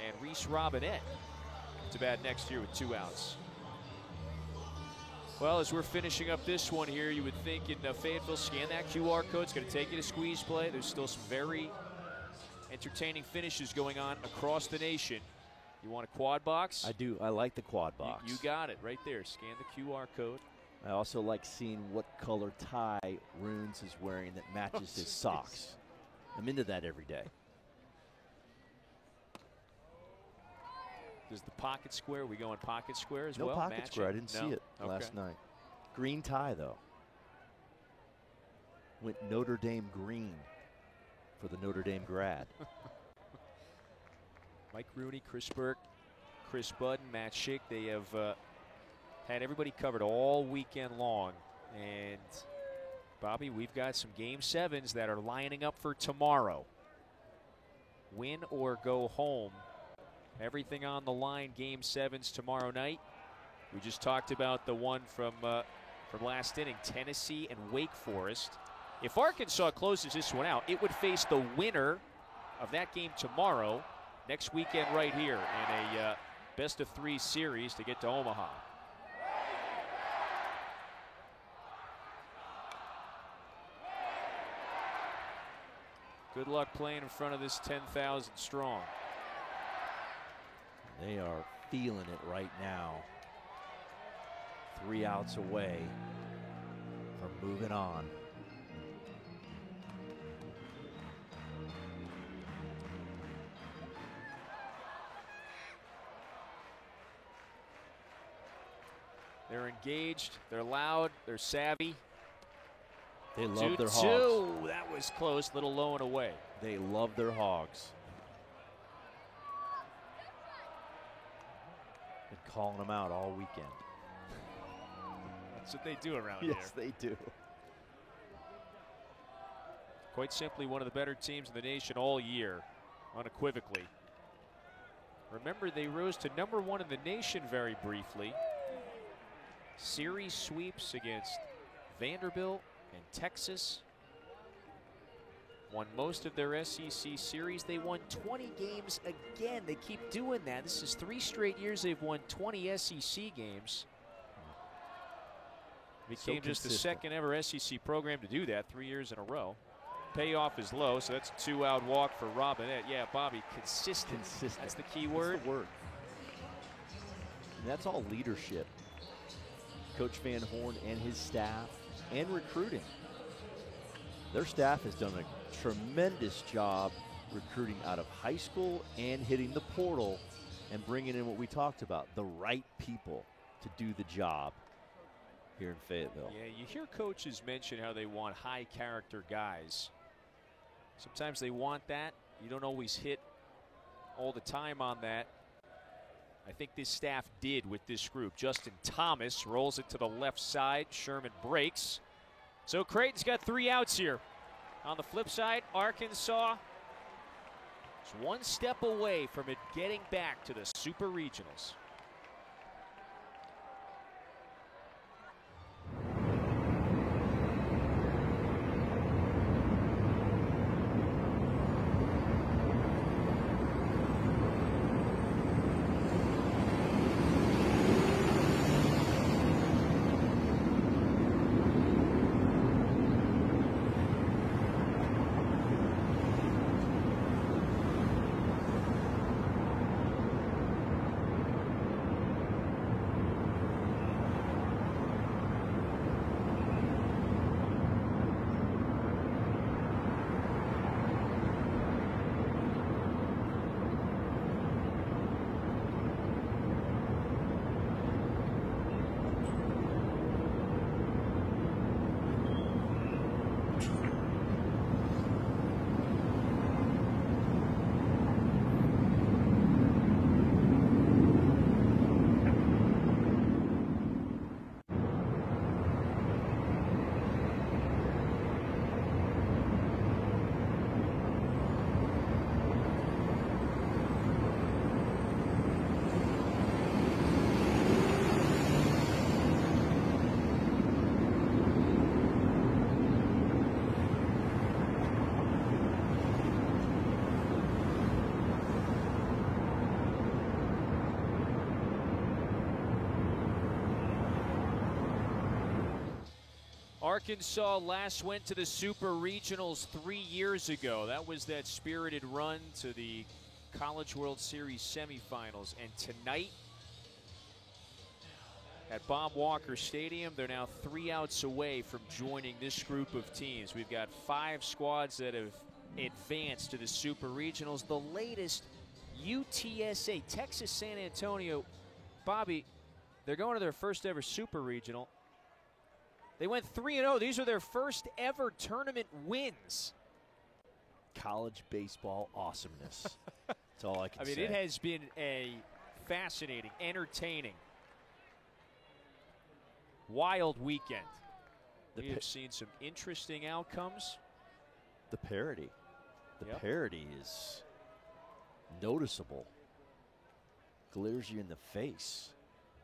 Speaker 1: and Reese Robinette to bat next year with 2 outs. Well, as we're finishing up this one here, you would think in Fayetteville, scan that QR code. It's going to take you to squeeze play. There's still some very entertaining finishes going on across the nation. You want a quad box?
Speaker 2: I do. I like the quad box.
Speaker 1: You got it right there. Scan the QR code.
Speaker 2: I also like seeing what color tie Runes is wearing that matches his socks. I'm into that every day.
Speaker 1: Does the pocket square, we go in pocket square as well?
Speaker 2: No pocket
Speaker 1: matching?
Speaker 2: square. I didn't see it
Speaker 1: Okay.
Speaker 2: last night. Green tie, though. Went Notre Dame green for the Notre Dame grad.
Speaker 1: Mike Rooney, Chris Burke, Chris Budden, Matt Schick, they have had everybody covered all weekend long. And, Bobby, we've got some Game 7s that are lining up for tomorrow. Win or go home. Everything on the line, Game 7s tomorrow night. We just talked about the one from last inning, Tennessee and Wake Forest. If Arkansas closes this one out, it would face the winner of that game tomorrow, next weekend right here in a best-of-3 series to get to Omaha. Good luck playing in front of this 10,000 strong.
Speaker 2: They are feeling it right now. 3 outs away from moving on.
Speaker 1: They're engaged, they're loud, they're savvy.
Speaker 2: They love their
Speaker 1: 2-2.
Speaker 2: hogs.
Speaker 1: That was close, little low and away.
Speaker 2: They love their hogs. Been calling them out all weekend.
Speaker 1: That's what they do around here.
Speaker 2: Yes, they do.
Speaker 1: Quite simply one of the better teams in the nation all year, unequivocally. Remember, they rose to #1 in the nation very briefly. Series sweeps against Vanderbilt and Texas. Won most of their SEC series. They won 20 games again. They keep doing that. This is 3 straight years they've won 20 SEC games. Became just the second ever SEC program to do that 3 years in a row. Payoff is low, so that's a 2-out walk for Robinette. Yeah, Bobby, consistent.
Speaker 2: Consistent.
Speaker 1: That's the key word.
Speaker 2: That's the word. And that's all leadership. Coach Van Horn and his staff and recruiting. Their staff has done a tremendous job recruiting out of high school and hitting the portal and bringing in what we talked about, the right people to do the job here in Fayetteville.
Speaker 1: Yeah, you hear coaches mention how they want high character guys. Sometimes they want that. You don't always hit all the time on that. I think this staff did with this group. Justin Thomas rolls it to the left side. Sherman breaks. So Creighton's got 3 outs here. On the flip side, Arkansas is one step away from it getting back to the Super Regionals. Arkansas last went to the Super Regionals 3 years ago. That was that spirited run to the College World Series semifinals. And tonight at Bob Walker Stadium, they're now 3 outs away from joining this group of teams. We've got 5 squads that have advanced to the Super Regionals. The latest, UTSA, Texas San Antonio. Bobby, they're going to their first ever Super Regional. They went 3-0. These are their first ever tournament wins.
Speaker 2: College baseball awesomeness. That's all I can say.
Speaker 1: I mean, it has been a fascinating, entertaining, wild weekend. We have seen some interesting outcomes.
Speaker 2: The parity. The parity is noticeable. Glares you in the face.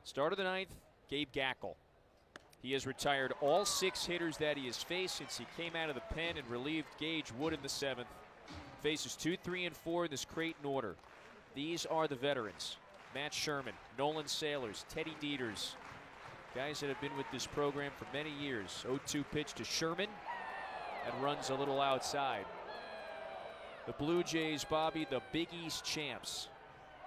Speaker 1: Start of the 9th, Gabe Gackel. He has retired all 6 hitters that he has faced since he came out of the pen and relieved Gage Wood in the 7th. Faces 2, 3, and 4 in this Creighton order. These are the veterans. Matt Sherman, Nolan Sailors, Teddy Dieters. Guys that have been with this program for many years. 0-2 pitch to Sherman. That runs a little outside. The Blue Jays, Bobby, the Big East champs.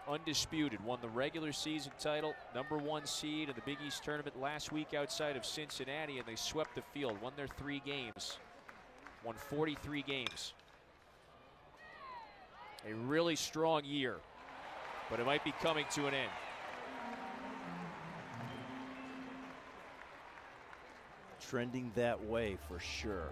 Speaker 1: Undisputed, won the regular season title, #1 seed in the Big East tournament last week outside of Cincinnati, and they swept the field, won their 3 games, won 43 games. A really strong year, but it might be coming to an end.
Speaker 2: Trending that way for sure.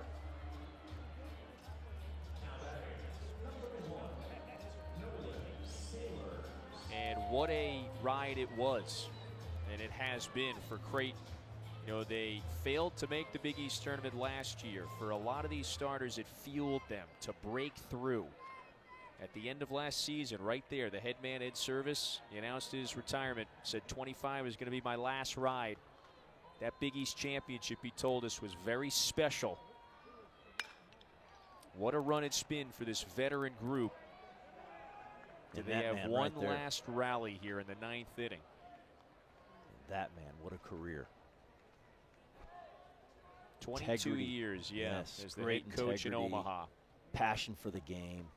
Speaker 1: And what a ride it was, and it has been for Creighton. You know, they failed to make the Big East tournament last year. For a lot of these starters, it fueled them to break through. At the end of last season, right there, the head man, Ed Service, he announced his retirement, said 25 is going to be my last ride. That Big East championship, he told us, was very special. What a run it's been for this veteran group. And they have one last rally here in the 9th inning.
Speaker 2: That man, what a career.
Speaker 1: 22
Speaker 2: integrity.
Speaker 1: Years, yeah,
Speaker 2: yes,
Speaker 1: as the
Speaker 2: great
Speaker 1: head coach
Speaker 2: integrity,
Speaker 1: in Omaha.
Speaker 2: Passion for the game.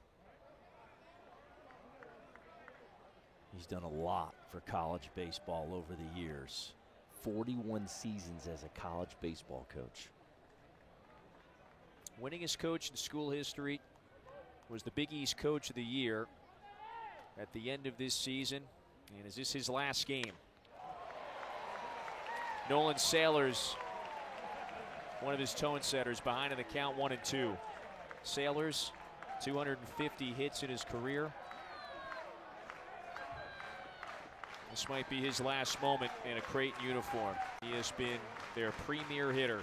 Speaker 2: He's done a lot for college baseball over the years. 41 seasons as a college baseball coach.
Speaker 1: Winningest coach in school history. was the Big East Coach of the Year at the end of this season. And is this his last game? Nolan Sailors, one of his tone setters, behind in the count 1-2. Sailors, 250 hits in his career. This might be his last moment in a Creighton uniform. He has been their premier hitter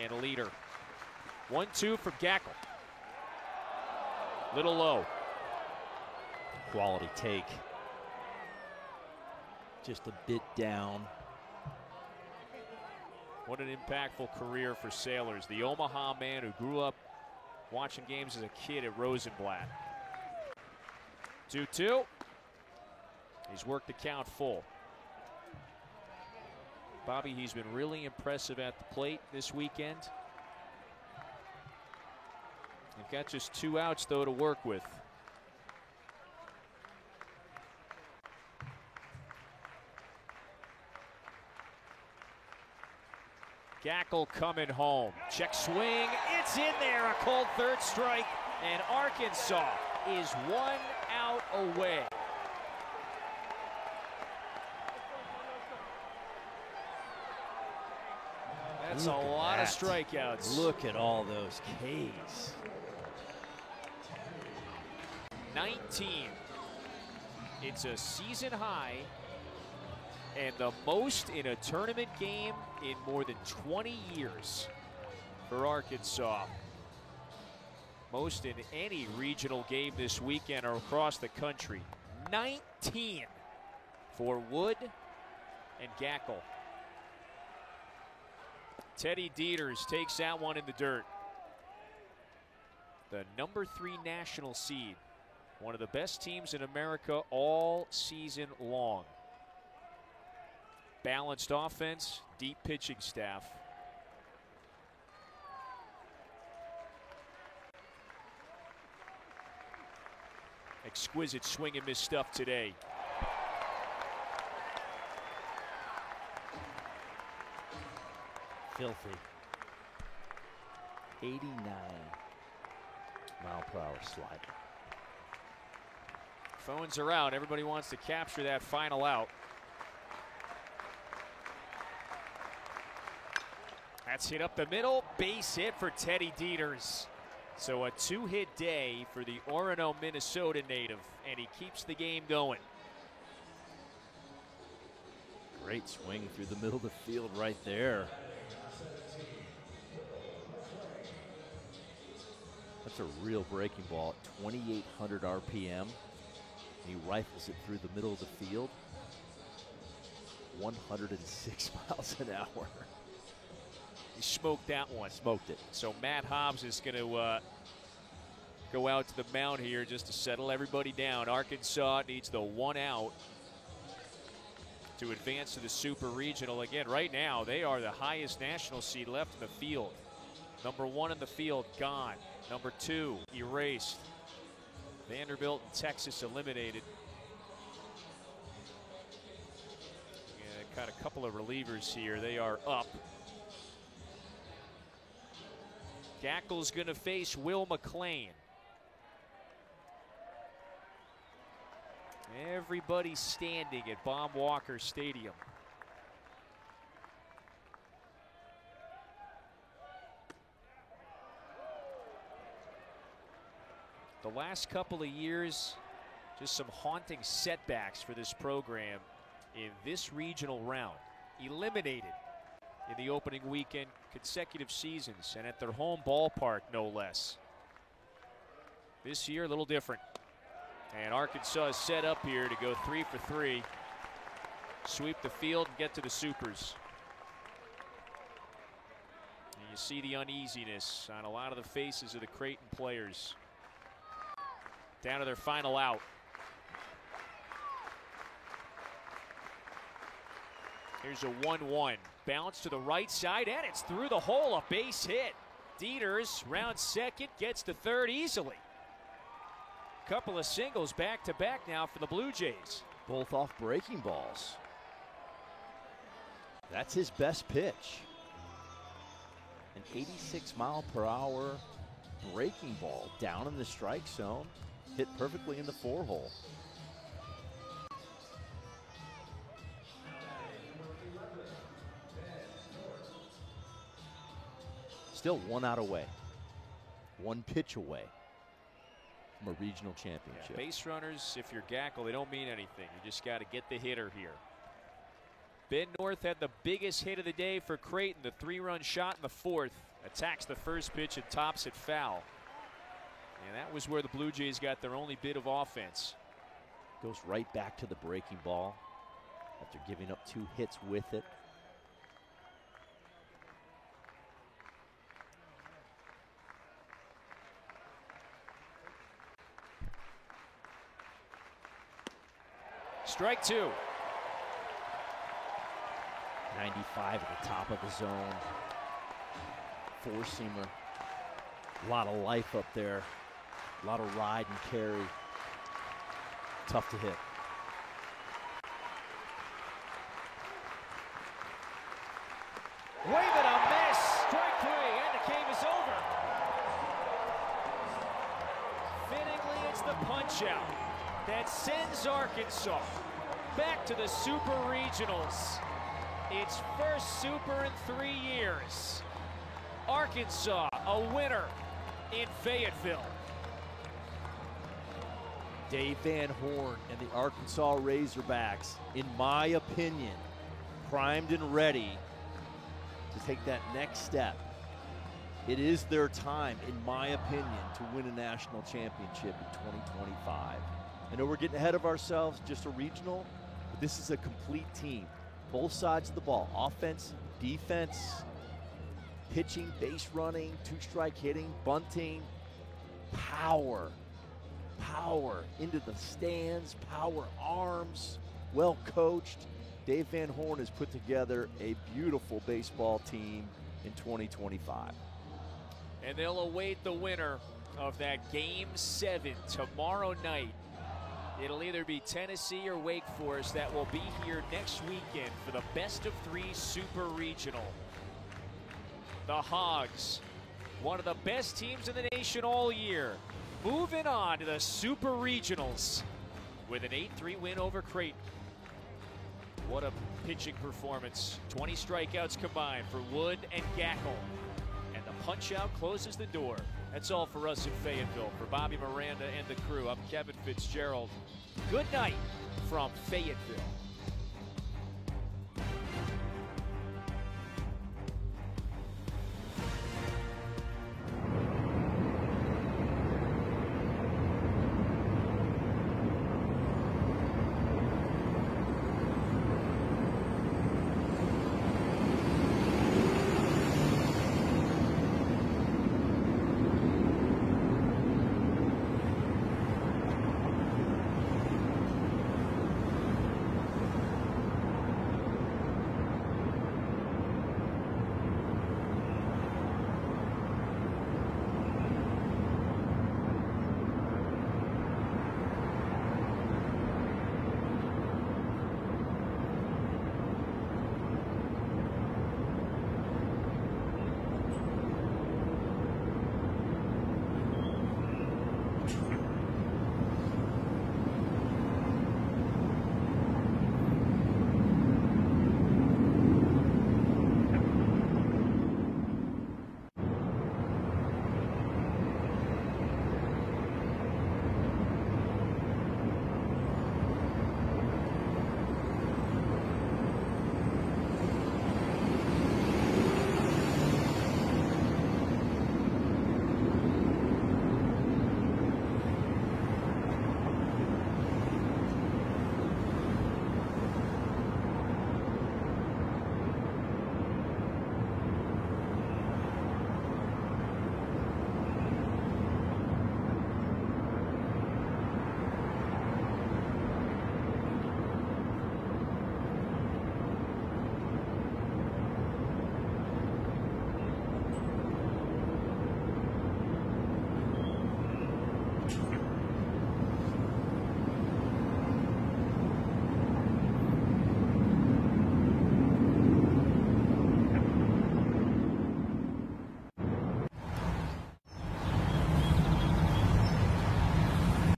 Speaker 1: and leader. 1-2 for Gackel. Little low.
Speaker 2: Quality take. Just a bit down.
Speaker 1: What an impactful career for Sailors. The Omaha man who grew up watching games as a kid at Rosenblatt. 2-2. He's worked the count full. Bobby, he's been really impressive at the plate this weekend. They've got just 2 outs, though, to work with. Gackel coming home. Check swing. It's in there. A cold third strike. And Arkansas is 1 out away. That's a lot of strikeouts.
Speaker 2: Look at all those Ks.
Speaker 1: 19. It's a season high and the most in a tournament game in more than 20 years for Arkansas. Most in any regional game this weekend or across the country. 19 for Wood and Gackel. Teddy Dieters takes that one in the dirt. The number 3 national seed. One of the best teams in America all season long. Balanced offense, deep pitching staff. Exquisite swing and miss stuff today.
Speaker 2: Filthy. 89 mile per hour slider.
Speaker 1: Phones are out. Everybody wants to capture that final out. That's hit up the middle. Base hit for Teddy Dieters. So a 2-hit day for the Orono, Minnesota native, and he keeps the game going.
Speaker 2: Great swing through the middle of the field right there. That's a real breaking ball at 2,800 RPM. He rifles it through the middle of the field. 106 miles an hour.
Speaker 1: He smoked that one.
Speaker 2: Smoked it.
Speaker 1: So Matt Hobbs is going to go out to the mound here just to settle everybody down. Arkansas needs the 1 out to advance to the Super Regional. Again, right now, they are the highest national seed left in the field. Number 1 in the field, gone. Number 2, erased. Vanderbilt and Texas eliminated. Yeah, got a couple of relievers here. They are up. Gackel's going to face Will McLean. Everybody standing at Baum Walker Stadium. The last couple of years, just some haunting setbacks for this program in this regional round. Eliminated in the opening weekend, consecutive seasons, and at their home ballpark, no less. This year, a little different. And Arkansas is set up here to go 3 for 3, sweep the field and get to the Supers. And you see the uneasiness on a lot of the faces of the Creighton players. Down to their final out. Here's a 1-1. Bounce to the right side, and it's through the hole. A base hit. Dieters, round second, gets to third easily. Couple of singles back-to-back now for the Blue Jays.
Speaker 2: Both off breaking balls. That's his best pitch. An 86 mile per hour breaking ball down in the strike zone, hit perfectly in the 4-hole. Still 1 out away, 1 pitch away from a regional championship.
Speaker 1: Yeah, base runners, if you're Gackle, they don't mean anything. You just got to get the hitter here. Ben North had the biggest hit of the day for Creighton, the 3-run shot in the 4th. Attacks the first pitch and tops it foul. And that was where the Blue Jays got their only bit of offense.
Speaker 2: Goes right back to the breaking ball after giving up 2 hits with it.
Speaker 1: Strike 2.
Speaker 2: 95 at the top of the zone. 4-seamer. A lot of life up there. A lot of ride and carry. Tough to hit.
Speaker 1: Wave it, a miss. Strike 3, and the game is over. Fittingly, it's the punch-out that sends Arkansas back to the Super Regionals. Its first Super in 3 years. Arkansas, a winner in Fayetteville.
Speaker 2: Dave Van Horn and the Arkansas Razorbacks, in my opinion, primed and ready to take that next step. It is their time, in my opinion, to win a national championship in 2025. I know we're getting ahead of ourselves, just a regional, but this is a complete team. Both sides of the ball, offense, defense, pitching, base running, 2-strike hitting, bunting, power into the stands, power arms, well coached. Dave Van Horn has put together a beautiful baseball team in 2025.
Speaker 1: And they'll await the winner of that Game 7 tomorrow night. It'll either be Tennessee or Wake Forest that will be here next weekend for the best of 3 Super Regional. The Hogs, one of the best teams in the nation all year, moving on to the Super Regionals with an 8-3 win over Creighton. What a pitching performance. 20 strikeouts combined for Wood and Gackle. And the punch-out closes the door. That's all for us in Fayetteville. For Bobby Miranda and the crew, I'm Kevin Fitzgerald. Good night from Fayetteville.